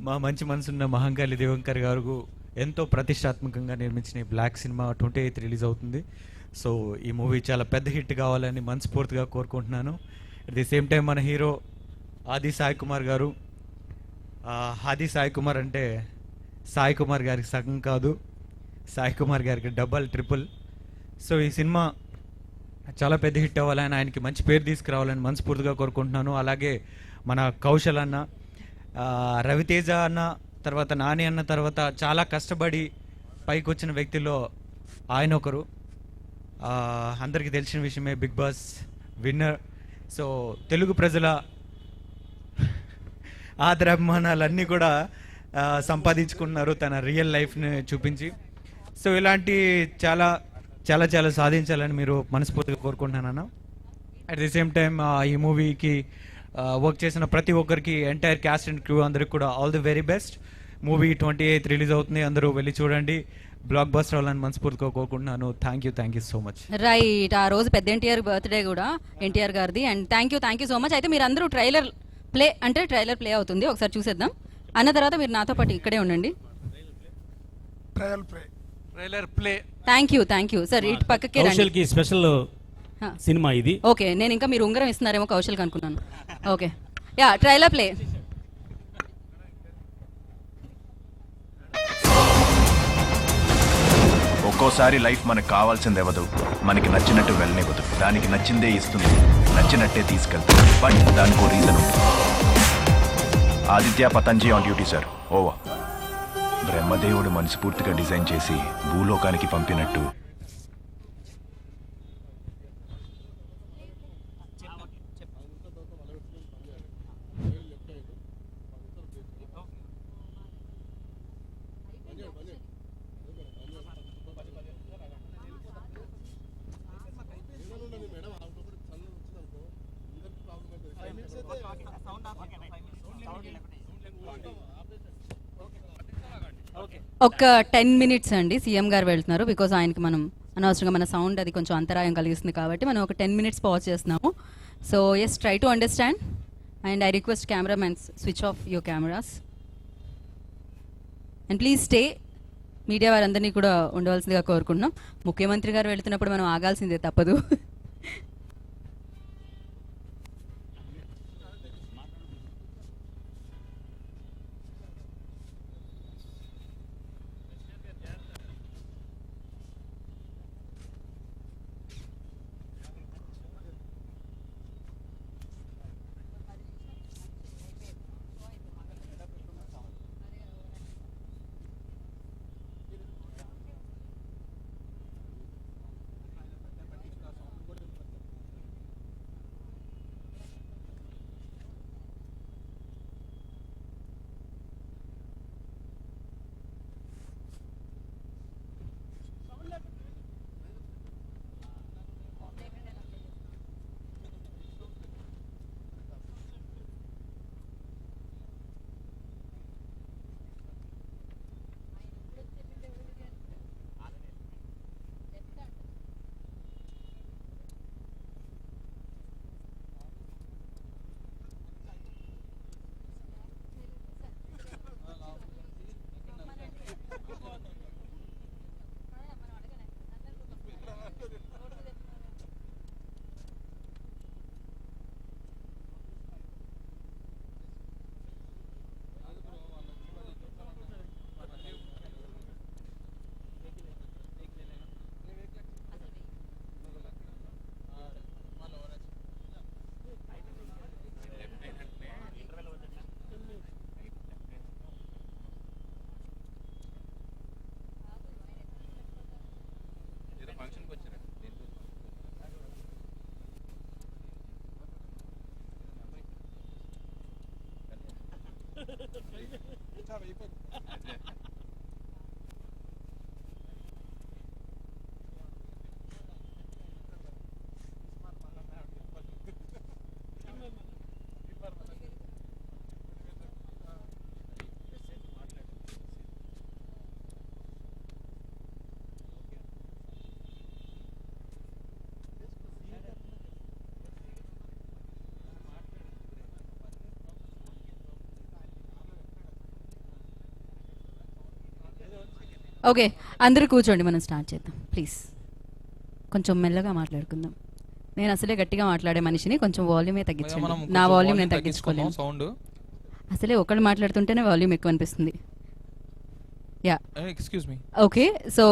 Speaker 10: మా మంచి మనసున్న మహంకాళి దివాకర్ గారు ఎంతో ప్రతిష్టాత్మకంగా నిర్మించిన ఈ బ్లాక్ సినిమా 28th రిలీజ్ అవుతుంది. సో ఈ మూవీ చాలా పెద్ద హిట్ కావాలని మనస్ఫూర్తిగా కోరుకుంటున్నాను. అట్ ది సేమ్ టైం మన హీరో ఆది సాయి కుమార్ గారు. ఆది సాయి కుమార్ అంటే సాయి కుమార్ గారికి సగం కాదు, సాయి కుమార్ గారికి డబల్ ట్రిపుల్. సో ఈ సినిమా చాలా పెద్ద హిట్ అవ్వాలని, ఆయనకి మంచి పేరు తీసుకురావాలని మనస్ఫూర్తిగా కోరుకుంటున్నాను. అలాగే మన కౌశల్ అన్న, రవితేజ అన్న, తర్వాత నాని అన్న తర్వాత చాలా కష్టపడి పైకి వచ్చిన వ్యక్తుల్లో ఆయన ఒకరు. అందరికీ తెలిసిన విషయమే, Bigg Boss winner. So Telugu ప్రజల ఆదరాభిమానాలన్నీ కూడా సంపాదించుకున్నారు తన రియల్ లైఫ్ని చూపించి. సో ఇలాంటి చాలా చాలా చాలా సాధించాలని మీరు మనస్ఫూర్తిగా కోరుకుంటున్నాను. అట్ ది సేమ్ టైం ఈ మూవీకి వర్క్ చేసిన ప్రతి ఒక్కరికి, ఎంటైర్ క్యాస్ట్ అండ్ క్రూ అందరికి కూడా all the very best. Movie 28th release అవుతుంది, అందరూ వెళ్ళి చూడండి. బ్లాక్ బస్టర్ అవ్వాలని మనస్ఫూర్తిగా కోరుకుంటున్నాను. Thank you so much.
Speaker 1: Right, ఆ రోజు పెద్ద ఎన్టీఆర్ బర్త్డే కూడా, ఎన్టీఆర్ గారిది. And thank you so much. అయితే మీరు అందరూ ట్రైలర్ ప్లే అవుతుంది, ఒకసారి చూసేద్దాం. అన్న తర్వాత మీరు నాతో పాటు ఇక్కడే ఉండండి. Thank you sir. ఇటు పక్కకే
Speaker 7: కౌశల్కి స్పెషల్ సినిమా ఇది.
Speaker 1: ఓకే, నేను ఇంకా మీరు ఉంగరం ఇస్తున్నారేమో కౌశల్కి అనుకున్నాను. Okay, yeah, trailer play.
Speaker 4: ఒక్కోసారి లైఫ్ మనకు కావాల్సింది ఇవ్వదు, మనకి నచ్చినట్టు వెళ్ళనివ్వదు. దానికి నచ్చిందే ఇస్తుంది, నచ్చినట్టే తీసుకెళ్తుంది. బట్ దానికో రీజన్ ఉంటుంది. ఆదిత్య పతంజీ ఆన్ డ్యూటీ సార్. ఓవర్. బ్రహ్మదేవుడు మనస్ఫూర్తిగా డిజైన్ చేసి భూలోకానికి పంపినట్టు
Speaker 1: ఒక 10 minutes అండి, సీఎం గారు వెళ్తున్నారు. బికాజ్ ఆయనకి మనం అనవసరంగా మన సౌండ్ అది కొంచెం అంతరాయం కలిగిస్తుంది కాబట్టి మనం ఒక 10 minutes పాజ్ చేస్తున్నాము. So yes, try to understand. And I request cameramens switch off your cameras and please stay. Media వారందరినీ కూడా ఉండవలసిందిగా కోరుకుంటున్నాం. ముఖ్యమంత్రి గారు వెళుతున్నప్పుడు మనం ఆగాల్సిందే, తప్పదు. ఓకే, అందరూ కూర్చోండి, మనం స్టార్ట్ చేద్దాం ప్లీజ్. కొంచెం మెల్లగా మాట్లాడుకుందాం. నేను అసలే గట్టిగా మాట్లాడే మనిషిని, కొంచెం వాల్యూమే తగ్గించండి. నా వాల్యూమ్ నేను తగ్గించుకోలేను.
Speaker 2: సౌండ్
Speaker 1: అసలే ఒకళ్ళు మాట్లాడుతుంటేనే వాల్యూమ్ ఎక్కువ అనిపిస్తుంది. Yeah,
Speaker 2: excuse me.
Speaker 1: Okay, so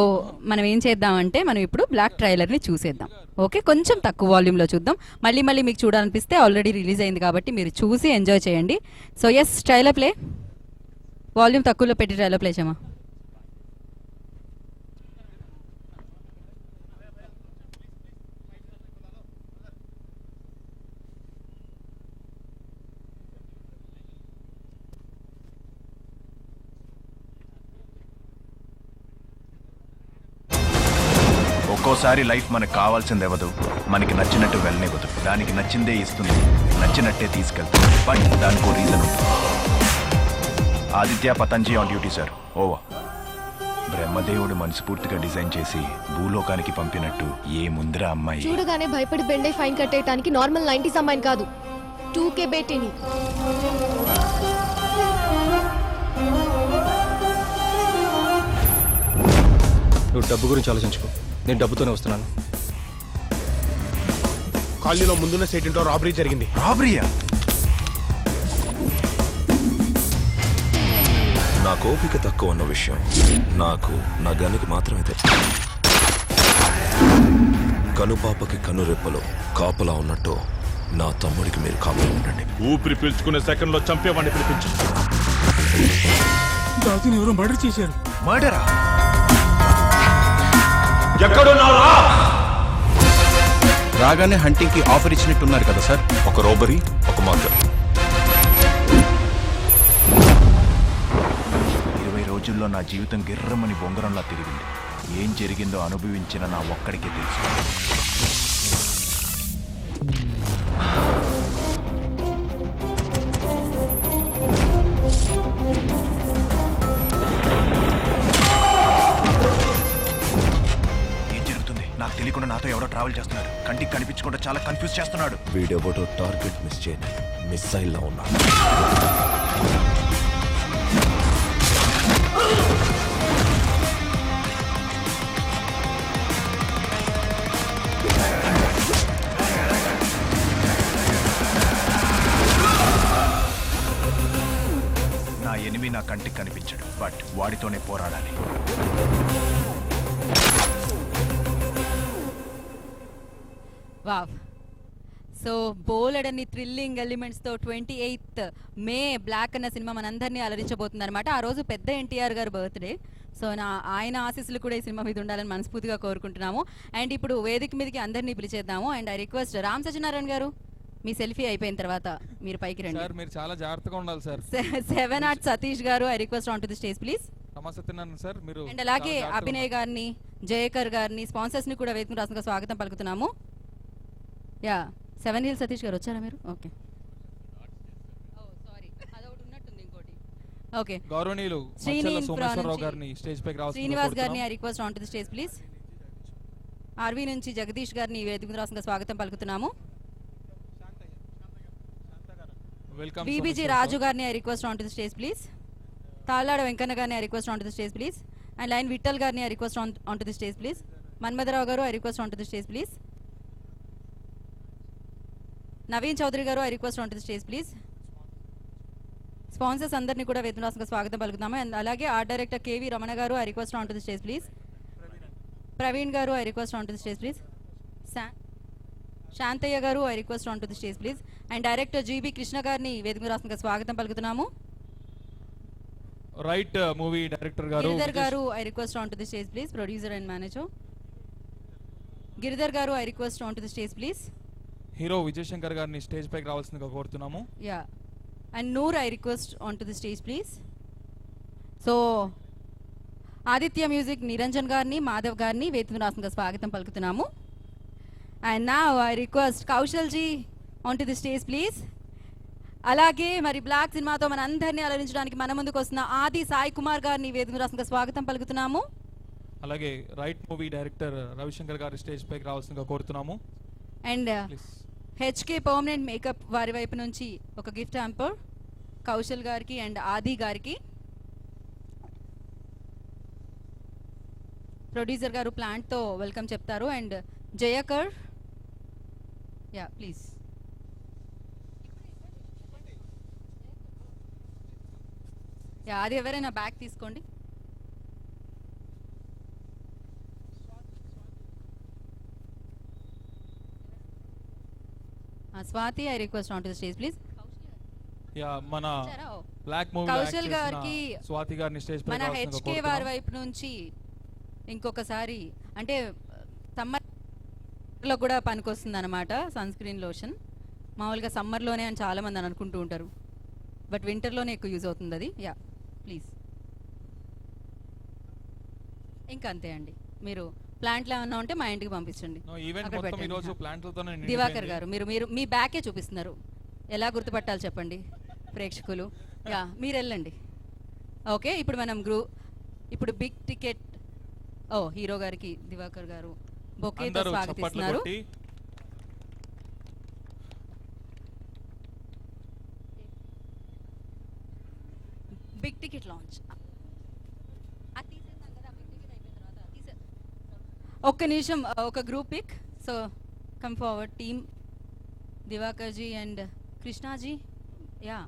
Speaker 1: మనం ఏం చేద్దామంటే మనం ఇప్పుడు బ్లాక్ ట్రైలర్ని చూసేద్దాం. ఓకే, కొంచెం తక్కువ వాల్యూమ్లో చూద్దాం. మళ్ళీ మీకు చూడాలనిపిస్తే ఆల్రెడీ రిలీజ్ అయింది కాబట్టి మీరు చూసి ఎంజాయ్ చేయండి. So yes, trailer play. Volume తక్కువలో పెట్టి ట్రైలర్ ప్లే చేయమా.
Speaker 4: ఒక్కోసారి లైఫ్ మనకు కావాల్సింది ఇవ్వదు, మనకి నచ్చినట్టు వెళ్ళనివ్వదు. దానికి నచ్చిందే ఇస్తుంది, నచ్చినట్టే తీసుకెళ్తుంది. బట్ దానికో రీజన్ ఉంటుంది. ఆదిత్య పతంజీ ఆన్ డ్యూటీ సార్. ఓవర్. బ్రహ్మదేవుడు మనస్ఫూర్తిగా డిజైన్ చేసి భూలోకానికి పంపినట్టు ఏ ముందర అమ్మాయి
Speaker 9: చూడగానే భయపడి బెండే ఫైన్ కట్టేయడానికి నార్మల్ 90s అమ్మాయిని కాదు, 2K బేటీని.
Speaker 11: నువ్వు డబ్బు గురించి ఆలోచించుకో, నేను డబ్బుతోనే వస్తున్నాను.
Speaker 17: కాలనీలో ముందున్న సైట్ ఇంట్లో రాబరీ జరిగింది.
Speaker 4: రాబరీయా?
Speaker 13: నా ఓపిక తక్కువ ఉన్న విషయం నాకు నా గనికి మాత్రమే తెలుసు. కనుపాపకి కనురెప్పలో కాపలా ఉన్నట్టు నా తమ్ముడికి మీరు కాపలా ఉండండి.
Speaker 14: ఊపిరి పీల్చుకునే సెకండ్ లో చంపేవాడిని పిలిపించు.
Speaker 17: దాసుని ఎవరో మర్డర్ చేశారు.
Speaker 4: మర్డరా?
Speaker 13: ఎక్కడున్నారా?
Speaker 4: రాగానే హంటింగ్ కి ఆఫర్ ఇచ్చినట్టున్నారు కదా సార్.
Speaker 13: ఒక రోబరీ, ఒక మర్డర్.
Speaker 4: 20 రోజుల్లో నా జీవితం గిర్రమని బొంగరంలా తిరిగింది. ఏం జరిగిందో అనుభవించిన నా ఒక్కడికే తెలుసు. ఏం జరుగుతుంది? నాకు తెలియకుండా నాతో ఎవరో ట్రావెల్ చేస్తున్నాడు. కంటికి కనిపించకుండా చాలా కన్ఫ్యూజ్ చేస్తున్నాడు.
Speaker 13: వీడెవడో టార్గెట్ మిస్ చేయని మిస్సైల్లా ఉన్నాడు.
Speaker 4: నా ఎనిమి నా కంటికి కనిపించాడు, బట్ వాడితోనే పోరాడాలి.
Speaker 1: వావ్. సో బోలెడన్ని థ్రిల్లింగ్ ఎలిమెంట్స్తో 28th మే బ్లాక్ అన్న సినిమా మనందరినీ అలరించబోతుంది అనమాట. ఆ రోజు పెద్ద ఎన్టీఆర్ గారు బర్త్డే. సో ఆయన ఆశీస్సులు కూడా ఈ సినిమా మీద ఉండాలని మనస్ఫూర్తిగా కోరుకుంటున్నాము. అండ్ ఇప్పుడు వేదిక మీదకి అందరినీ పిలిచేద్దాము. And I request Ram Satyanarayana గారు, మీ సెల్ఫీ అయిపోయిన తర్వాత మీరు పైకి రండి.
Speaker 2: సార్ మీరు చాలా జాగ్రత్తగా ఉండాలి సార్.
Speaker 1: 7 Art సతీష్ గారు, I request on to the stage please.
Speaker 2: Satyanarayana sir మీరు.
Speaker 1: అండ్ అలాగే అభినయ్ గారిని, జయకర్ గారిని, స్పాన్సర్స్ ని కూడా వేదిక రాష్ట్రంగా స్వాగతం పలుకుతున్నాము. యా 7 Hill సతీష్ గారు వచ్చారా మీరు? Okay okay.
Speaker 2: గౌరవనీయులు సోమేశ్వరరావు గారిని స్టేజ్ పైకి రావాల్సిందిగా
Speaker 1: శ్రీనివాస్ గారిని I request on to the stage please. RV నుంచి జగదీష్ గారిని వేదిక రాష్ట్రంగా స్వాగతం పలుకుతున్నాము.
Speaker 2: వెల్కమ్.
Speaker 1: బీబీజీ రాజు గారిని I request on to the stage please. Tallada Venkanna గారిని I request on to the stage please. And లైన్ విఠల్ గారిని I request on to the stage please. Manmadharao గారు I request on to the stage please. Naveen Chowdary గారు I request on to the stage please. Sponsors అందరినీ కూడా వేదిక రాష్ట్రంగా స్వాగతం పలుకుతాము. అండ్ అలాగే ఆర్ట్ డైరెక్టర్ కేవీ రమణ గారు I request on to the stage please. Praveen గారు I request on to the stage please. Shantaiah గారు I request on to the stage please. And director GB Krishna గారిని వేదిక రాష్ట్రంగా స్వాగతం పలుకుతున్నాము.
Speaker 2: రైట్ మూవీ డైరెక్టర్ గారు
Speaker 1: గిరిధర్ గారు I request on to the stage please. Producer and manager Giridhar గారు I request on to the stage please.
Speaker 2: Hero Vijay Shankar గారిని stage పైకి రావాల్సిందిగా కోరుతున్నాము.
Speaker 1: Ya and Noor I request on to the stage please. So Aditya music Niranjan గారిని, మాధవ్ గారిని వేదిక రాష్ట్రంగా స్వాగతం పలుకుతున్నాము. అండ్ నా I request Kaushal ji on to the stage please. అలాగే మరి బ్లాక్ సినిమాతో మన అందరినీ అలరించడానికి మన ముందుకు వస్తున్న ఆది సాయి కుమార్ గారిని వేదిక రాష్ట్రంగా స్వాగతం పలుకుతున్నాము.
Speaker 2: అలాగే రైట్ మూవీ డైరెక్టర్ రవిశంకర్ గారి స్టేజ్ పైకి రావాల్సిందిగా కోరుతున్నాము.
Speaker 1: అండ్ హెచ్కే పర్మనెంట్ మేకప్ వారి వైపు నుంచి ఒక గిఫ్ట్ హ్యాంపర్ కౌశల్ గారికి అండ్ ఆది గారికి. ప్రొడ్యూసర్ గారు ప్లాంట్తో వెల్కమ్ చెప్తారు. And Jayakar, yeah please. Yeah అది ఎవరైనా బ్యాగ్ తీసుకోండి. Swathi I request on to the stage please.
Speaker 2: Yeah మన బ్లాక్ మూవీ
Speaker 1: కౌశల్ గారికి
Speaker 2: స్వాతి గారిని స్టేజ్ పైకి
Speaker 1: మన
Speaker 2: రావాల్సిందిగా
Speaker 1: హెచ్కే
Speaker 2: కోరుతున్నాము.
Speaker 1: వారి వైపు నుంచి ఇంకొకసారి అంటే సమ్మర్లో కూడా పనికొస్తుంది అనమాట సన్ స్క్రీన్ లోషన్. మామూలుగా సమ్మర్లోనే అని చాలా మంది అని అనుకుంటూ ఉంటారు, బట్ వింటర్లోనే ఎక్కువ యూజ్ అవుతుంది అది. Yeah please. ఇంకా అంతే అండి. మీరు ప్లాంట్లు ఏమన్నా ఉంటే మా ఇంటికి పంపించండి. అక్కడ పెట్టండి. దివాకర్ గారు మీరు మీ బ్యాకే చూపిస్తున్నారు, ఎలా గుర్తుపట్టాలి చెప్పండి ప్రేక్షకులు. యా మీరు వెళ్ళండి. ఓకే ఇప్పుడు మనం ఇప్పుడు బిగ్ టికెట్ హీరో గారికి దివాకర్ గారు బొకేతో స్వాగతిస్తున్నారు. Big ticket launch. ఒక్క నిమిషం, ఒక group pic. So come forward team Divakar ji and Krishnaji. Ya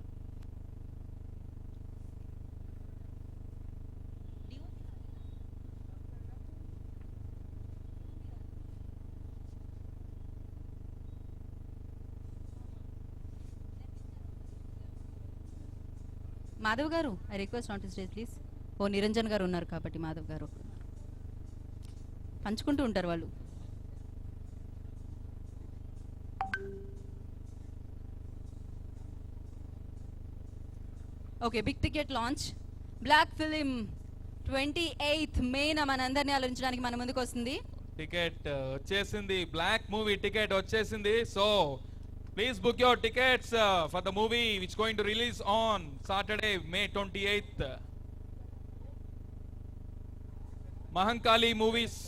Speaker 1: Madhav గారు I request on to stage please. Niranjan గారు ఉన్నారు కాబట్టి మాధవ్ గారు పంచుకుంటూ ఉంటారు వాళ్ళు. Okay big ticket launch. Black film 28th మేన మనందరినీ ఆలోచించడానికి మన ముందుకు వస్తుంది.
Speaker 2: టికెట్ వచ్చేసింది, బ్లాక్ మూవీ టికెట్ వచ్చేసింది. So please book your tickets for the movie which going to release on Saturday May 28th. Mahankali movies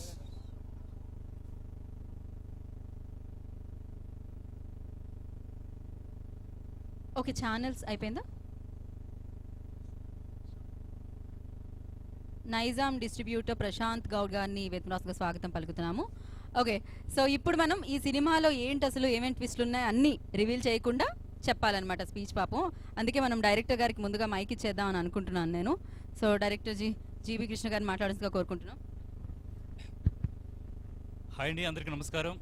Speaker 1: okay, channels అయిపోయిందా? నైజాం డిస్ట్రిబ్యూటర్ ప్రశాంత్ గౌడ్ గారిని వేదరాజుగా స్వాగతం పలుకుతున్నాము. ఓకే, సో ఇప్పుడు మనం ఈ సినిమాలో ఏంటి అసలు ఏమేమి ట్విస్టులు ఉన్నాయి అన్నీ రివీల్ చేయకుండా చెప్పాలన్నమాట స్పీచ్ పాపం. అందుకే మనం డైరెక్టర్ గారికి ముందుగా మైక్ ఇచ్చేద్దాం అని అనుకుంటున్నాను నేను. సో డైరెక్టర్ జీబీ కృష్ణ గారిని మాట్లాడాల్సిందిగా కోరుకుంటున్నాం.
Speaker 12: హాయ్ అండి, అందరికీ నమస్కారం.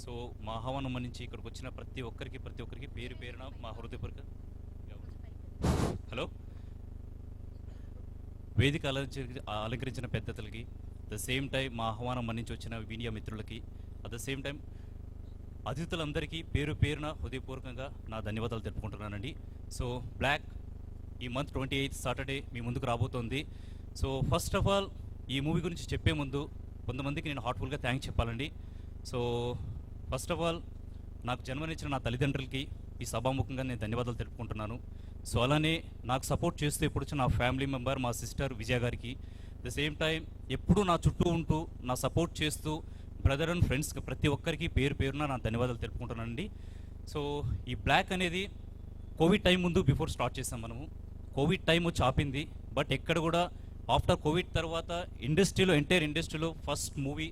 Speaker 12: సో మా ఆహ్వానం నుంచి ఇక్కడికి వచ్చిన ప్రతి ఒక్కరికి పేరు పేరున మా హృదయపూర్వక హలో. వేదిక అలంకరించిన పెద్దలకి, ద సేమ్ టైం మా ఆహ్వానం మన్నించి వచ్చిన మీడియా మిత్రులకి, అట్ ద సేమ్ టైం అతిథులందరికీ పేరు పేరున హృదయపూర్వకంగా నా ధన్యవాదాలు తెలుపుకుంటున్నానండి. సో బ్లాక్ ఈ మంత్ 28 సాటర్డే మీ ముందుకు రాబోతోంది. సో ఫస్ట్ ఆఫ్ ఆల్ ఈ మూవీ గురించి చెప్పే ముందు కొంతమందికి నేను హార్ట్ఫుల్గా థ్యాంక్స్ చెప్పాలండి. సో ఫస్ట్ ఆఫ్ ఆల్ నాకు జన్మనిచ్చిన నా తల్లిదండ్రులకి ఈ సభాముఖంగా నేను ధన్యవాదాలు తెలుపుకుంటున్నాను. సో అలానే నాకు సపోర్ట్ చేస్తూ ఎప్పుడు వచ్చిన నా ఫ్యామిలీ మెంబర్ మా సిస్టర్ విజయ గారికి, ద సేమ్ టైం ఎప్పుడూ నా చుట్టూ ఉంటూ నా సపోర్ట్ చేస్తూ బ్రదర్ అండ్ ఫ్రెండ్స్కి ప్రతి ఒక్కరికి పేరు పేరున నా ధన్యవాదాలు తెలుపుకుంటున్నానండి. సో ఈ బ్లాక్ అనేది కోవిడ్ టైం ముందు బిఫోర్ స్టార్ట్ చేసాం మనము. కోవిడ్ టైం వచ్చి ఆపింది, బట్ ఎక్కడ కూడా ఆఫ్టర్ కోవిడ్ తర్వాత ఎంటైర్ ఇండస్ట్రీలో ఫస్ట్ మూవీ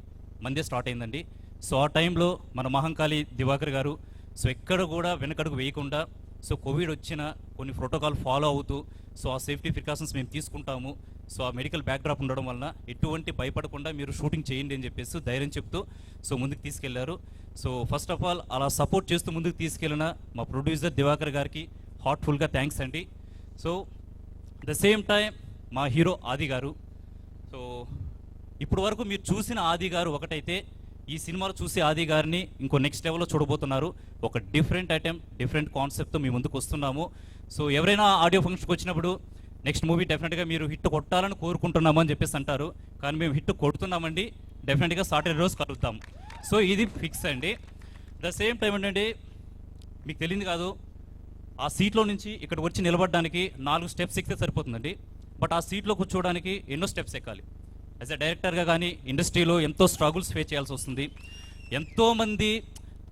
Speaker 12: మందే స్టార్ట్ అయిందండి. సో ఆ టైంలో మన మహంకాళి దివాకర్ గారు సో ఎక్కడ కూడా వెనకడుగు వేయకుండా, సో కోవిడ్ వచ్చిన కొన్ని ప్రోటోకాల్ ఫాలో అవుతూ, సో ఆ సేఫ్టీ ప్రికాషన్స్ మేము తీసుకుంటాము, సో ఆ మెడికల్ బ్యాక్డ్రాప్ ఉండడం వలన ఎటువంటి భయపడకుండా మీరు షూటింగ్ చేయండి అని చెప్పేసి ధైర్యం చెప్తూ సో ముందుకు తీసుకెళ్లారు. సో ఫస్ట్ ఆఫ్ ఆల్ అలా సపోర్ట్ చేస్తూ ముందుకు తీసుకెళ్ళిన మా ప్రొడ్యూసర్ దివాకర్ గారికి హార్ట్ఫుల్గా థ్యాంక్స్ అండి. సో ద సేమ్ టైం మా హీరో ఆది గారు. సో ఇప్పుడు వరకు మీరు చూసిన ఆది గారు ఒకటైతే, ఈ సినిమాలో చూసే ఆది గారిని ఇంకో నెక్స్ట్ లెవెల్లో చూడబోతున్నారు. ఒక డిఫరెంట్ ఐటెం, డిఫరెంట్ కాన్సెప్ట్తో మీ ముందుకు వస్తున్నాము. సో ఎవరైనా ఆడియో ఫంక్షన్కి వచ్చినప్పుడు నెక్స్ట్ మూవీ డెఫినెట్గా మీరు హిట్ కొట్టాలని కోరుకుంటున్నాము అని చెప్పేసి అంటారు, కానీ మేము హిట్ కొడుతున్నామండి. డెఫినెట్గా సాటర్డే రోజు కలుగుతాం. సో ఇది ఫిక్స్ అండి. ద సేమ్ టైం ఏంటంటే మీకు తెలియదు కాదు, ఆ సీట్లో నుంచి ఇక్కడ వచ్చి నిలబడడానికి 4 స్టెప్స్ ఎక్కితే సరిపోతుందండి. బట్ ఆ సీట్లో కూర్చోవడానికి ఎన్నో స్టెప్స్ ఎక్కాలి. యాజ్ అ డైరెక్టర్గా కానీ ఇండస్ట్రీలో ఎంతో స్ట్రగుల్స్ ఫేస్ చేయాల్సి వస్తుంది. ఎంతోమంది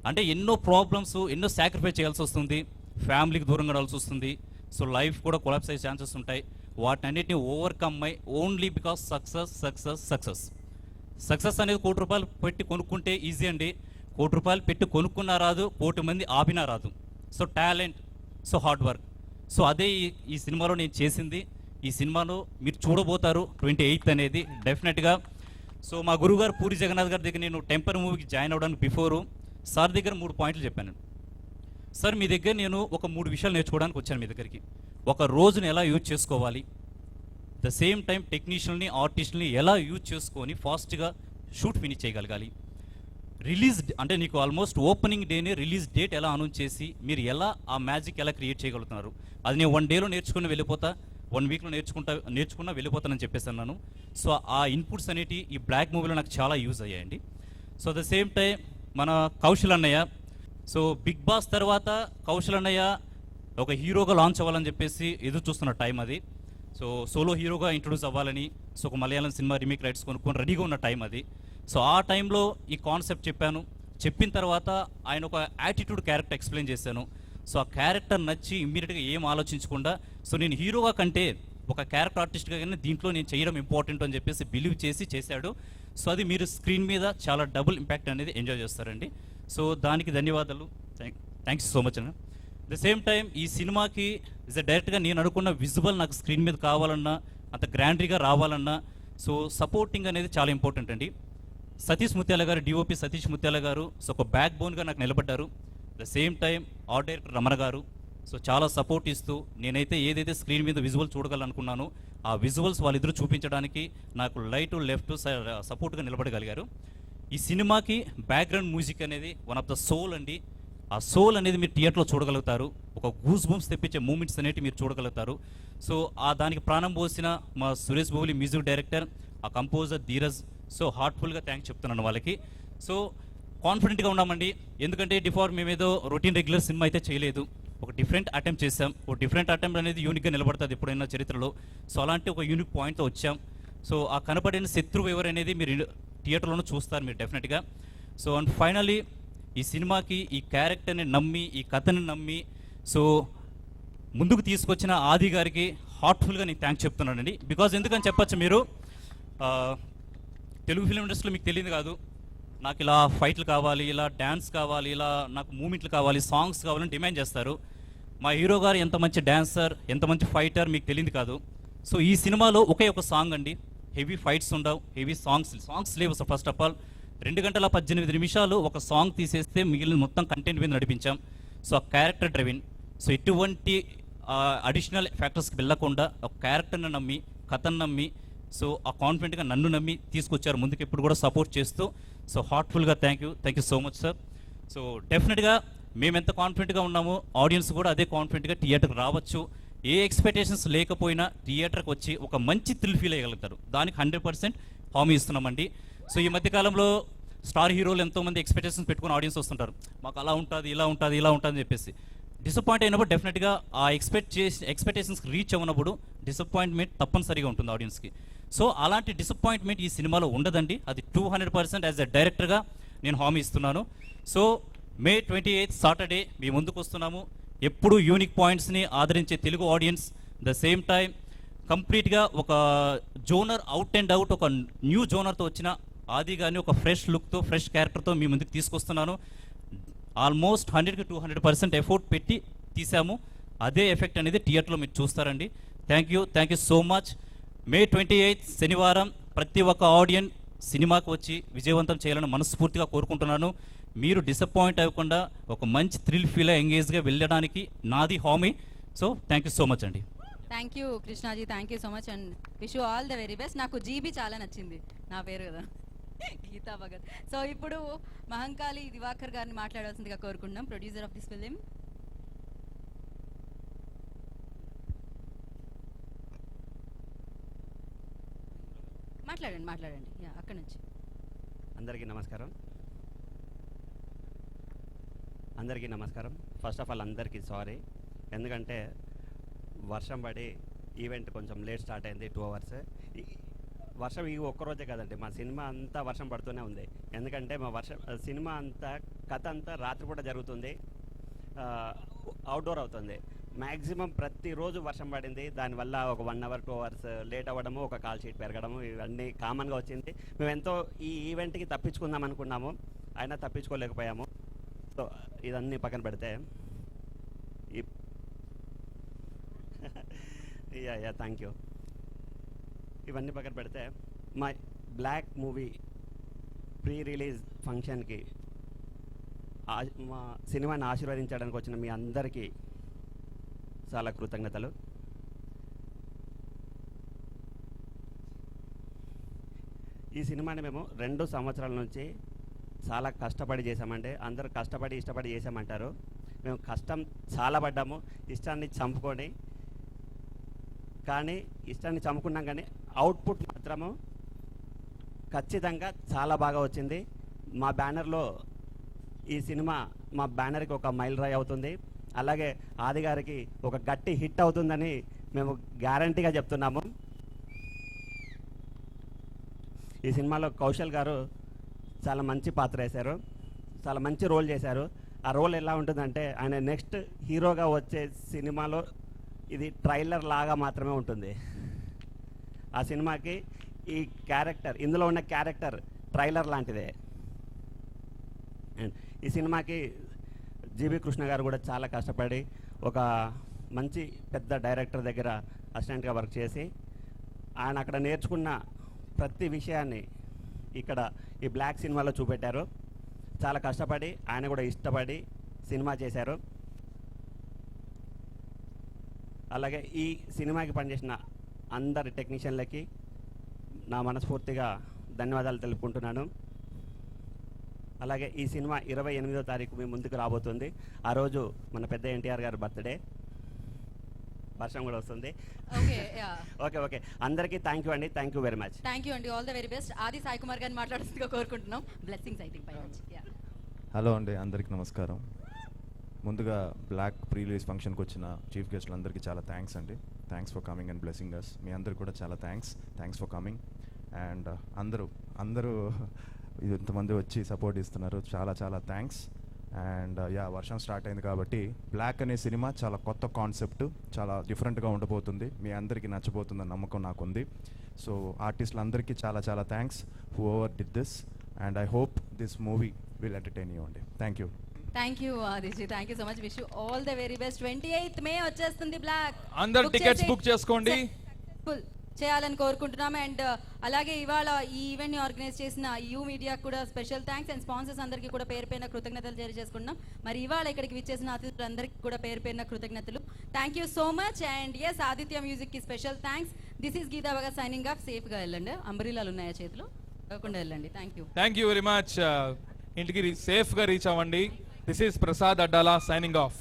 Speaker 12: అంటే ఎన్నో ప్రాబ్లమ్స్, ఎన్నో సాక్రిఫైస్ చేయాల్సి వస్తుంది. ఫ్యామిలీకి దూరంగా రావాల్సి వస్తుంది. సో లైఫ్ కూడా కొలాప్స్ అయ్యే ఛాన్సెస్ ఉంటాయి. వాటినన్నిటిని ఓవర్కమ్ అయ్యి ఓన్లీ బికాస్ సక్సెస్ అనేది 1 కోటి రూపాయలు పెట్టి కొనుక్కుంటే ఈజీ అండి. 1 కోటి రూపాయలు పెట్టి కొనుక్కున్నా రాదు, 1 కోటి మంది ఆపినా రాదు. So talent, so hard work. So అదే ఈ సినిమాలో నేను చేసింది. ఈ సినిమాలో మీరు చూడబోతారు 28th అనేది డెఫినెట్గా. సో మా గురువుగారు పూరి జగన్నాథ్ గారి దగ్గర నేను టెంపర్ మూవీకి జాయిన్ అవ్వడానికి బిఫోరు సార్ దగ్గర 3 పాయింట్లు చెప్పాను. సార్ మీ దగ్గర నేను ఒక 3 విషయాలు నేర్చుకోవడానికి వచ్చాను మీ దగ్గరికి. ఒక రోజుని ఎలా యూజ్ చేసుకోవాలి, ద సేమ్ టైం టెక్నీషియన్ని, ఆర్టిస్ట్ని ఎలా యూజ్ చేసుకొని ఫాస్ట్గా షూట్ ఫినిష్ చేయగలగాలి. రిలీజ్ అంటే నీకు ఆల్మోస్ట్ ఓపెనింగ్ డేనే రిలీజ్ డేట్ ఎలా అనౌన్స్ చేసి మీరు ఎలా ఆ మ్యాజిక్ ఎలా క్రియేట్ చేయగలుగుతున్నారు. అది నేను 1 డేలో నేర్చుకుని వెళ్ళిపోతా, 1 వీక్లో నేర్చుకున్నా వెళ్ళిపోతానని చెప్పేసి అన్నాను. సో ఆ ఇన్పుట్స్ అనేవి ఈ బ్లాక్ మూవీలో నాకు చాలా యూజ్ అయ్యాయండి. సో ద సేమ్ టైం మన కౌశల్ అన్నయ్య, సో బిగ్ బాస్ తర్వాత కౌశల్ అన్నయ్య ఒక హీరోగా లాంచ్ అవ్వాలని చెప్పేసి ఎదురు చూస్తున్న టైం అది. సో సోలో హీరోగా ఇంట్రొడ్యూస్ అవ్వాలని, సో ఒక మలయాళం సినిమా రీమేక్ రైట్స్ కొనుక్కొని రెడీగా ఉన్న టైం అది. సో ఆ టైంలో ఈ కాన్సెప్ట్ చెప్పాను. చెప్పిన తర్వాత ఆయన ఒక యాటిట్యూడ్ క్యారెక్టర్ ఎక్స్ప్లెయిన్ చేశాను. సో ఆ క్యారెక్టర్ నచ్చి ఇమ్మీడియట్గా ఏం ఆలోచించకుండా, సో నేను హీరోగా కంటే ఒక క్యారెక్టర్ ఆర్టిస్ట్గా కానీ దీంట్లో నేను చేయడం ఇంపార్టెంట్ అని చెప్పేసి బిలీవ్ చేసి చేశాడు. సో అది మీరు స్క్రీన్ మీద చాలా డబుల్ ఇంపాక్ట్ అనేది ఎంజాయ్ చేస్తారండి. సో దానికి ధన్యవాదాలు. థ్యాంక్స్ సో మచ్ అన్న. ద సేమ్ టైం ఈ సినిమాకి డైరెక్ట్గా నేను అనుకున్న విజువల్ నాకు స్క్రీన్ మీద కావాలన్నా, అంత గ్రాండరీగా రావాలన్నా, సో సపోర్టింగ్ అనేది చాలా ఇంపార్టెంట్ అండి. సతీష్ ముత్యాల గారు, డిఓపి సతీష్ ముత్యాల గారు సో ఒక బ్యాక్ బోన్గా నాకు నిలబడ్డారు. The same time art director Ramana గారు సో చాలా సపోర్ట్ ఇస్తూ నేనైతే ఏదైతే స్క్రీన్ మీద విజువల్ చూడగలనుకున్నానో ఆ విజువల్స్ వాళ్ళిద్దరూ చూపించడానికి నాకు రైట్ లెఫ్ట్ సపోర్ట్గా నిలబడగలిగారు. ఈ సినిమాకి బ్యాక్గ్రౌండ్ మ్యూజిక్ అనేది వన్ ఆఫ్ ద సోల్ అండి. ఆ సోల్ అనేది మీరు థియేటర్లో చూడగలుగుతారు. ఒక గూస్ బంప్స్ తెప్పించే మూమెంట్స్ అనేవి మీరు చూడగలుగుతారు. సో ఆ దానికి ప్రాణం పోసిన మా సురేష్ బోలి మ్యూజిక్ డైరెక్టర్, ఆ కంపోజర్ ధీరజ్, సో హార్ట్ఫుల్గా థ్యాంక్స్ చెప్తున్నాను వాళ్ళకి. సో కాన్ఫిడెంట్గా ఉన్నామండి. ఎందుకంటే బిఫోర్ మేమేదో రొటీన్ రెగ్యులర్ సినిమా అయితే చేయలేదు, ఒక డిఫరెంట్ అటెంప్ట్ చేసాం. ఒక డిఫరెంట్ అటెంప్ట్ అనేది యూనిక్గా నిలబడుతుంది ఎప్పుడైనా చరిత్రలో. సో అలాంటి ఒక యూనిక్ పాయింట్తో వచ్చాం. సో ఆ కనపడిన శత్రువు ఎవరనేది మీరు థియేటర్లోనూ చూస్తారు మీరు డెఫినెట్గా. సో అండ్ ఫైనలీ ఈ సినిమాకి ఈ క్యారెక్టర్ని నమ్మి, ఈ కథని నమ్మి, సో ముందుకు తీసుకొచ్చిన ఆది గారికి హార్ట్ఫుల్గా నేను థ్యాంక్స్ చెప్తున్నానండి. బికాజ్ ఎందుకని చెప్పచ్చు, మీరు తెలుగు ఫిలిం ఇండస్ట్రీలో మీకు తెలియదు కాదు, నాకు ఇలా ఫైట్లు కావాలి, ఇలా డ్యాన్స్ కావాలి, ఇలా నాకు మూమెంట్లు కావాలి, సాంగ్స్ కావాలని డిమాండ్ చేస్తారు. మా హీరో గారు ఎంత మంచి డ్యాన్సర్, ఎంత మంచి ఫైటర్ మీకు తెలియదు కాదు. సో ఈ సినిమాలో ఒకే ఒక సాంగ్ అండి, హెవీ ఫైట్స్ ఉండవు, హెవీ సాంగ్స్ లేవు. సో ఫస్ట్ ఆఫ్ ఆల్ 2 గంటల 18 నిమిషాలు ఒక సాంగ్ తీసేస్తే మిగిలిన మొత్తం కంటెంట్ మీద నడిపించాం. సో ఆ క్యారెక్టర్ డ్రైవిన్, సో ఎటువంటి అడిషనల్ ఫ్యాక్టర్స్కి వెళ్ళకుండా ఒక క్యారెక్టర్ని నమ్మి, కథను నమ్మి, సో ఆ కాన్ఫిడెంట్గా నన్ను నమ్మి తీసుకొచ్చారు ముందుకు, ఎప్పుడు కూడా సపోర్ట్ చేస్తూ. సో హార్ట్ఫుల్గా thank you so much sir. So డెఫినెట్గా మేము ఎంత కాన్ఫిడెంట్గా ఉన్నామో ఆడియన్స్ కూడా అదే కాన్ఫిడెంట్గా థియేటర్కి రావచ్చు. ఏ ఎక్స్పెక్టేషన్స్ లేకపోయినా థియేటర్కి వచ్చి ఒక మంచి థ్రిల్ ఫీల్ అయ్యగలుగుతారు. దానికి 100% హామీ ఇస్తున్నామండి. సో ఈ మధ్యకాలంలో స్టార్ హీరోలు ఎంతోమంది ఎక్స్పెక్టేషన్స్ పెట్టుకుని ఆడియన్స్ వస్తుంటారు, మాకు అలా ఉంటుంది, ఇలా ఉంటుంది, ఇలా ఉంటుంది అని చెప్పేసి. డిసప్పాయింట్ అయినప్పుడు డెఫినెట్గా ఆ ఎక్స్పెక్టేషన్స్కి రీచ్ అవ్వనప్పుడు డిసప్పాయింట్మెంట్ తప్పనిసరిగా ఉంటుంది ఆడియన్స్కి. సో అలాంటి డిసప్పాయింట్మెంట్ ఈ సినిమాలో ఉండదండి. అది 200% యాజ్ ఎ డైరెక్టర్గా నేను హామీ ఇస్తున్నాను. సో May 28 సాటర్డే మీ ముందుకు వస్తున్నాము. ఎప్పుడు యూనిక్ పాయింట్స్ని ఆదరించే Telugu audience, the same time కంప్లీట్గా ఒక జోనర్ అవుట్ అండ్ అవుట్, ఒక న్యూ జోనర్తో వచ్చిన ఆది గారిని ఒక ఫ్రెష్ లుక్తో, ఫ్రెష్ క్యారెక్టర్తో మీ ముందుకు తీసుకొస్తున్నాను. ఆల్మోస్ట్ 100 to 200% ఎఫోర్ట్ పెట్టి తీసాము. అదే ఎఫెక్ట్ అనేది థియేటర్లో మీరు చూస్తారండి. Thank you so much. May 28 శనివారం ప్రతి ఒక్క ఆడియన్స్ సినిమాకి వచ్చి విజయవంతం చేయాలని మనస్ఫూర్తిగా కోరుకుంటున్నాను. మీరు డిసప్పాయింట్ అవ్వకుండా ఒక మంచి థ్రిల్ ఫీల్ ఎంగేజ్గా వెళ్ళడానికి నాది హామీ. So thank you so much అండి.
Speaker 1: Thank you Krishnaji, thank you so much and wish you all the very best. నాకు జీబీ చాలా నచ్చింది, నా పేరు కదా, గీతా భగత్. సో ఇప్పుడు మహంకాళి దివాకర్ గారిని మాట్లాడాల్సిందిగా కోరుకుంటున్నాం, ప్రొడ్యూసర్ ఆఫ్ దిస్ ఫిలిం. మాట్లాడండి అక్కడి నుంచి.
Speaker 15: అందరికీ నమస్కారం. ఫస్ట్ ఆఫ్ ఆల్ అందరికీ సారీ, ఎందుకంటే వర్షం పడి ఈవెంట్ కొంచెం లేట్ స్టార్ట్ అయింది, 2 hours. వర్షం ఈ ఒక్కరోజే కదండి, మా సినిమా అంతా వర్షం పడుతూనే ఉంది. ఎందుకంటే మా సినిమా అంతా కథ అంతా రాత్రిపూట జరుగుతుంది, అవుట్డోర్ అవుతుంది. మ్యాక్సిమం ప్రతిరోజు వర్షం పడింది, దానివల్ల ఒక 1 hour 2 hours లేట్ అవ్వడము, ఒక కాల్ షీట్ పెరగడము, ఇవన్నీ కామన్గా వచ్చింది. మేము ఎంతో ఈ ఈవెంట్కి తప్పించుకుందాం అనుకున్నాము, అయినా తప్పించుకోలేకపోయాము. సో ఇదన్నీ పక్కన పెడితే థ్యాంక్ యూ. ఇవన్నీ పక్కన పెడితే మా బ్లాక్ మూవీ ప్రీ రిలీజ్ ఫంక్షన్కి మా సినిమాని ఆశీర్వదించడానికి వచ్చిన మీ అందరికీ చాలా కృతజ్ఞతలు. ఈ సినిమాని మేము 2 సంవత్సరాల నుంచి చాలా కష్టపడి చేసామండి. అందరూ కష్టపడి ఇష్టపడి చేసామంటారు, మేము కష్టం చాలా పడ్డాము, ఇష్టాన్ని చంపుకొని. కానీ ఇష్టాన్ని చంపుకున్నాం, కానీ అవుట్పుట్ మాత్రము ఖచ్చితంగా చాలా బాగా వచ్చింది. మా బ్యానర్లో ఈ సినిమా మా బ్యానర్కి ఒక మైలురాయి అవుతుంది. అలాగే ఆది గారికి ఒక గట్టి హిట్ అవుతుందని మేము గ్యారంటీగా చెప్తున్నాము. ఈ సినిమాలో కౌశల్ గారు చాలా మంచి పాత్ర వేశారు, చాలా మంచి రోల్ చేశారు. ఆ రోల్ ఎలా ఉంటుందంటే, ఆయన నెక్స్ట్ హీరోగా వచ్చే సినిమాలో ఇది ట్రైలర్ లాగా మాత్రమే ఉంటుంది. ఆ సినిమాకి ఈ క్యారెక్టర్, ఇందులో ఉన్న క్యారెక్టర్ ట్రైలర్ లాంటిదే. అండ్ ఈ సినిమాకి జీబీ కృష్ణ గారు కూడా చాలా కష్టపడి ఒక మంచి పెద్ద డైరెక్టర్ దగ్గర అసిస్టెంట్గా వర్క్ చేసి ఆయన అక్కడ నేర్చుకున్న ప్రతి విషయాన్ని ఇక్కడ ఈ బ్లాక్ సినిమాలో చూపెట్టారు. చాలా కష్టపడి ఆయన కూడా ఇష్టపడి సినిమా చేశారు. అలాగే ఈ సినిమాకి పనిచేసిన అందరి టెక్నీషియన్లకి నా మనస్ఫూర్తిగా ధన్యవాదాలు తెలుపుకుంటున్నాను. అలాగే ఈ సినిమా 28వ తారీఖు మీ ముందుకు రాబోతుంది. ఆ రోజు మన పెద్ద ఎన్టీఆర్ గారి బర్త్డే, వర్షం కూడా వస్తుంది. ఓకే అందరికీ థ్యాంక్ యూ అండి, thank you very much.
Speaker 1: Thank you అండి, ఆల్ ద వెరీ బెస్ట్. ఆది సాయి కుమార్ గారిని మాట్లాడుతుందిగా కోరుకుంటున్నాం. Blessings I think.
Speaker 18: హలో అండి, అందరికీ నమస్కారం. ముందుగా బ్లాక్ ప్రీ రిలీజ్ ఫంక్షన్కి వచ్చిన చీఫ్ గెస్టులందరికీ చాలా థ్యాంక్స్ అండి. Thanks for coming and blessing us. మీ అందరికి కూడా చాలా థ్యాంక్స్ ఫర్ కమింగ్. అండ్ అందరూ ఇంతమంది వచ్చి సపోర్ట్ ఇస్తున్నారు, చాలా థ్యాంక్స్. అండ్ వర్షం స్టార్ట్ అయింది కాబట్టి బ్లాక్ అనే సినిమా చాలా కొత్త కాన్సెప్ట్, చాలా డిఫరెంట్గా ఉండబోతుంది. మీ అందరికీ నచ్చబోతుందని నమ్మకం నాకుంది. సో ఆర్టిస్టులందరికీ చాలా చాలా thanks who over did this, and I hope this movie will entertain you అండి. Thank you.
Speaker 1: Thank you Adiji, thank you so much. Wish you all the very best. 28th May వచ్చేస్తుంది బ్లాక్.
Speaker 2: అందరు tickets book చేసుకోండి.
Speaker 1: చేయాలని కోరుకుంటున్నాము. And అలాగే ఇవాళ ఈ ఈవెంట్ని organise చేసిన యూ మీడియాకు కూడా స్పెషల్ థ్యాంక్స్, అండ్ స్పాన్సర్స్ అందరికీ కూడా పేరు పేరున కృతజ్ఞతలు తెలియజేసుకుంటున్నాం. మరి ఇవాళ ఇక్కడికి విచ్చేసిన అతిథులందరికీ కూడా పేరు పేరున కృతజ్ఞతలు. Thank you so much. And yes, Aditya మ్యూజిక్కి special thanks. This is Geeta బాగా సైనింగ్ ఆఫ్. సేఫ్గా వెళ్ళండి, అంబ్రిలాలు ఉన్నాయా చేతిలో, కాకుండా వెళ్ళండి. Thank you.
Speaker 2: Thank you very much. ఇంటికి సేఫ్గా రీచ్ అవ్వండి. This is Prasad అడ్డాలా signing off.